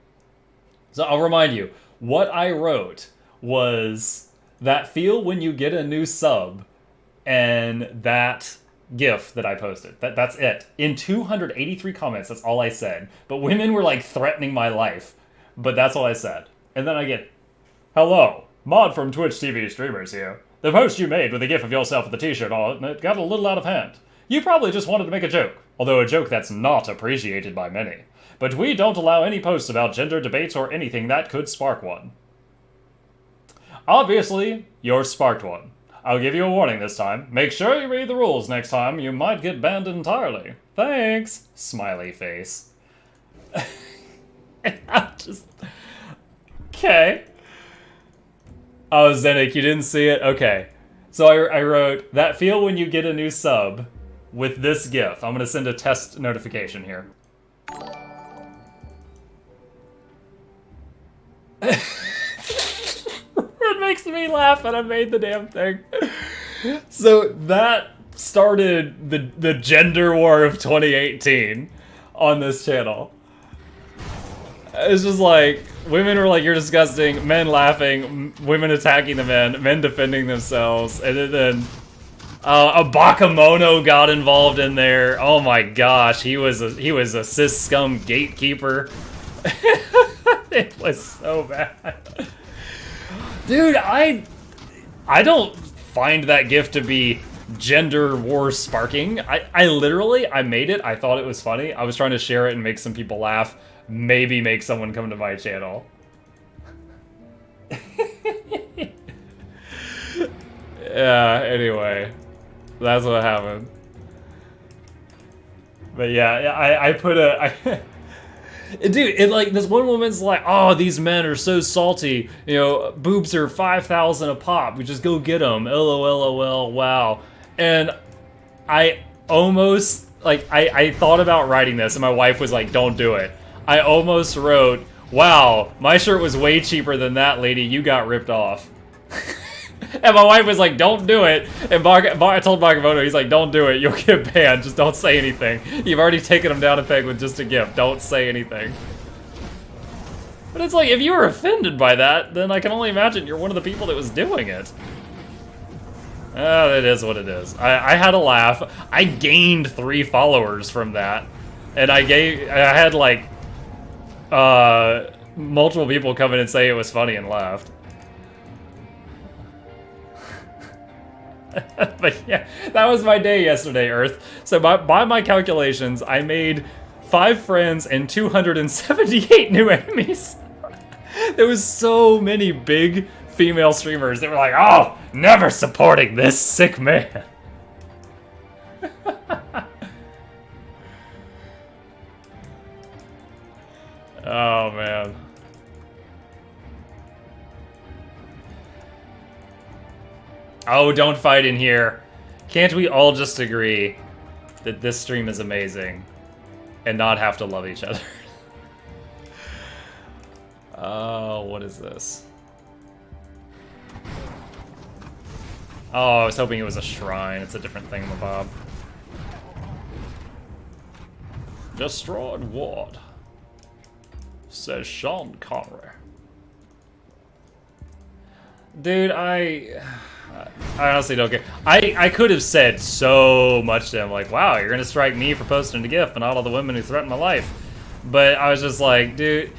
So I'll remind you, what I wrote was that feel when you get a new sub, and that GIF that I posted. That's it. In 283 comments, that's all I said. But women were like threatening my life. But that's all I said. And then I get, hello, Mod from Twitch TV streamers here. The post you made with a GIF of yourself with the t-shirt on it got a little out of hand. You probably just wanted to make a joke, although a joke that's not appreciated by many. But we don't allow any posts about gender debates or anything that could spark one. Obviously, yours sparked one. I'll give you a warning this time. Make sure you read the rules next time. You might get banned entirely. Thanks. Smiley face. I'm just... Okay. Oh, Zenik, you didn't see it? Okay. So I wrote, that feel when you get a new sub with this GIF. I'm going to send a test notification here. It makes me laugh, and I made the damn thing. So that started the gender war of 2018 on this channel. It's just like, women were like, you're disgusting, men laughing, women attacking the men defending themselves, and then a Bakamono got involved in there. Oh my gosh, he was a cis scum gatekeeper. It was so bad. Dude, I don't find that GIF to be gender war sparking. I literally made it. I thought it was funny. I was trying to share it and make some people laugh. Maybe make someone come to my channel. Yeah, anyway. That's what happened. But yeah, I put a... Dude, like, this one woman's like, oh, these men are so salty. You know, boobs are 5,000 a pop. We just go get them. LOL, wow. And I almost, like, I thought about writing this, and my wife was like, don't do it. I almost wrote, wow, my shirt was way cheaper than that, lady. You got ripped off. And my wife was like, don't do it. And I told Bakamoto, he's like, don't do it. You'll get banned. Just don't say anything. You've already taken him down a peg with just a gift. Don't say anything. But it's like, if you were offended by that, then I can only imagine you're one of the people that was doing it. It is what it is. I had a laugh. I gained 3 followers from that. And I had like, multiple people come in and say it was funny and laughed. But yeah, that was my day yesterday, Earth. So by my calculations, I made 5 friends and 278 new enemies. There was so many big female streamers that were like, oh, never supporting this sick man. Oh, man. Oh, don't fight in here. Can't we all just agree that this stream is amazing and not have to love each other? Oh, what is this? Oh, I was hoping it was a shrine. It's a different thingamabob. Destroyed ward, says Sean Connery. Dude, I honestly don't care. I could have said so much to him, like, wow, you're gonna strike me for posting a GIF, but not all the women who threaten my life. But I was just like, dude,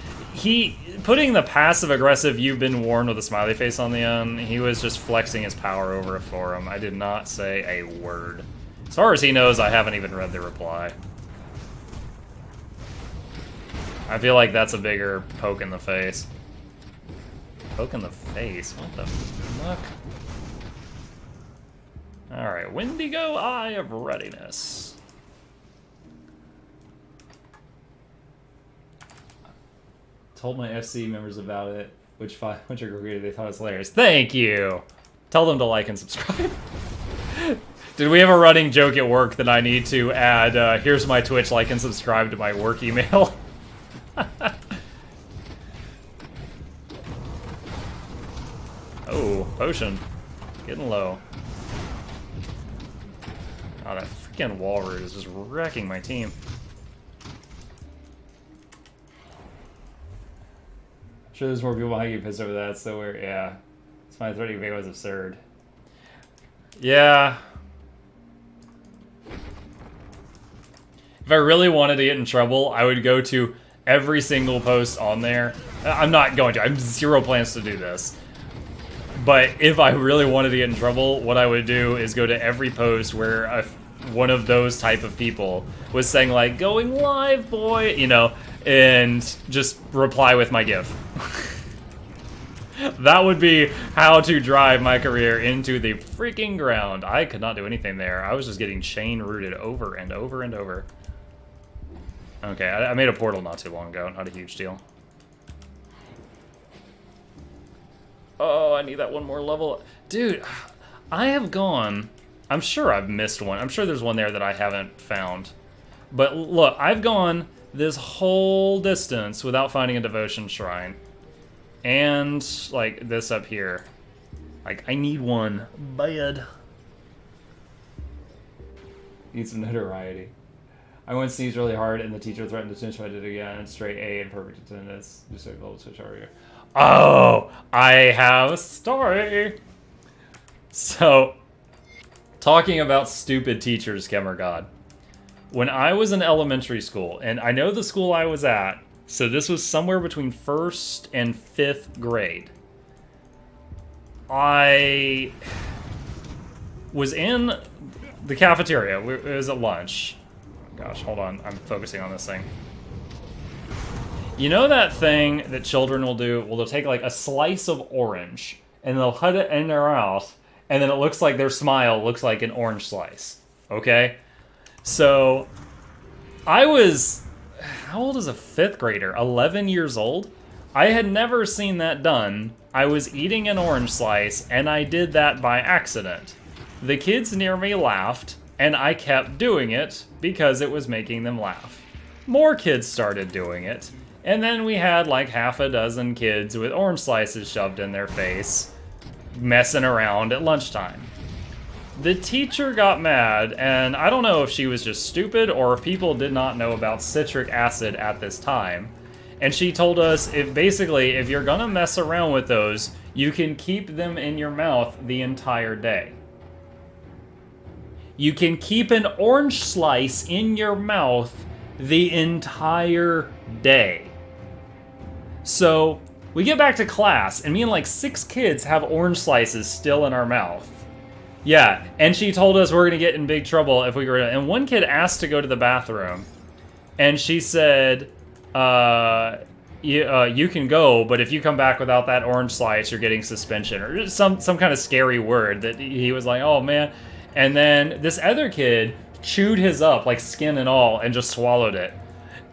putting the passive-aggressive "you've been warned" with a smiley face on the end, he was just flexing his power over it for him. I did not say a word. As far as he knows, I haven't even read the reply. I feel like that's a bigger poke in the face. Poke in the face? What the fuck? Alright, Wendigo Eye of Readiness. Told my FC members about it, which are great. They thought it was hilarious. Thank you! Tell them to like and subscribe. Did we have a running joke at work that I need to add, here's my Twitch, like and subscribe to my work email? Oh, potion. Getting low. Oh, that freaking wall root is just wrecking my team. I'm sure there's more people behind you pissed over that, so we're, yeah. It's my 30 V was absurd. Yeah. If I really wanted to get in trouble, I would go to every single post on there. I'm not going to. I have zero plans to do this. But if I really wanted to get in trouble, what I would do is go to every post where one of those type of people was saying, like, going live, boy, you know, and just reply with my GIF. That would be how to drive my career into the freaking ground. I could not do anything there. I was just getting chain rooted over and over and over. Okay, I made a portal not too long ago. Not a huge deal. Oh, I need that one more level. Dude, I have gone... I'm sure I've missed one. I'm sure there's one there that I haven't found. But look, I've gone this whole distance without finding a devotion shrine. And, like, this up here. Like, I need one. Bad. Need some notoriety. I once sneezed really hard and the teacher threatened to finish if I did it again. Straight A and perfect attendance. Just like level switch over here. Oh, I have a story. So, talking about stupid teachers, Kemergod. When I was in elementary school, and I know the school I was at, so this was somewhere between 1st and 5th grade. I was in the cafeteria. It was at lunch. Gosh, hold on. I'm focusing on this thing. You know that thing that children will do? Well, they'll take like a slice of orange and they'll cut it in their mouth, and then it looks like their smile looks like an orange slice. Okay? So, I was, how old is a 5th grader? 11 years old? I had never seen that done. I was eating an orange slice, and I did that by accident. The kids near me laughed, and I kept doing it because it was making them laugh. More kids started doing it. And then we had like half a dozen kids with orange slices shoved in their face, messing around at lunchtime. The teacher got mad, and I don't know if she was just stupid or if people did not know about citric acid at this time. And she told us, if you're gonna mess around with those, you can keep them in your mouth the entire day. You can keep an orange slice in your mouth the entire day. So, we get back to class, and me and like 6 kids have orange slices still in our mouth. Yeah, and she told us we're gonna get in big trouble if we go. And one kid asked to go to the bathroom, and she said, you can go, but if you come back without that orange slice, you're getting suspension, or some kind of scary word that he was like, oh man. And then this other kid chewed his up, like skin and all, and just swallowed it.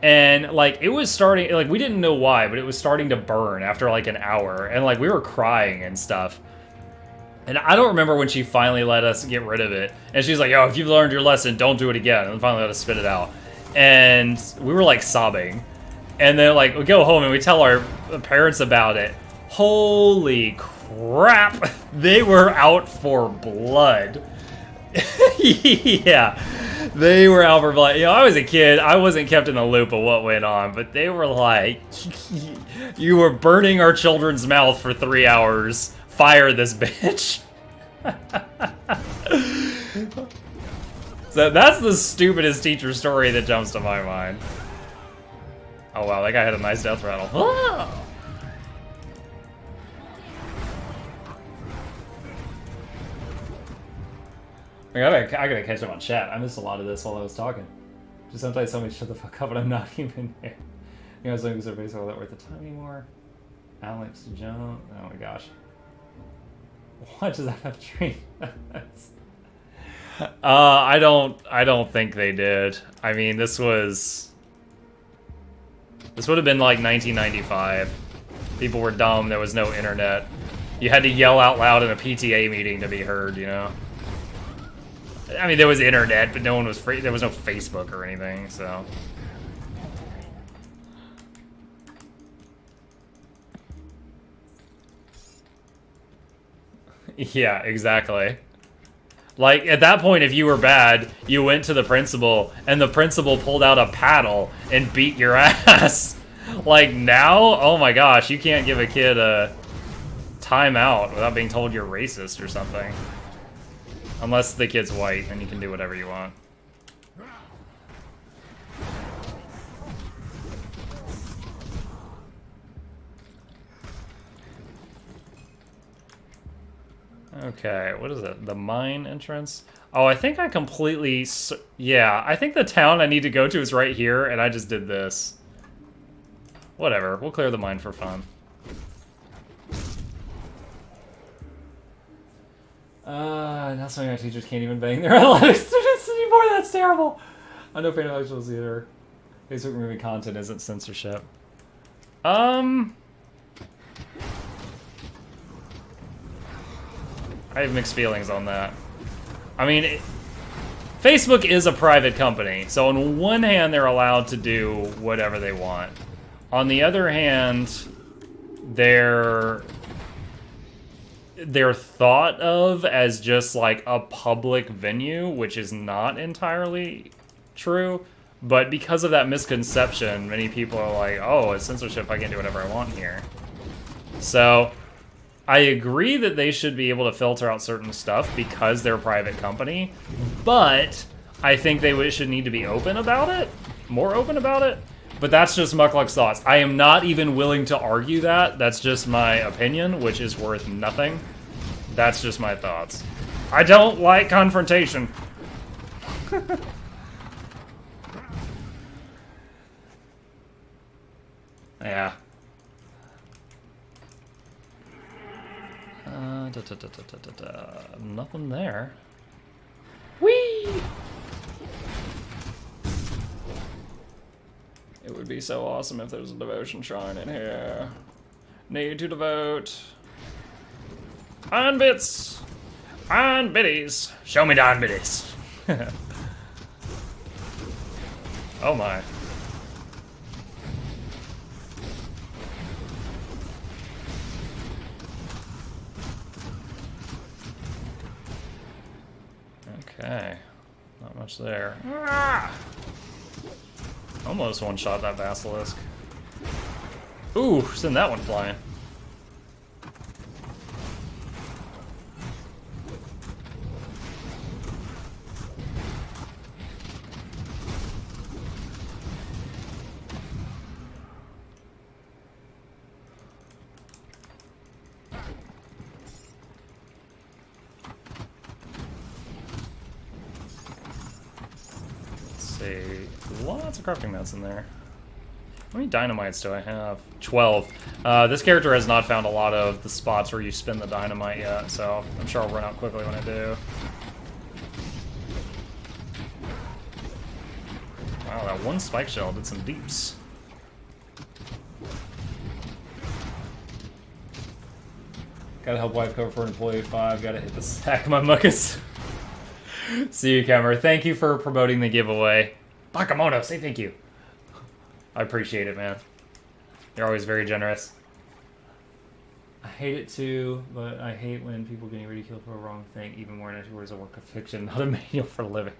And, like, it was starting, like, we didn't know why, but it was starting to burn after, like, an hour. And, like, we were crying and stuff. And I don't remember when she finally let us get rid of it. And she's like, yo, if you've learned your lesson, don't do it again. And then finally let us spit it out. And we were, like, sobbing. And then, like, we go home and we tell our parents about it. Holy crap. They were out for blood. Yeah. They were out for blood. You know, I was a kid. I wasn't kept in the loop of what went on, but they were like, you were burning our children's mouth for 3 hours fire this bitch. So that's the stupidest teacher story that jumps to my mind. Oh wow, that guy had a nice death rattle. Oh. I gotta catch up on chat. I missed a lot of this while I was talking. Just sometimes somebody shut the fuck up and I'm not even there. You guys don't use their face all that worth the time anymore. Alex Jones. Oh my gosh. What does that have train? I don't think they did. I mean, this would have been like 1995. People were dumb. There was no internet. You had to yell out loud in a PTA meeting to be heard, you know? I mean, there was internet, but no one was free. There was no Facebook or anything, so. Yeah, exactly. Like, at that point, if you were bad, you went to the principal, and the principal pulled out a paddle and beat your ass. Like, now? Oh my gosh, you can't give a kid a timeout without being told you're racist or something. Unless the kid's white, then you can do whatever you want. Okay, what is it? The mine entrance? Oh, I think I completely... Yeah, I think the town I need to go to is right here, and I just did this. Whatever, we'll clear the mine for fun. Now some of my teachers can't even bang their athletic students anymore. That's terrible. I'm no fan of actuals either. Facebook removing content isn't censorship. I have mixed feelings on that. I mean, Facebook is a private company, so on one hand, they're allowed to do whatever they want. On the other hand, they're thought of as just like a public venue, which is not entirely true. But because of that misconception, many people are like, oh, it's censorship, I can do whatever I want here. So I agree that they should be able to filter out certain stuff because they're a private company, but I think they should need to be open about it, more open about it. But that's just Muckluck's thoughts. I am not even willing to argue that. That's just my opinion, which is worth nothing. That's just my thoughts. I don't like confrontation. Yeah. Nothing there. Whee! It would be so awesome if there was a devotion shrine in here. Need to devote. On bits! On biddies! Show me Don biddies! Oh my. Okay. Not much there. Ah! Almost one-shot that basilisk. Ooh, send that one flying. Lots of crafting mats in there. How many dynamites do I have? 12. This character has not found a lot of the spots where you spin the dynamite yet, so I'm sure I'll run out quickly when I do. Wow, that one spike shell did some deeps. Gotta help wipe cover for employee 5. Gotta hit the sack of my muckus. See you, Kemmer. Thank you for promoting the giveaway. Bakamoto, say thank you. I appreciate it, man. You're always very generous. I hate it too, but I hate when people getting ridiculed for a wrong thing, even more than it is a work of fiction, not a manual for a living.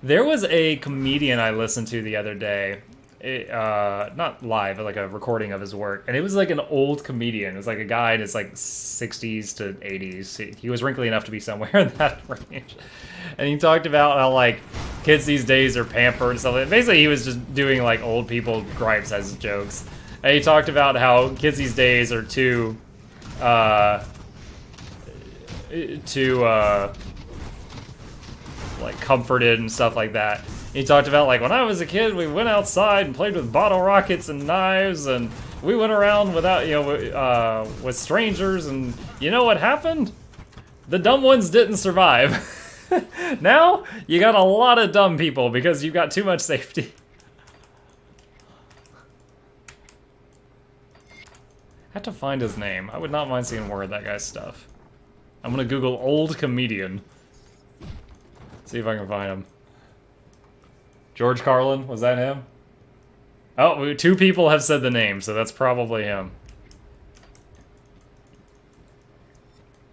There was a comedian I listened to the other day not live, but like a recording of his work, and it was like an old comedian. It was like a guy in his like 60s to 80s. He was wrinkly enough to be somewhere in that range, and he talked about how like kids these days are pampered and stuff. Basically, he was just doing like old people gripes as jokes, and he talked about how kids these days are too like comforted and stuff like that. He talked about like when I was a kid, we went outside and played with bottle rockets and knives, and we went around without with strangers, and you know what happened? The dumb ones didn't survive. Now you got a lot of dumb people because you've got too much safety. I have to find his name. I would not mind seeing more of that guy's stuff. I'm gonna Google old comedian. See if I can find him. George Carlin, was that him? Oh, 2 people have said the name, so that's probably him.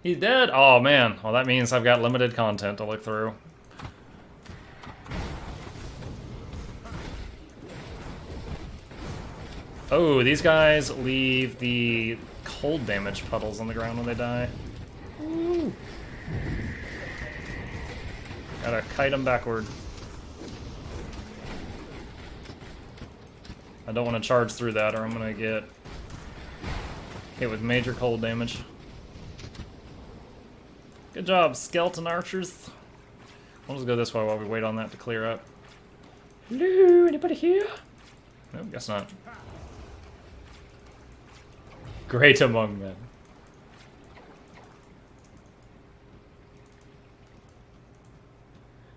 He's dead? Oh man, well that means I've got limited content to look through. Oh, these guys leave the cold damage puddles on the ground when they die. Ooh. Gotta kite them backward. I don't want to charge through that or I'm gonna get hit with major cold damage. Good job, skeleton archers. We'll just go this way while we wait on that to clear up. Hello, anybody here? Nope, guess not. Great among men.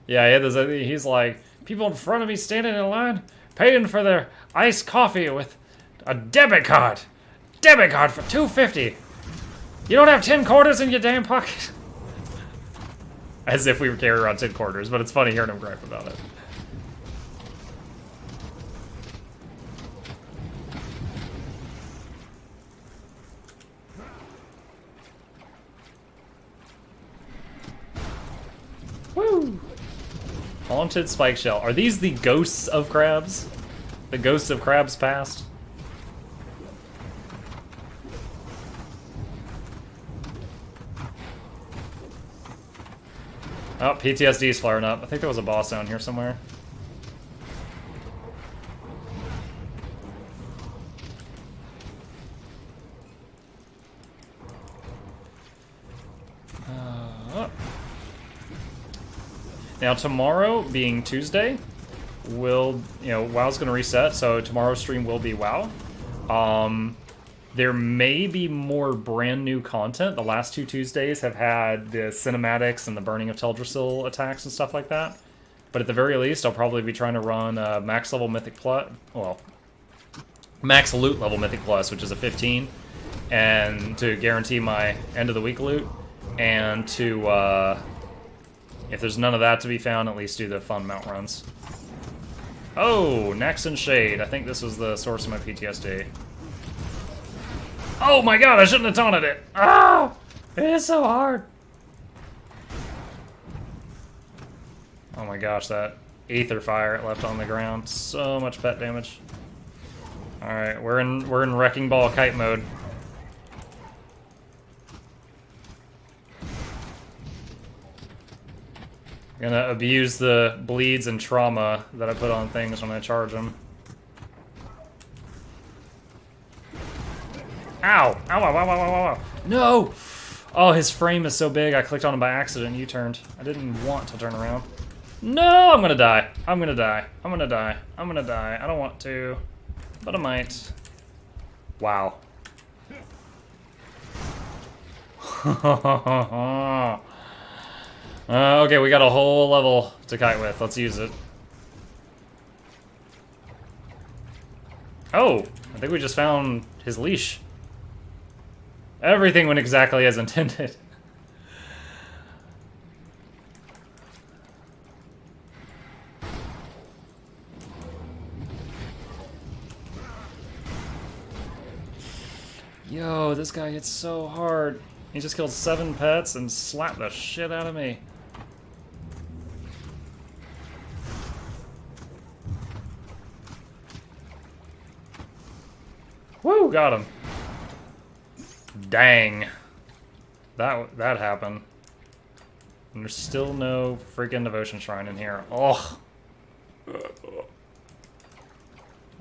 Yeah, he's like, people in front of me standing in line, paying for their iced coffee with a debit card. Debit card for $2.50. You don't have 10 quarters in your damn pocket. As if we were carrying around 10 quarters, but it's funny hearing him gripe about it. Woo! Haunted spike shell. Are these the ghosts of crabs? The ghosts of crabs past? Oh, PTSD is flaring up. I think there was a boss down here somewhere. Now tomorrow, being Tuesday, WoW's gonna reset, so tomorrow's stream will be WoW. There may be more brand new content. The last 2 Tuesdays have had the cinematics and the burning of Teldrassil attacks and stuff like that. But at the very least, I'll probably be trying to run max level Mythic Plus, well, max loot level Mythic Plus, which is a 15, and to guarantee my end of the week loot, and to, if there's none of that to be found, at least do the fun mount runs. Oh, Nex and Shade. I think this was the source of my PTSD. Oh my god, I shouldn't have taunted it! Ah! It is so hard! Oh my gosh, that Aether Fire it left on the ground. So much pet damage. Alright, we're in Wrecking Ball kite mode. I'm gonna abuse the bleeds and trauma that I put on things when I charge them. Ow! Ow, ow, ow, ow, ow, ow. No! Oh, his frame is so big, I clicked on him by accident and U-turned. I didn't want to turn around. No! I'm gonna die. I'm gonna die. I'm gonna die. I'm gonna die. I don't want to, but I might. Wow. Okay, we got a whole level to kite with. Let's use it. Oh! I think we just found his leash. Everything went exactly as intended. Yo, this guy hits so hard. He just killed 7 pets and slapped the shit out of me. Woo, got him. Dang. That happened. And there's still no freaking devotion shrine in here. Oh.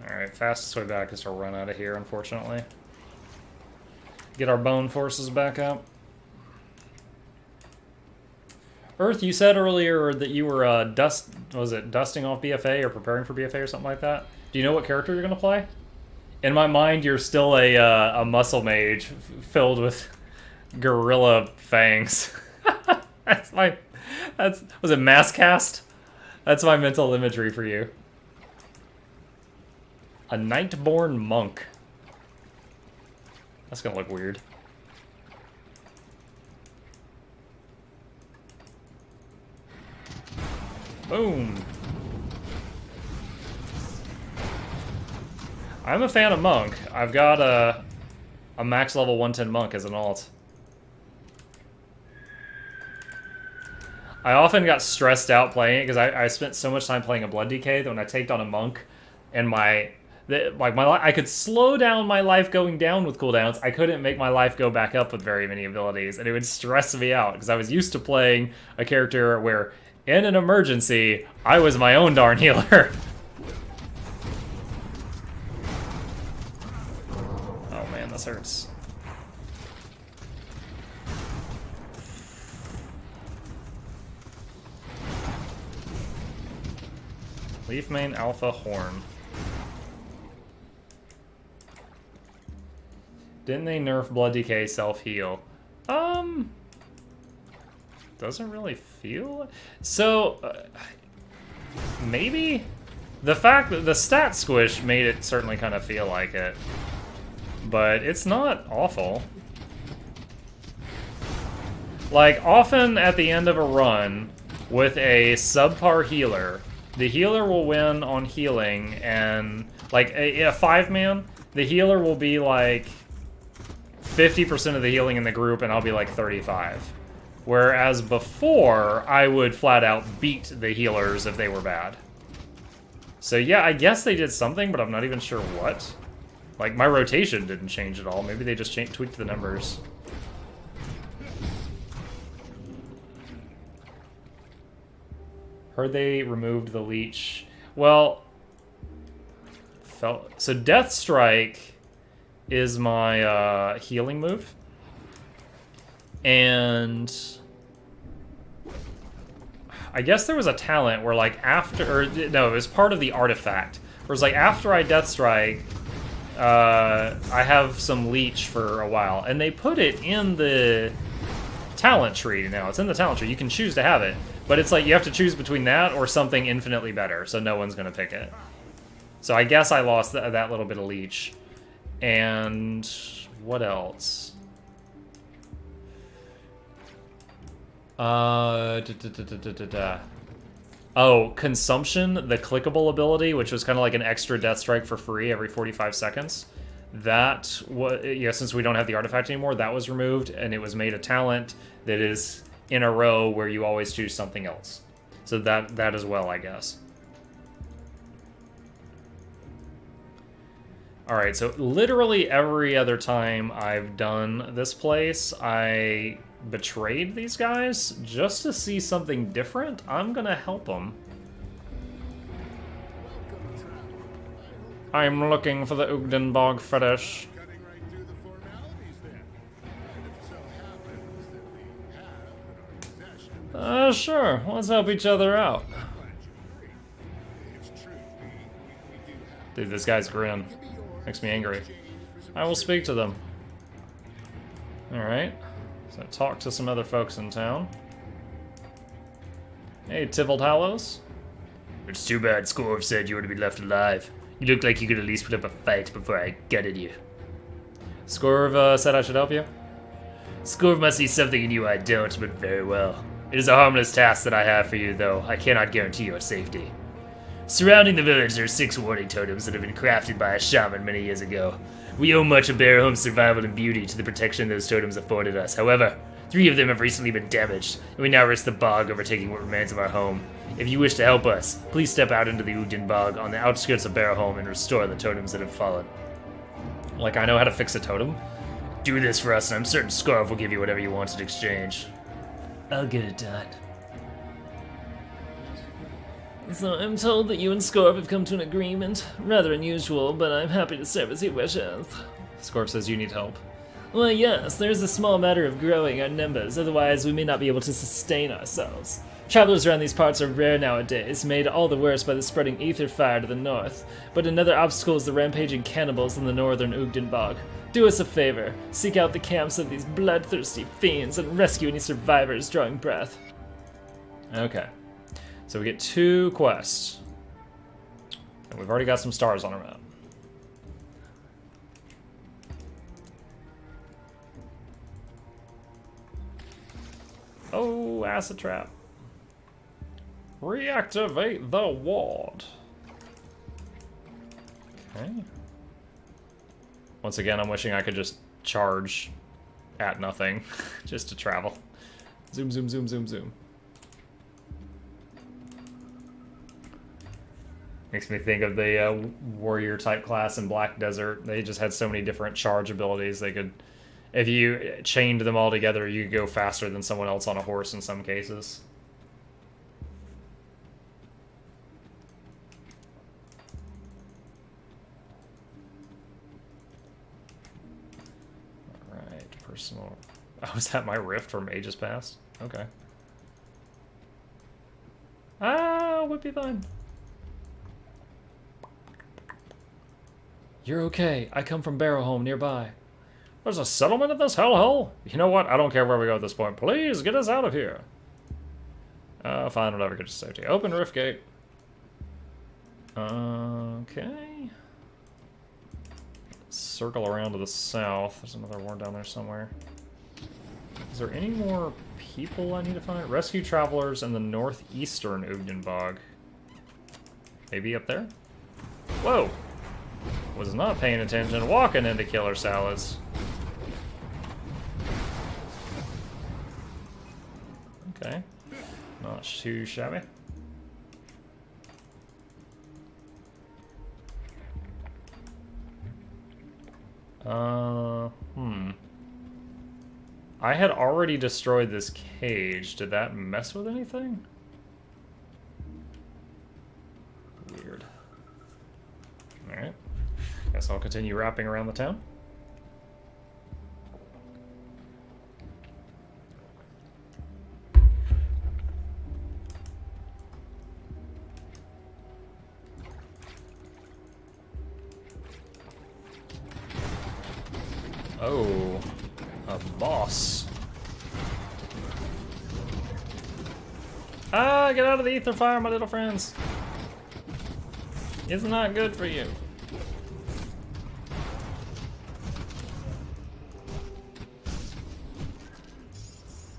Alright, fastest way back is to run out of here, unfortunately. Get our bone forces back up. Earth, you said earlier that you were dusting off BFA or preparing for BFA or something like that? Do you know what character you're gonna play? In my mind, you're still a muscle mage filled with gorilla fangs. Was it mass cast? That's my mental imagery for you. A Nightborn monk. That's gonna look weird. Boom. I'm a fan of monk. I've got a max level 110 monk as an alt. I often got stressed out playing it because I spent so much time playing a Blood DK that when I taked on a monk and I could slow down my life going down with cooldowns. I couldn't make my life go back up with very many abilities, and it would stress me out because I was used to playing a character where, in an emergency, I was my own darn healer. Oh man, this hurts. Leaf main alpha horn. Didn't they nerf Blood DK self-heal? Doesn't really feel... So, maybe? The fact that the stat squish made it certainly kind of feel like it. But it's not awful. Like, often at the end of a run, with a subpar healer, the healer will win on healing, and, like, a 5-man, the healer will be, like, 50% of the healing in the group, and I'll be, like, 35. Whereas before, I would flat out beat the healers if they were bad. So yeah, I guess they did something, but I'm not even sure what. Like, my rotation didn't change at all. Maybe they just tweaked the numbers. Heard they removed the leech. Well, so Death Strike is my healing move. And I guess there was a talent where, like, after, or no, it was part of the artifact. Whereas, like, after I Death Strike, I have some leech for a while, and they put it in the talent tree now. It's in the talent tree. You can choose to have it, but it's like you have to choose between that or something infinitely better, so no one's gonna pick it. So I guess I lost that little bit of leech. And what else? Oh, Consumption, the clickable ability, which was kind of like an extra Death Strike for free every 45 seconds. That was, yeah, since we don't have the artifact anymore, that was removed, and it was made a talent that is in a row where you always choose something else. So that as well, I guess. Alright, so literally every other time I've done this place, I betrayed these guys just to see something different. I'm gonna help them. I'm looking for the Ugdenbog fetish. Cutting right through the formalities then. And if it so happens that we have in our possession, Sure. Let's help each other out. I'm glad you agree. It's true, we do have. Dude, this guy's grin. Makes me angry. I will speak to them. Alright. So talk to some other folks in town. Hey, Tivald Hallows. It's too bad Scorv said you were to be left alive. You looked like you could at least put up a fight before I gutted you. Scorv said I should help you? Scorv must see something in you I don't, but very well. It is a harmless task that I have for you, though I cannot guarantee your safety. Surrounding the village, there are 6 warning totems that have been crafted by a shaman many years ago. We owe much of Barrowhome's survival and beauty to the protection those totems afforded us. However, 3 of them have recently been damaged, and we now risk the bog overtaking what remains of our home. If you wish to help us, please step out into the Ugden Bog on the outskirts of Barrowhome and restore the totems that have fallen. Like I know how to fix a totem. Do this for us, and I'm certain Scarf will give you whatever you want in exchange. I'll get it done. So I'm told that you and Scarf have come to an agreement. Rather unusual, but I'm happy to serve as he wishes. Scorp says you need help. Well, yes, there's a small matter of growing our numbers, otherwise we may not be able to sustain ourselves. Travelers around these parts are rare nowadays, made all the worse by the spreading ether fire to the north, but another obstacle is the rampaging cannibals in the northern Ugdenbog. Do us a favor, seek out the camps of these bloodthirsty fiends and rescue any survivors drawing breath. Okay. So we get 2 quests. And we've already got some stars on our map. Oh, acid trap. Reactivate the ward. Okay. Once again, I'm wishing I could just charge at nothing just to travel. Zoom, zoom, zoom, zoom, zoom. Makes me think of the warrior type class in Black Desert. They just had so many different charge abilities. They could, if you chained them all together, you could go faster than someone else on a horse in some cases. Alright, personal. Oh, is that my rift from Ages Past? Okay. Ah, would be fine. You're okay. I come from Barrowholm nearby. There's a settlement in this hellhole? You know what? I don't care where we go at this point. Please, get us out of here. Fine, whatever. Get to safety. Open rift gate. Okay. Circle around to the south. There's another one down there somewhere. Is there any more people I need to find? Rescue travelers in the northeastern Ugdenbog. Maybe up there? Whoa! Was not paying attention, walking into killer salads. Okay. Not too shabby. I had already destroyed this cage. Did that mess with anything? Weird. Alright. Guess I'll continue wrapping around the town. Oh, a boss. Ah, get out of the ether fire, my little friends. It's not good for you.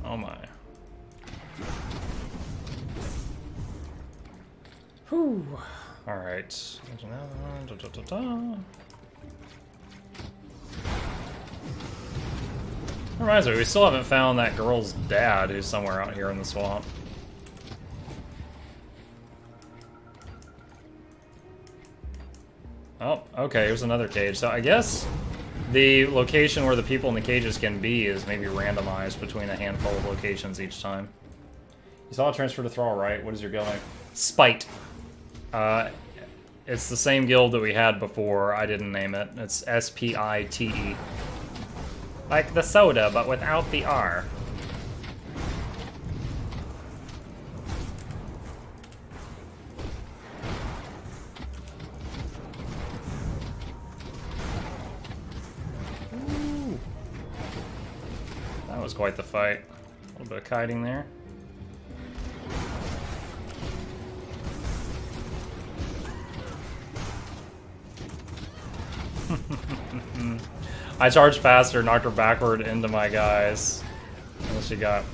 Oh my. Whew. Alright. Reminds me, we still haven't found that girl's dad who's somewhere out here in the swamp. Oh, okay, here's another cage. So I guess the location where the people in the cages can be is maybe randomized between a handful of locations each time. You saw a transfer to Thrall, right? What is your guild name? Spite. It's the same guild that we had before. I didn't name it. It's S-P-I-T-E. Like the soda, but without the R. Ooh. That was quite the fight. A little bit of kiting there. I charged faster, knocked her backward into my guys. Unless she got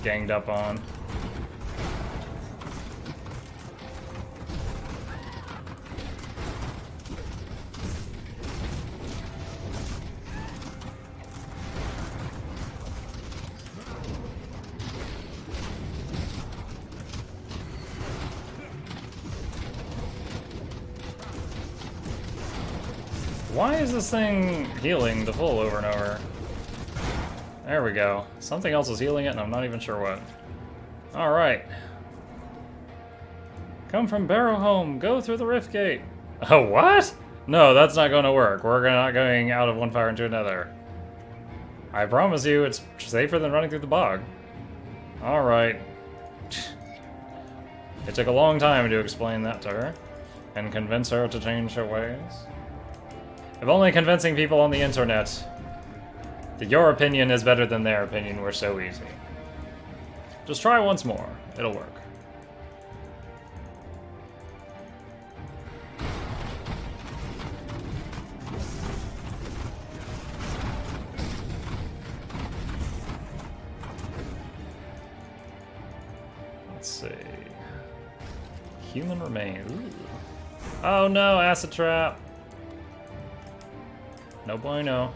ganged up on. Why is this thing healing the full over and over? There we go. Something else is healing it, and I'm not even sure what. Alright. Come from Barrowhome. Go through the rift gate. Oh, what? No, that's not going to work. We're not going out of one fire into another. I promise you, it's safer than running through the bog. Alright. It took a long time to explain that to her, and convince her to change her ways. If only convincing people on the internet that your opinion is better than their opinion were so easy. Just try once more. It'll work. Let's see. Human remains. Ooh. Oh no, acid trap. No bueno.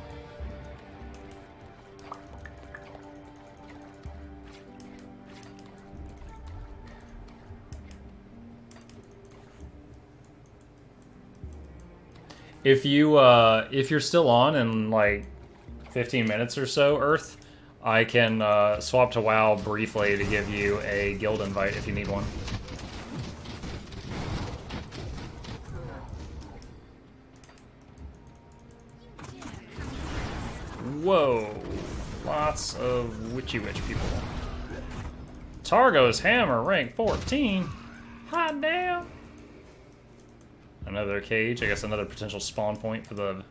If you're still on in like 15 minutes or so, Earth, I can swap to WoW briefly to give you a guild invite if you need one. Whoa, lots of witchy witch people. Targo's hammer, rank 14. Hot damn. Another cage, I guess another potential spawn point for the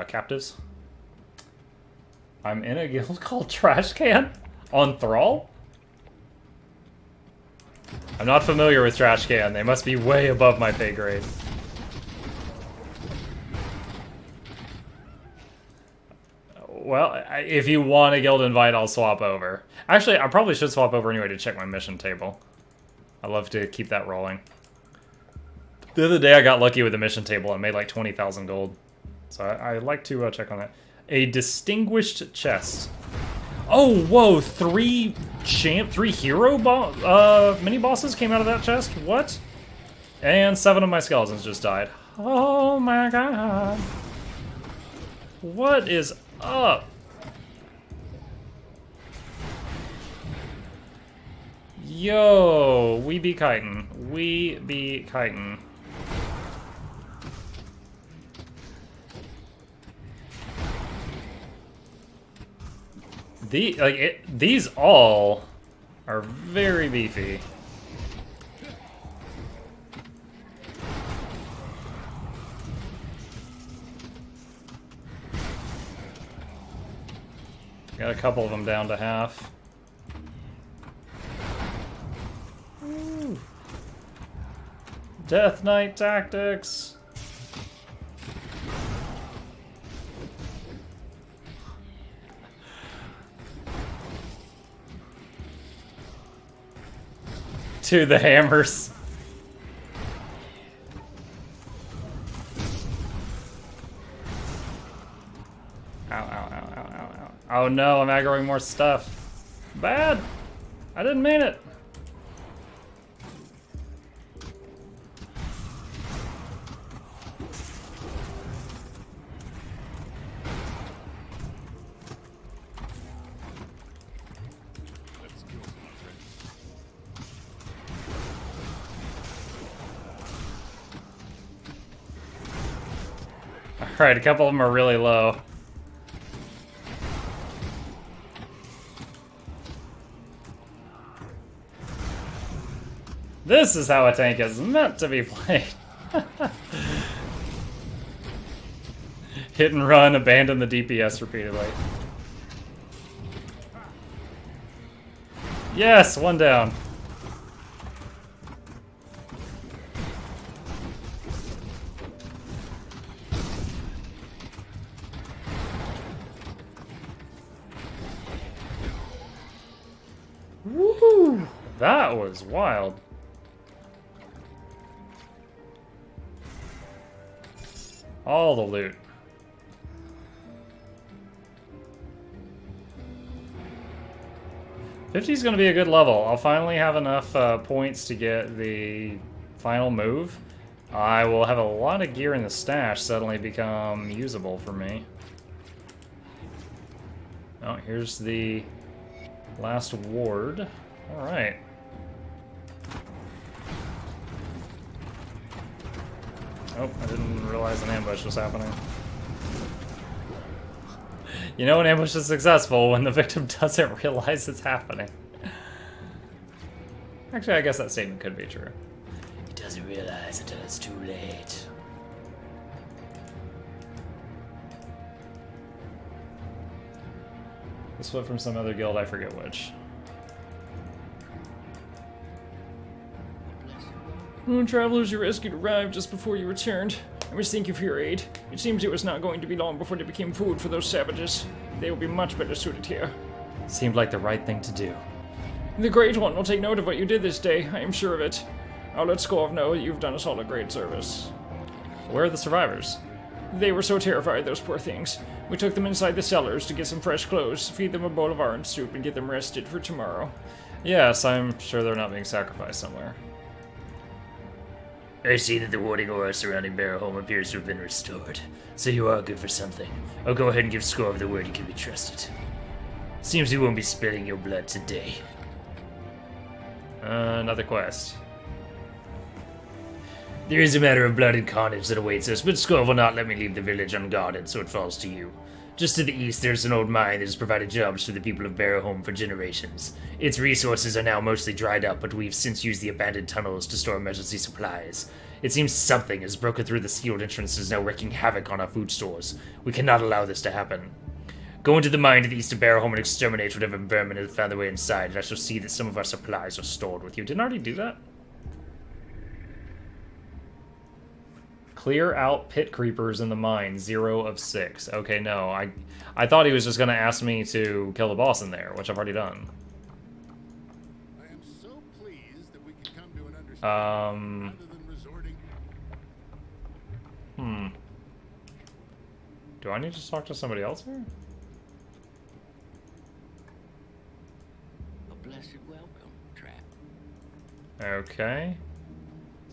captives. I'm in a guild called Trash Can on Thrall? I'm not familiar with Trash Can. They must be way above my pay grade. Well, if you want a guild invite, I'll swap over. Actually, I probably should swap over anyway to check my mission table. I love to keep that rolling. The other day I got lucky with the mission table and made like 20,000 gold. So I like to check on that. A distinguished chest. Oh, whoa, three hero mini bosses came out of that chest? What? And 7 of my skeletons just died. Oh my god. What is up? Yo, we be kiting. We be kiting. These all are very beefy. Got a couple of them down to half. Ooh. Death Knight tactics. To the hammers. Ow, ow, ow, ow, ow, ow. Oh no, I'm aggroing more stuff. Bad! I didn't mean it. Alright, a couple of them are really low. This is how a tank is meant to be played. Hit and run, abandon the DPS repeatedly. Yes, one down. Woo! That was wild. All the loot. $50 is going to be a good level. I'll finally have enough points to get the final move. I will have a lot of gear in the stash suddenly become usable for me. Oh, here's the last ward. Alright. Oh, I didn't realize an ambush was happening. You know an ambush is successful when the victim doesn't realize it's happening. Actually, I guess that statement could be true. He doesn't realize until it's too late. This went from some other guild, I forget which. Travelers you rescued arrived just before you returned. I must thank you for your aid. It seems it was not going to be long before they became food for those savages. They will be much better suited here. Seemed like the right thing to do. The Great One will take note of what you did this day, I am sure of it. I'll let Skov know that you've done us all a great service. Where are the survivors? They were so terrified, those poor things. We took them inside the cellars to get some fresh clothes, feed them a bowl of orange soup, and get them rested for tomorrow. Yes, I'm sure they're not being sacrificed somewhere. I see that the warding aura surrounding Barrowholm appears to have been restored, so you are good for something. I'll go ahead and give Skov the word you can be trusted. Seems you won't be spilling your blood today. Another quest. There is a matter of blood and carnage that awaits us, but Skov will not let me leave the village unguarded, so it falls to you. Just to the east, there's an old mine that has provided jobs for the people of Barrowholm for generations. Its resources are now mostly dried up, but we've since used the abandoned tunnels to store emergency supplies. It seems something has broken through the sealed entrance and is now wreaking havoc on our food stores. We cannot allow this to happen. Go into the mine to the east of Barrowholm and exterminate whatever vermin has found their way inside, and I shall see that some of our supplies are stored with you. Didn't I already do that? Clear out pit creepers in the mine, 0 of 6. Okay, no, I thought he was just gonna ask me to kill the boss in there, which I've already done. I am so pleased that we could come to an understanding rather than resorting. Do I need to talk to somebody else here? A blessed welcome, Trap. Okay.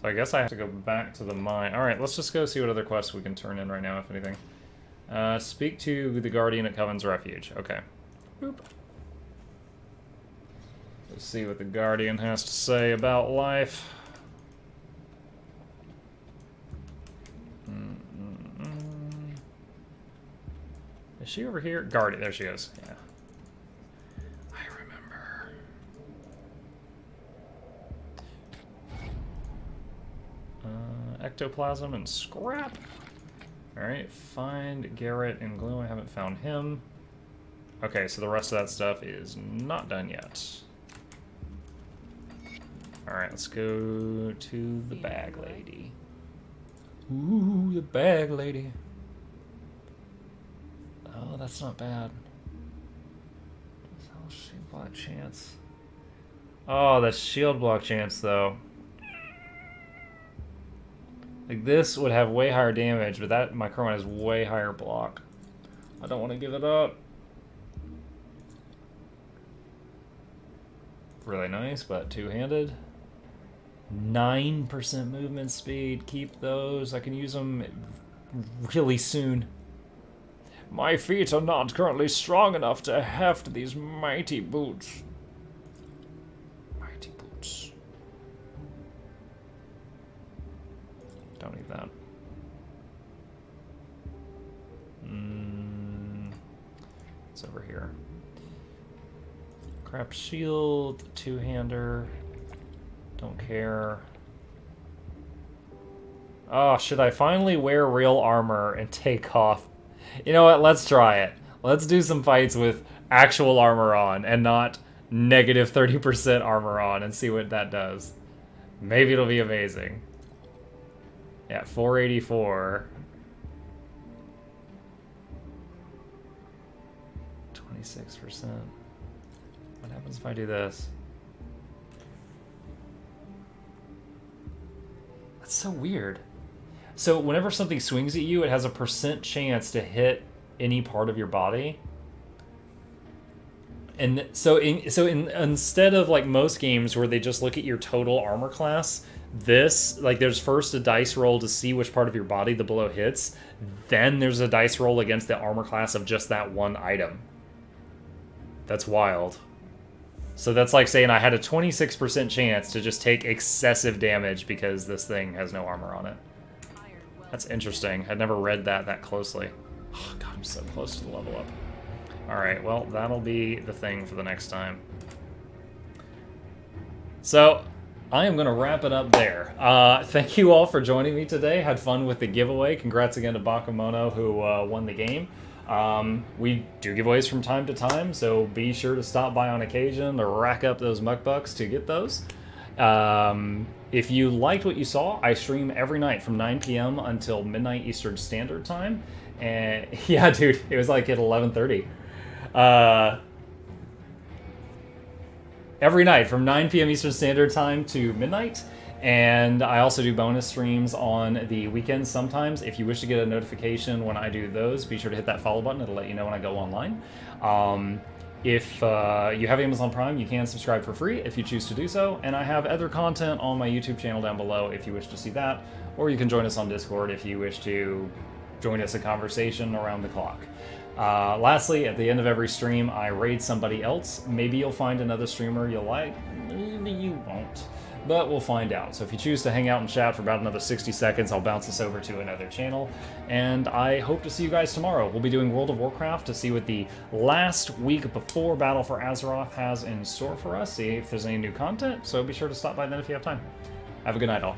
So I guess I have to go back to the mine. Alright, let's just go see what other quests we can turn in right now, if anything. Speak to the Guardian at Coven's Refuge. Okay. Boop. Let's see what the Guardian has to say about life. Is she over here? Guardian, there she is. Yeah. I remember. Ectoplasm and scrap. Alright, find Garrett and Glue. I haven't found him. Okay, so the rest of that stuff is not done yet. Alright, let's go to the bag lady. Ooh, the bag lady. Oh, that's not bad. Oh, shield block chance. Oh, that shield block chance, though. Like, this would have way higher damage, but that my current one has way higher block. I don't want to give it up. Really nice, but two-handed. 9% movement speed. Keep those. I can use them really soon. My feet are not currently strong enough to heft these mighty boots. Mighty boots. Don't need that. It's over here. Crap shield, two-hander. Don't care. Oh, should I finally wear real armor and take off? You know what? Let's try it. Let's do some fights with actual armor on and not negative 30% armor on and see what that does. Maybe it'll be amazing. Yeah, 484. 26%. What happens if I do this? That's so weird. So whenever something swings at you, it has a % chance to hit any part of your body. And so instead of like most games where they just look at your total armor class, This, like, there's first a dice roll to see which part of your body the blow hits, then there's a dice roll against the armor class of just that one item. That's wild. So that's like saying I had a 26% chance to just take excessive damage because this thing has no armor on it. That's interesting. I'd never read that closely. Oh, God, I'm so close to the level up. Alright, well, that'll be the thing for the next time. So, I am going to wrap it up there. Thank you all for joining me today. Had fun with the giveaway. Congrats again to Bakemono who won the game. We do giveaways from time to time, so be sure to stop by on occasion to rack up those muckbucks to get those. If you liked what you saw, I stream every night from 9 p.m. until midnight Eastern Standard Time. And yeah, dude, it was like at 11:30. Every night from 9 p.m. Eastern Standard Time to midnight. And I also do bonus streams on the weekends sometimes. If you wish to get a notification when I do those, be sure to hit that follow button. It'll let you know when I go online. If you have Amazon Prime, you can subscribe for free if you choose to do so. And I have other content on my YouTube channel down below if you wish to see that. Or you can join us on Discord if you wish to join us in conversation around the clock. Lastly, at the end of every stream, I raid somebody else. Maybe you'll find another streamer you'll like. Maybe you won't. But we'll find out. So if you choose to hang out and chat for about another 60 seconds, I'll bounce this over to another channel. And I hope to see you guys tomorrow. We'll be doing World of Warcraft to see what the last week before Battle for Azeroth has in store for us. See if there's any new content. So be sure to stop by then if you have time. Have a good night, all.